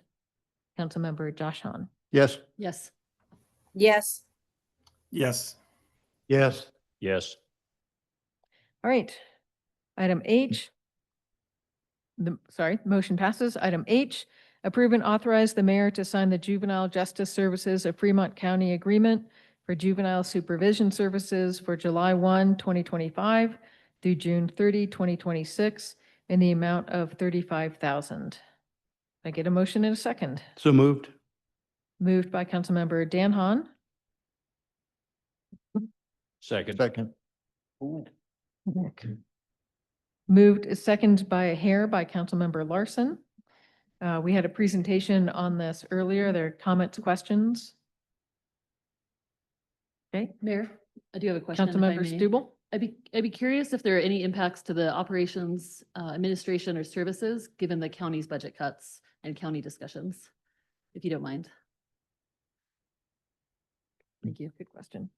Councilmember Josh Hahn.
Yes.
Yes.
Yes.
Yes.
Yes.
Yes.
All right. Item H. Motion passes. Item H, approve and authorize the mayor to sign the Juvenile Justice Services of Fremont County Agreement for juvenile supervision services for July 1, 2025 through June 30, 2026 in the amount of $35,000. I get a motion in a second.
So moved.
Moved by Councilmember Dan Hahn.
Second.
Second.
Moved is second by a hair by Councilmember Larson. We had a presentation on this earlier. There are comments, questions? Okay,
Mayor, I do have a question. if I
Councilmember
may.
Stubble?
I'd be curious if there are any impacts to the operations, administration or services, given the county's budget cuts and county discussions, if you don't mind. Thank you.
Good question.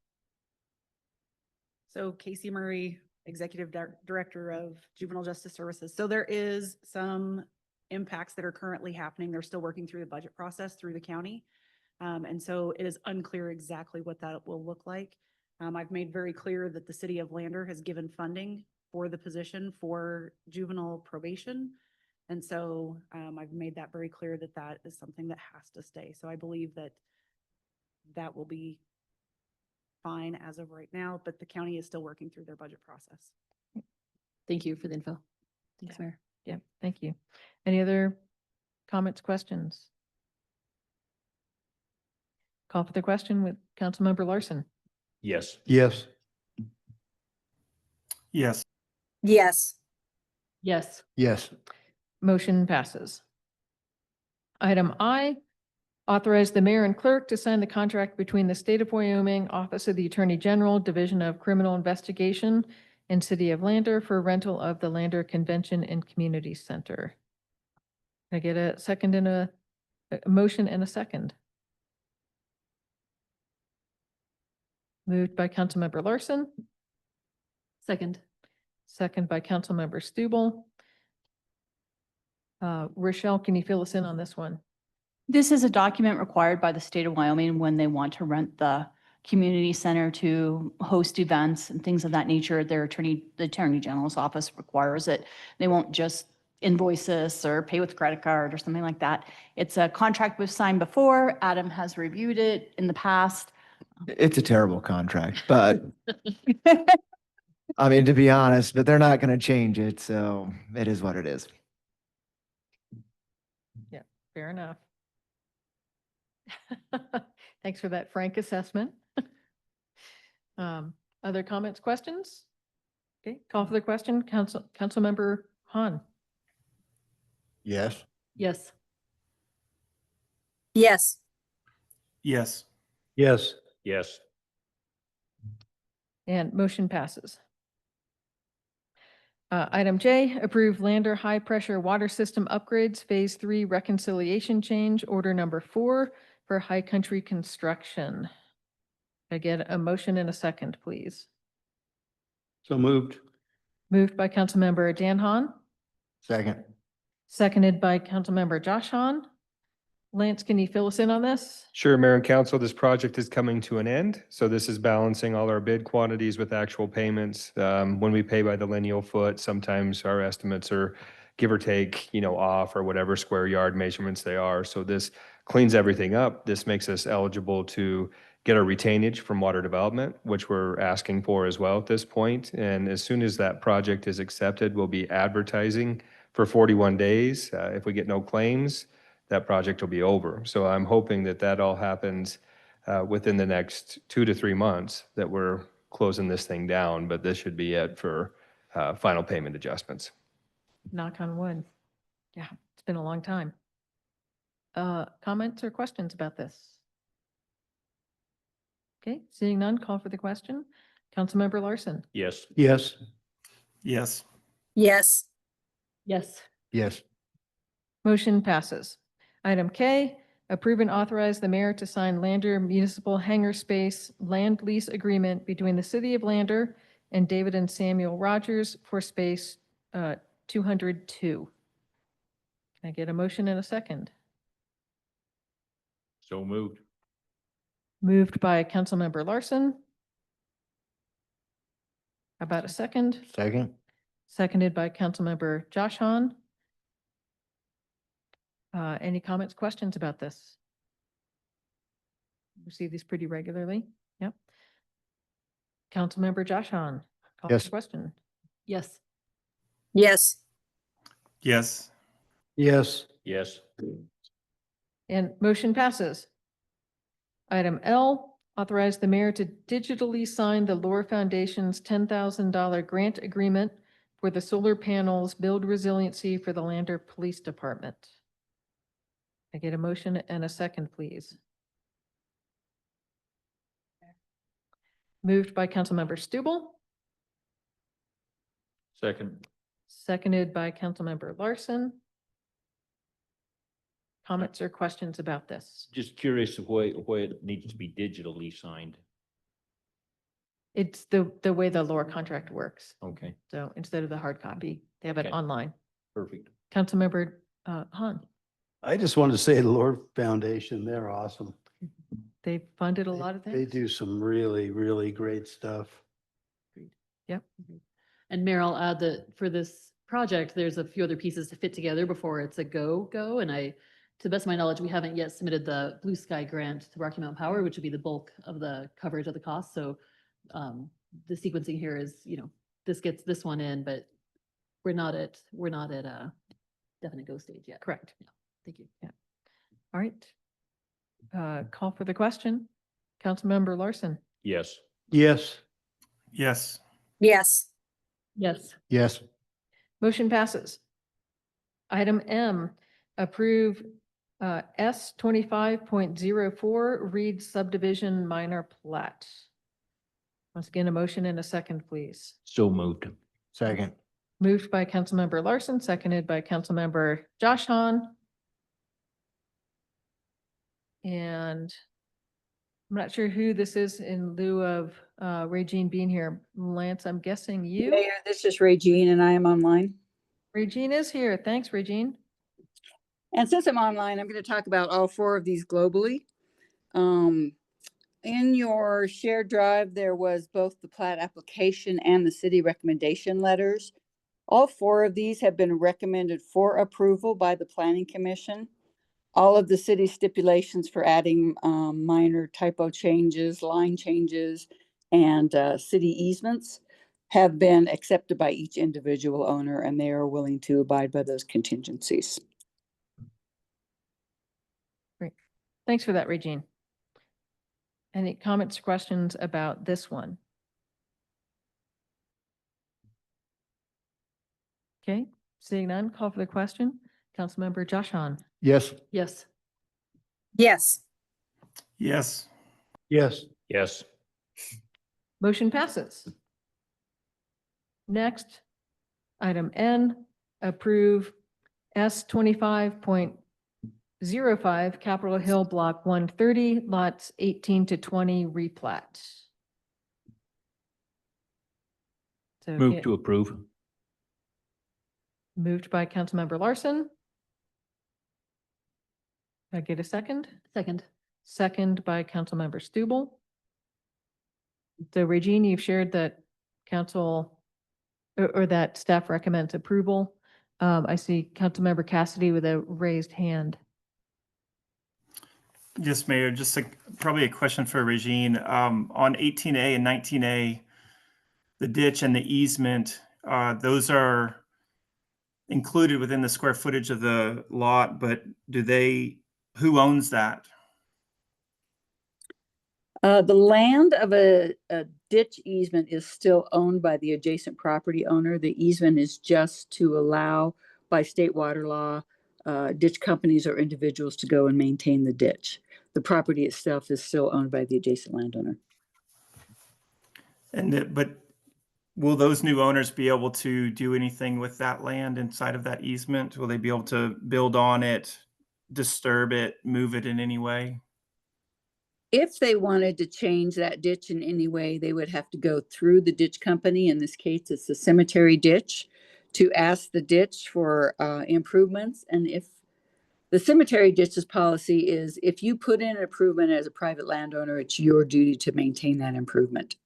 So Casey Murray, Executive Director of Juvenile Justice Services. So there is some impacts that are currently happening. They're still working through the budget process through the county. And so it is unclear exactly what that will look like. I've made very clear that the city of Lander has given funding for the position for juvenile probation. And so I've made that very clear that that is something that has to stay. So I believe that that will be fine as of right now, but the county is still working through their budget process.
Thank you for the info. Thanks, Mayor.
Yeah, thank you. Any other comments, questions? Call for the question with Councilmember Larson.
Yes.
Yes.
Yes.
Yes.
Yes.
Yes.
Motion passes. Item I, authorize the mayor and clerk to sign the contract between the State of Wyoming Office of the Attorney General, Division of Criminal Investigation, and City of Lander for rental of the Lander Convention and Community Center. Can I get a second and a motion and a second? Moved by Councilmember Larson,
Second.
second by Councilmember Stubble. Rochelle, can you fill us in on this one?
This is a document required by the state of Wyoming when they want to rent the community center to host events and things of that nature. The Attorney General's office requires it. They won't just invoice us or pay with credit card or something like that. It's a contract we've signed before. Adam has reviewed it in the past.
It's a terrible contract, but I mean, to be honest, but they're not going to change it. So it is what it is.
Yeah, fair enough. Thanks for that frank assessment. Other comments, questions? Okay, call for the question. Councilmember Hahn.
Yes.
Yes.
Yes.
Yes.
Yes.
Yes.
And motion passes. Item J, approve Lander High Pressure Water System Upgrades Phase 3 Reconciliation Change Order Number 4 for High Country Construction. Can I get a motion in a second, please?
So moved.
Moved by Councilmember Dan Hahn,
Second.
seconded by Councilmember Josh Hahn. Lance, can you fill us in on this?
Sure, Mayor and Council, this project is coming to an end. So this is balancing all our bid quantities with actual payments. When we pay by the lineal foot, sometimes our estimates are give or take, off or whatever square yard measurements they are. So this cleans everything up. This makes us eligible to get our retainage from water development, which we're asking for as well at this point. And as soon as that project is accepted, we'll be advertising for 41 days. If we get no claims, that project will be over. So I'm hoping that that all happens within the next 2 to 3 months, that we're closing this thing down, but this should be it for final payment adjustments.
Knock on wood. Yeah, it's been a long time. Comments or questions about this? Okay, seeing none, call for the question. Councilmember Larson.
Yes.
Yes.
Yes.
Yes.
Yes.
Yes.
Motion passes. Item K, approve and authorize the mayor to sign Lander Municipal Hangar Space Land Lease Agreement between the City of Lander and David and Samuel Rogers for space 202. Can I get a motion in a second?
So moved.
Moved by Councilmember Larson. How about a second?
Second?
Seconded by Councilmember Josh Hahn. Any comments, questions about this? Receive these pretty regularly. Yep. Councilmember Josh Hahn. Call for
Yes.
the question.
Yes.
Yes.
Yes.
Yes.
Yes.
And motion passes. Item L, authorize the mayor to digitally sign the Lore Foundation's $10,000 grant agreement for the solar panels build resiliency for the Lander Police Department. I get a motion and a second, please. Moved by Councilmember Stubble,
Second.
seconded by Councilmember Larson. Comments or questions about this?
Just curious of why it needs to be digitally signed.
It's the way the Lore contract works.
Okay,
So instead of the hard copy, they have it
Okay.
online.
perfect.
Councilmember Hahn,
I just wanted to say the Lord Foundation, they're awesome.
they funded a lot of things.
They do some really, really great stuff.
Yep.
And Mayor, I'll add that for this project, there's a few other pieces to fit together before it's a go. And to the best of my knowledge, we haven't yet submitted the Blue Sky grant to Rocky Mountain Power, which would be the bulk of the coverage of the cost. So the sequencing here is, this gets this one in, but we're not at a definite go stage yet.
Correct.
Yeah. Thank you.
Yeah. All right. Call for the question. Councilmember Larson.
Yes.
Yes.
Yes.
Yes.
Yes.
Yes.
Motion passes. Item M, approve S 25.04 Reed subdivision minor plat. Once again, a motion and a second, please.
So moved.
Second?
Moved by Councilmember Larson, seconded by Councilmember Josh Hahn. And I'm not sure who this is in lieu of Regine being here. Lance, I'm guessing you?
Mayor, this is Regine and I am online.
Regine is here. Thanks, Regine.
And since I'm online, I'm going to talk about all four of these globally. In your shared drive, there was both the plat application and the city recommendation letters. All four of these have been recommended for approval by the Planning Commission. All of the city stipulations for adding minor typo changes, line changes, and city easements have been accepted by each individual owner, and they are willing to abide by those contingencies.
Great. Thanks for that, Regine. Any comments, questions about this one? Okay, seeing none, call for the question. Councilmember Josh Hahn.
Yes.
Yes.
Yes.
Yes.
Yes.
Yes.
Motion passes. Next, item N, approve S 25.05 Capitol Hill Block 130, lots 18 to 20 replat. So
Move to approve.
moved by Councilmember Larson. Can I get a second?
Second.
Second by Councilmember Stubble. So Regine, you've shared that council or that staff recommends approval. I see Councilmember Cassidy with a raised hand.
Yes, Mayor, just probably a question for Regine. On 18A and 19A, the ditch and the easement, those are included within the square footage of the lot, but who owns that?
The land of a ditch easement is still owned by the adjacent property owner. The easement is just to allow by state water law, ditch companies or individuals to go and maintain the ditch. The property itself is still owned by the adjacent landowner.
But will those new owners be able to do anything with that land inside of that easement? Will they be able to build on it, disturb it, move it in any way?
If they wanted to change that ditch in any way, they would have to go through the ditch company. In this case, it's the cemetery ditch, to ask the ditch for improvements. And if the cemetery ditch's policy is, if you put in an improvement as a private landowner, it's your duty to maintain that improvement.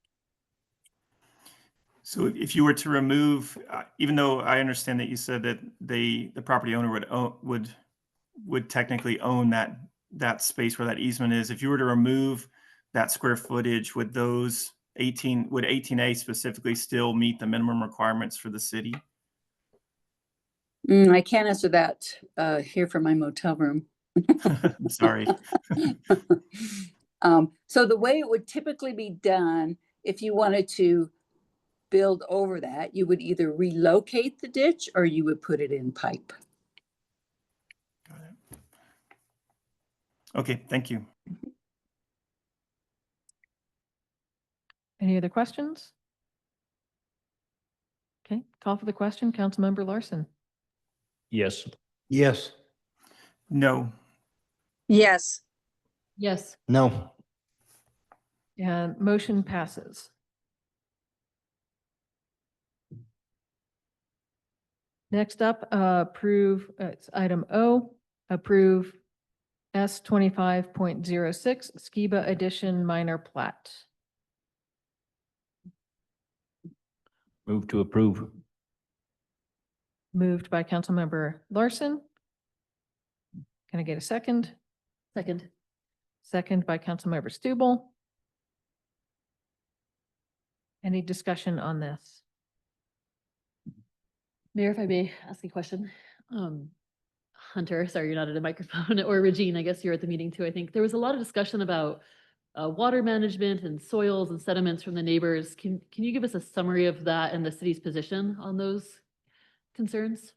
So if you were to remove, even though I understand that you said that the property owner would technically own that space where that easement is, if you were to remove that square footage, would 18A specifically still meet the minimum requirements for the city?
I can't answer that here from my motel room.
Sorry.
So the way it would typically be done, if you wanted to build over that, you would either relocate the ditch or you would put it in pipe.
Got it. Okay, thank you.
Any other questions? Okay, call for the question. Councilmember Larson.
Yes.
Yes.
No.
Yes.
Yes.
No.
And motion passes. Next up, approve, it's item O, approve S 25.06 Skiba Edition minor plat.
Move to approve.
Moved by Councilmember Larson. Can I get a second?
Second.
Second by Councilmember Stubble. Any discussion on this?
Mayor, if I may ask a question. Hunter, sorry, you're not at a microphone, or Regine, I guess you're at the meeting too. I think there was a lot of discussion about water management and soils and sediments from the neighbors. Can you give us a summary of that and the city's position on those concerns?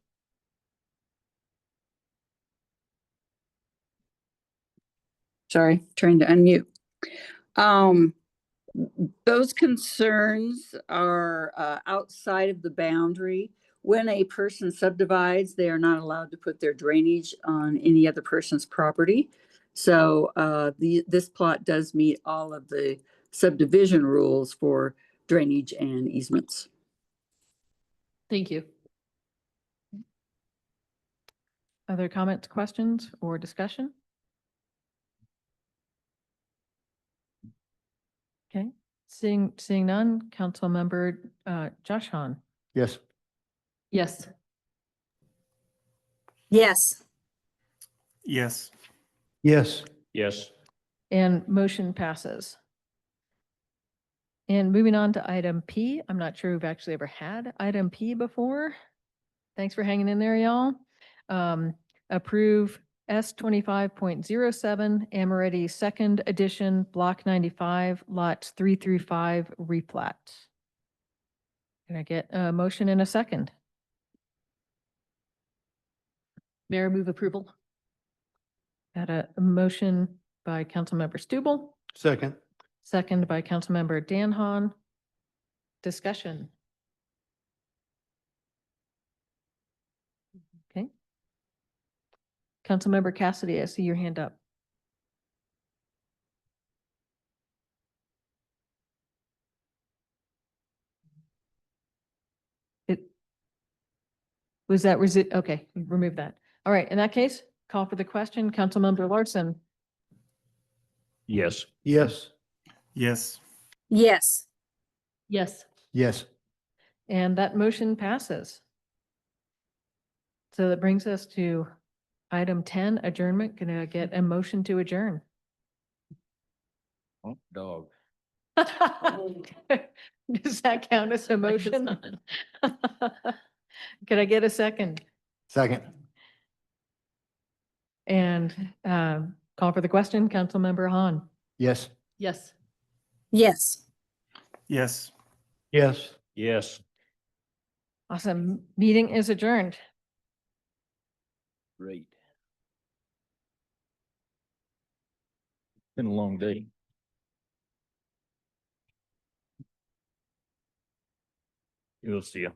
Sorry, trying to unmute. Those concerns are outside of the boundary. When a person subdivides, they are not allowed to put their drainage on any other person's property. So this plot does meet all of the subdivision rules for drainage and easements.
Thank you.
Other comments, questions, or discussion? Okay, seeing none, Councilmember Josh Hahn.
Yes.
Yes.
Yes.
Yes.
Yes.
Yes.
And motion passes. And moving on to item P, I'm not sure we've actually ever had item P before. Thanks for hanging in there, y'all. Approve S 25.07 Amoretti Second Edition, Block 95, lots 3 through 5, replat. Can I get a motion in a second?
Mayor, move approval.
Got a motion by Councilmember Stubble,
Second.
second by Councilmember Danhon. Discussion. Okay. Councilmember Cassidy, I see your hand up. Was that, okay, remove that. All right, in that case, Call for the question. Councilmember Larson.
Yes.
Yes.
Yes.
Yes.
Yes.
Yes.
And that motion passes. So that brings us to item 10, adjournment. Can I get a motion to adjourn?
Oh, dog.
Does that count as a motion? Could I get a second?
Second.
And call for the question, Councilmember Han.
Yes.
Yes.
Yes.
Yes.
Yes.
Yes.
Awesome. Meeting is adjourned.
Great. Been a long day. We'll see you.